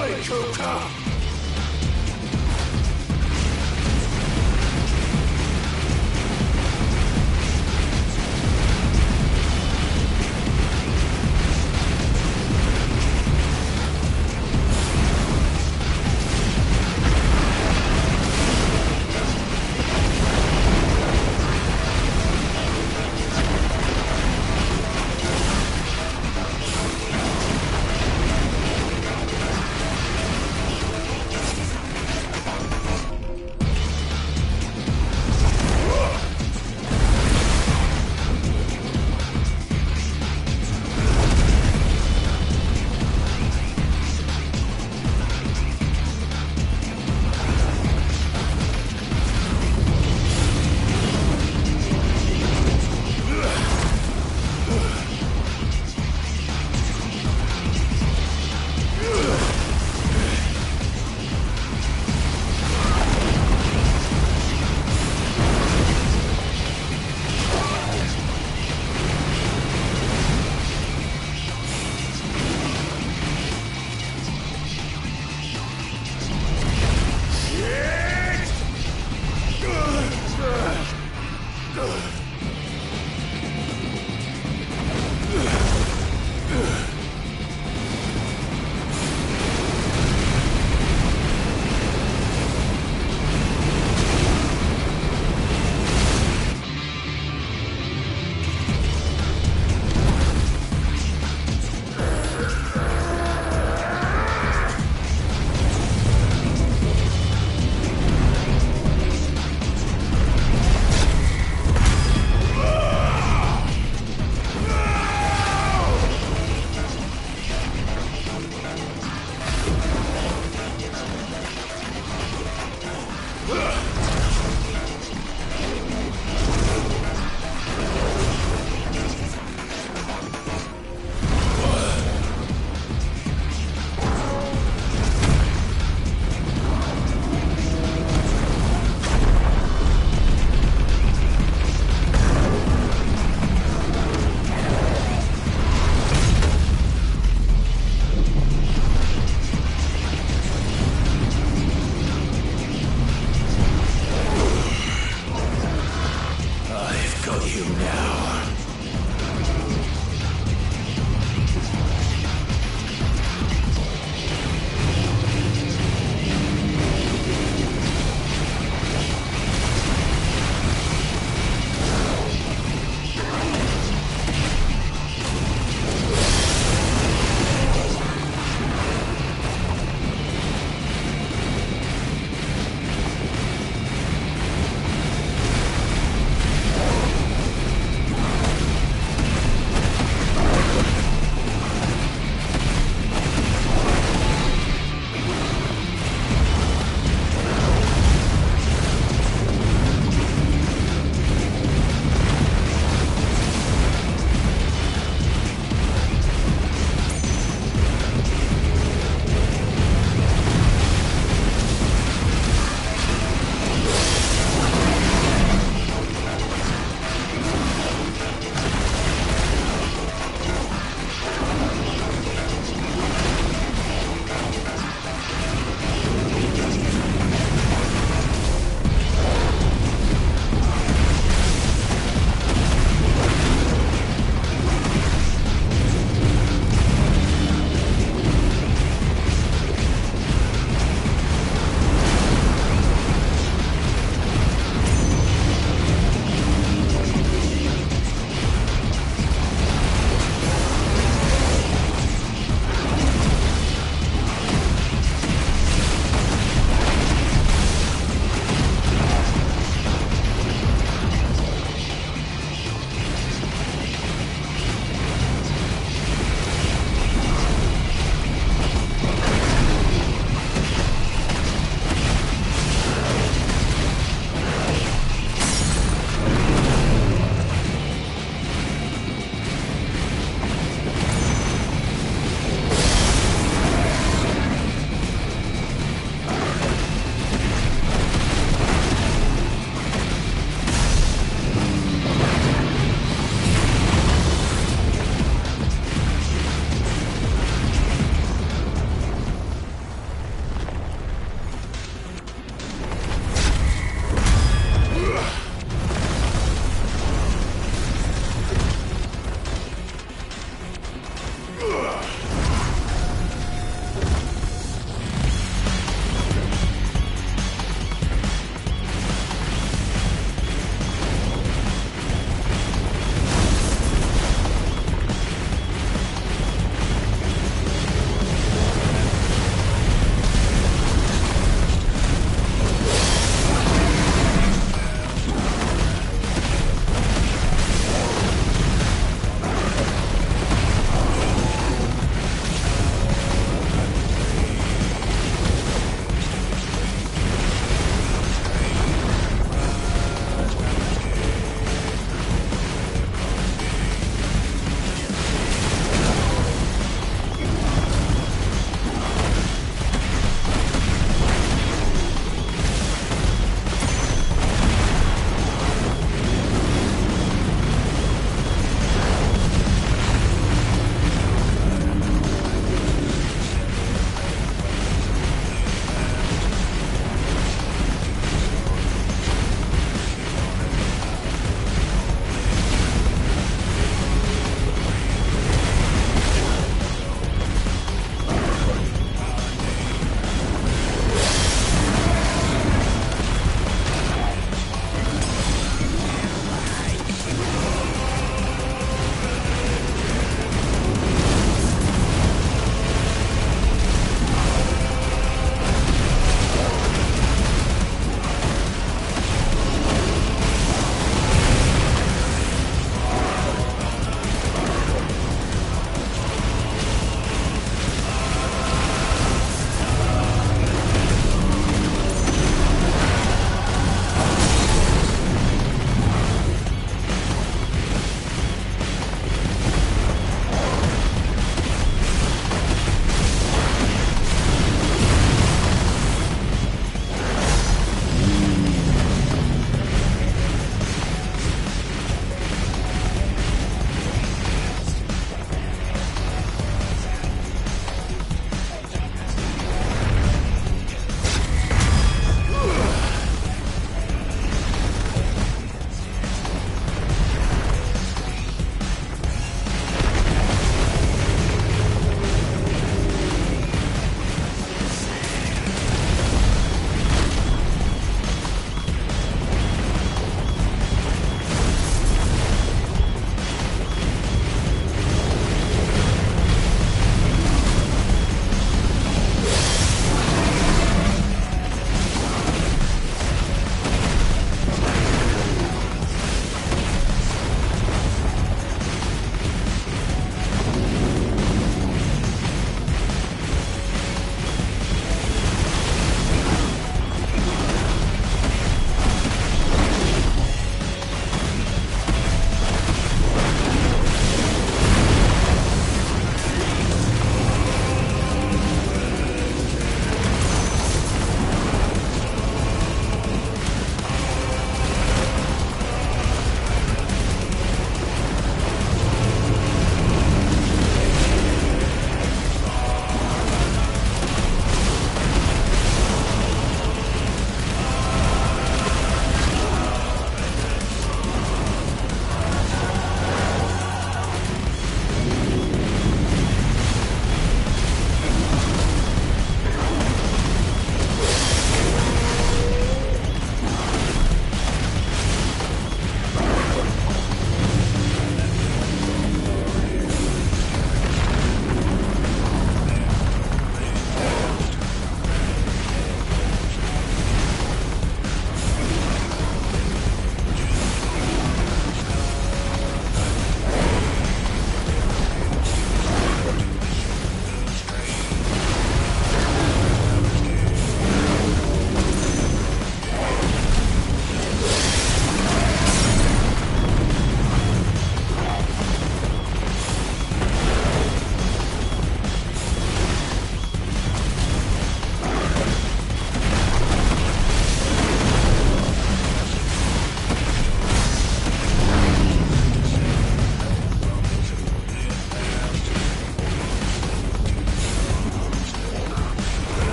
me, Kuta!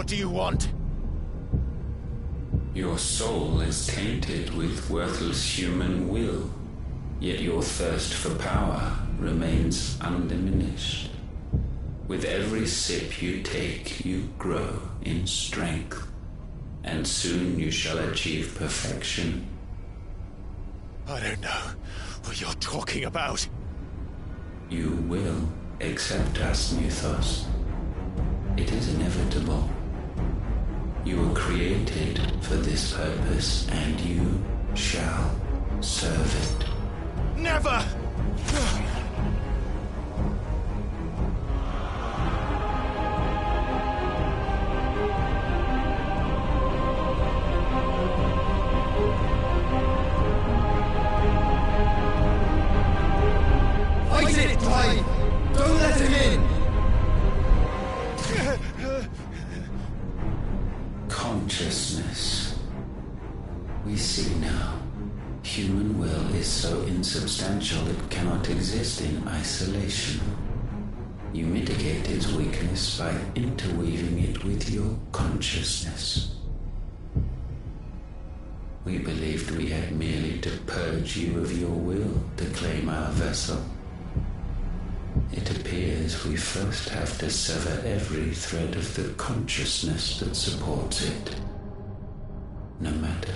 What do you want? Your soul is tainted with worthless human will, yet your thirst for power remains undiminished. With every sip you take, you grow in strength, and soon you shall achieve perfection. I don't know what you're talking about. You will accept us, Mythos. It is inevitable. You were created for this purpose, and you shall serve it. Never! Fight it, Clive! Don't let him in! Consciousness. We see now. Human will is so insubstantial it cannot exist in isolation. You mitigate its weakness by interweaving it with your consciousness. We believed we had merely to purge you of your will to claim our vessel. It appears we first have to sever every thread of the consciousness that supports it. No matter.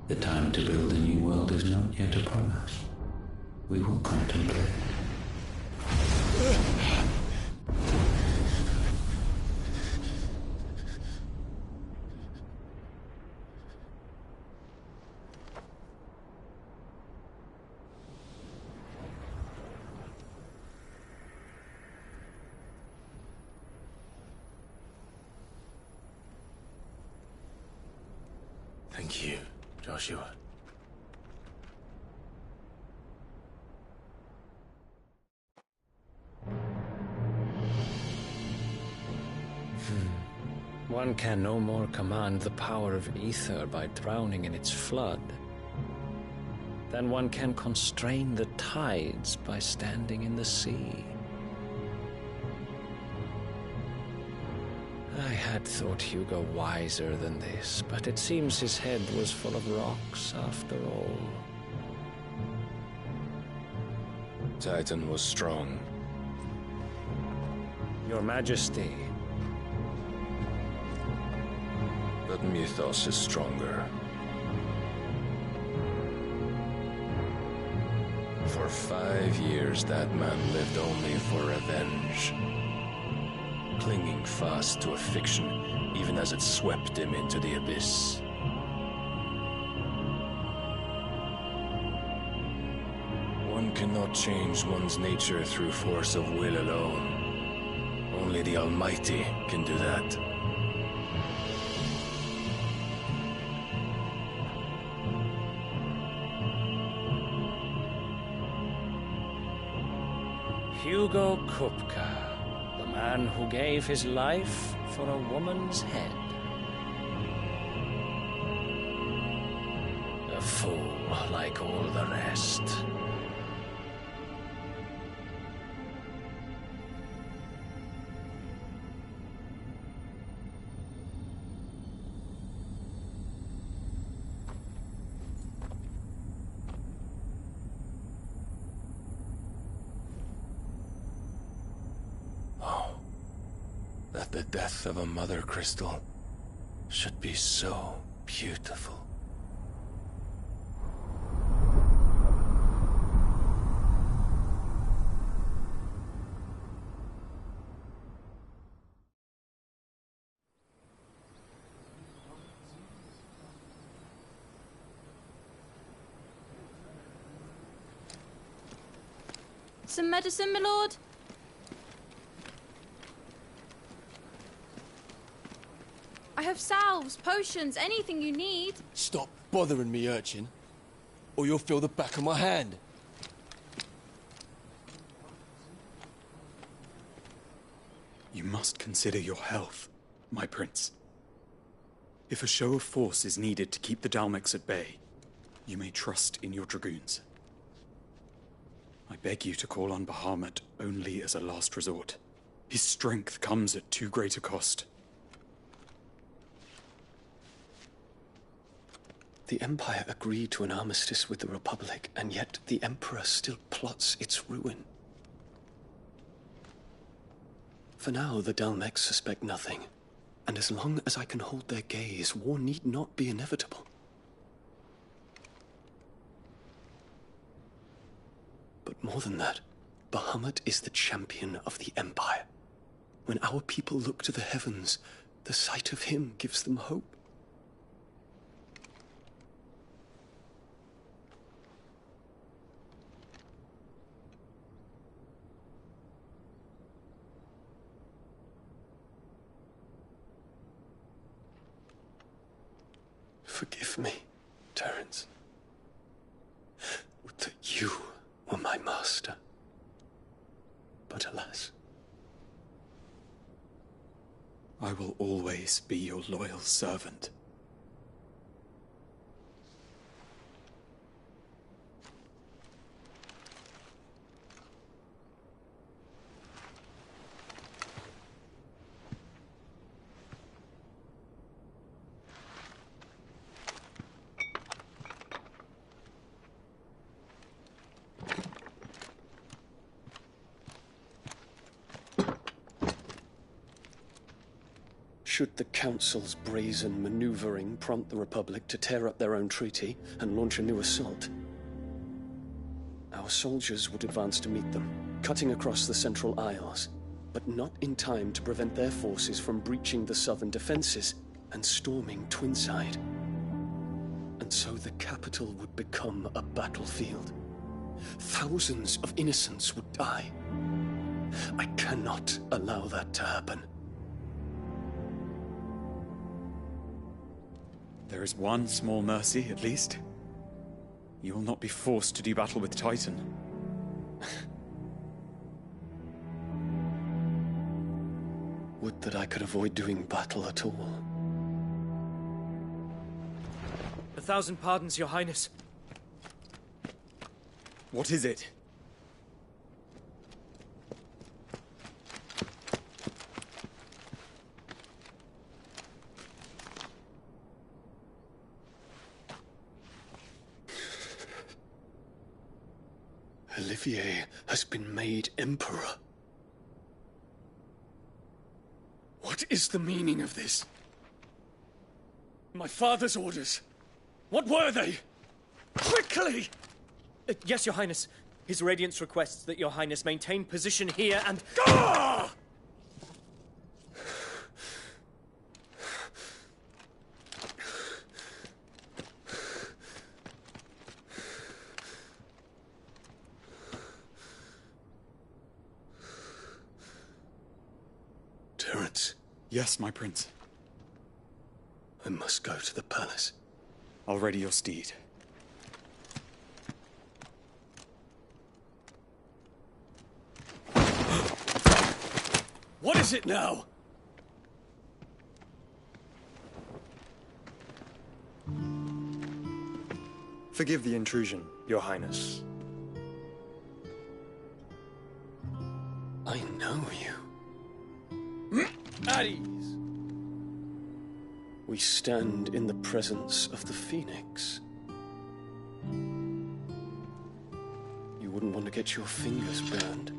The time to build a new world is not yet upon us. We will contemplate. Thank you, Joshua. One can no more command the power of ether by drowning in its flood than one can constrain the tides by standing in the sea. I had thought Hugo wiser than this, but it seems his head was full of rocks after all. Titan was strong. Your Majesty. But Mythos is stronger. For 5 years, that man lived only for revenge. Clinging fast to a fiction, even as it swept him into the abyss. One cannot change one's nature through force of will alone. Only the Almighty can do that. Hugo Kupka, the man who gave his life for a woman's head. A fool like all the rest. That the death of a mother crystal should be so beautiful. Some medicine, my lord? I have salves, potions, anything you need. Stop bothering me, urchin, or you'll feel the back of my hand. You must consider your health, my prince. If a show of force is needed to keep the Dalmex at bay, you may trust in your dragoons. I beg you to call on Bahamut only as a last resort. His strength comes at too great a cost. The Empire agreed to an armistice with the Republic, and yet the Emperor still plots its ruin. For now, the Dalmex suspect nothing, and as long as I can hold their gaze, war need not be inevitable. But more than that, Bahamut is the champion of the Empire. When our people look to the heavens, the sight of him gives them hope. Forgive me, Terence. Would that you were my master. But alas. I will always be your loyal servant. Should the Council's brazen maneuvering prompt the Republic to tear up their own treaty and launch a new assault, our soldiers would advance to meet them, cutting across the Central Isles, but not in time to prevent their forces from breaching the southern defenses and storming Twinside. And so the capital would become a battlefield. Thousands of innocents would die. I cannot allow that to happen. There is one small mercy, at least. You will not be forced to do battle with Titan. Would that I could avoid doing battle at all. 1,000 pardons, Your Highness. What is it? Olivier has been made Emperor. What is the meaning of this? My father's orders. What were they? Quickly! Yes, Your Highness. His Radiance requests that Your Highness maintain position here and... Ah! Terence. Yes, my prince. I must go to the palace. I'll ready your steed. What is it now? Forgive the intrusion, Your Highness. I know you. At ease. We stand in the presence of the Phoenix. You wouldn't want to get your fingers burned.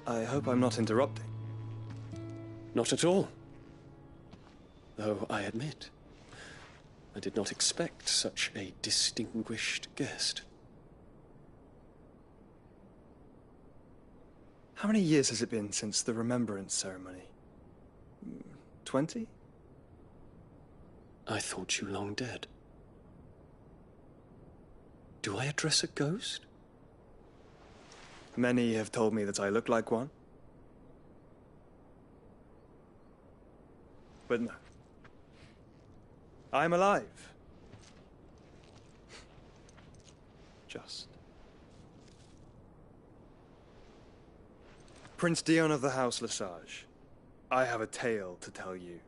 I hope I'm not interrupting. Not at all. Though I admit, I did not expect such a distinguished guest. How many years has it been since the Remembrance ceremony? 20? I thought you long dead. Do I address a ghost? Many have told me that I look like one. But no. I'm alive. Just. Prince Dion of the House Lesage, I have a tale to tell you.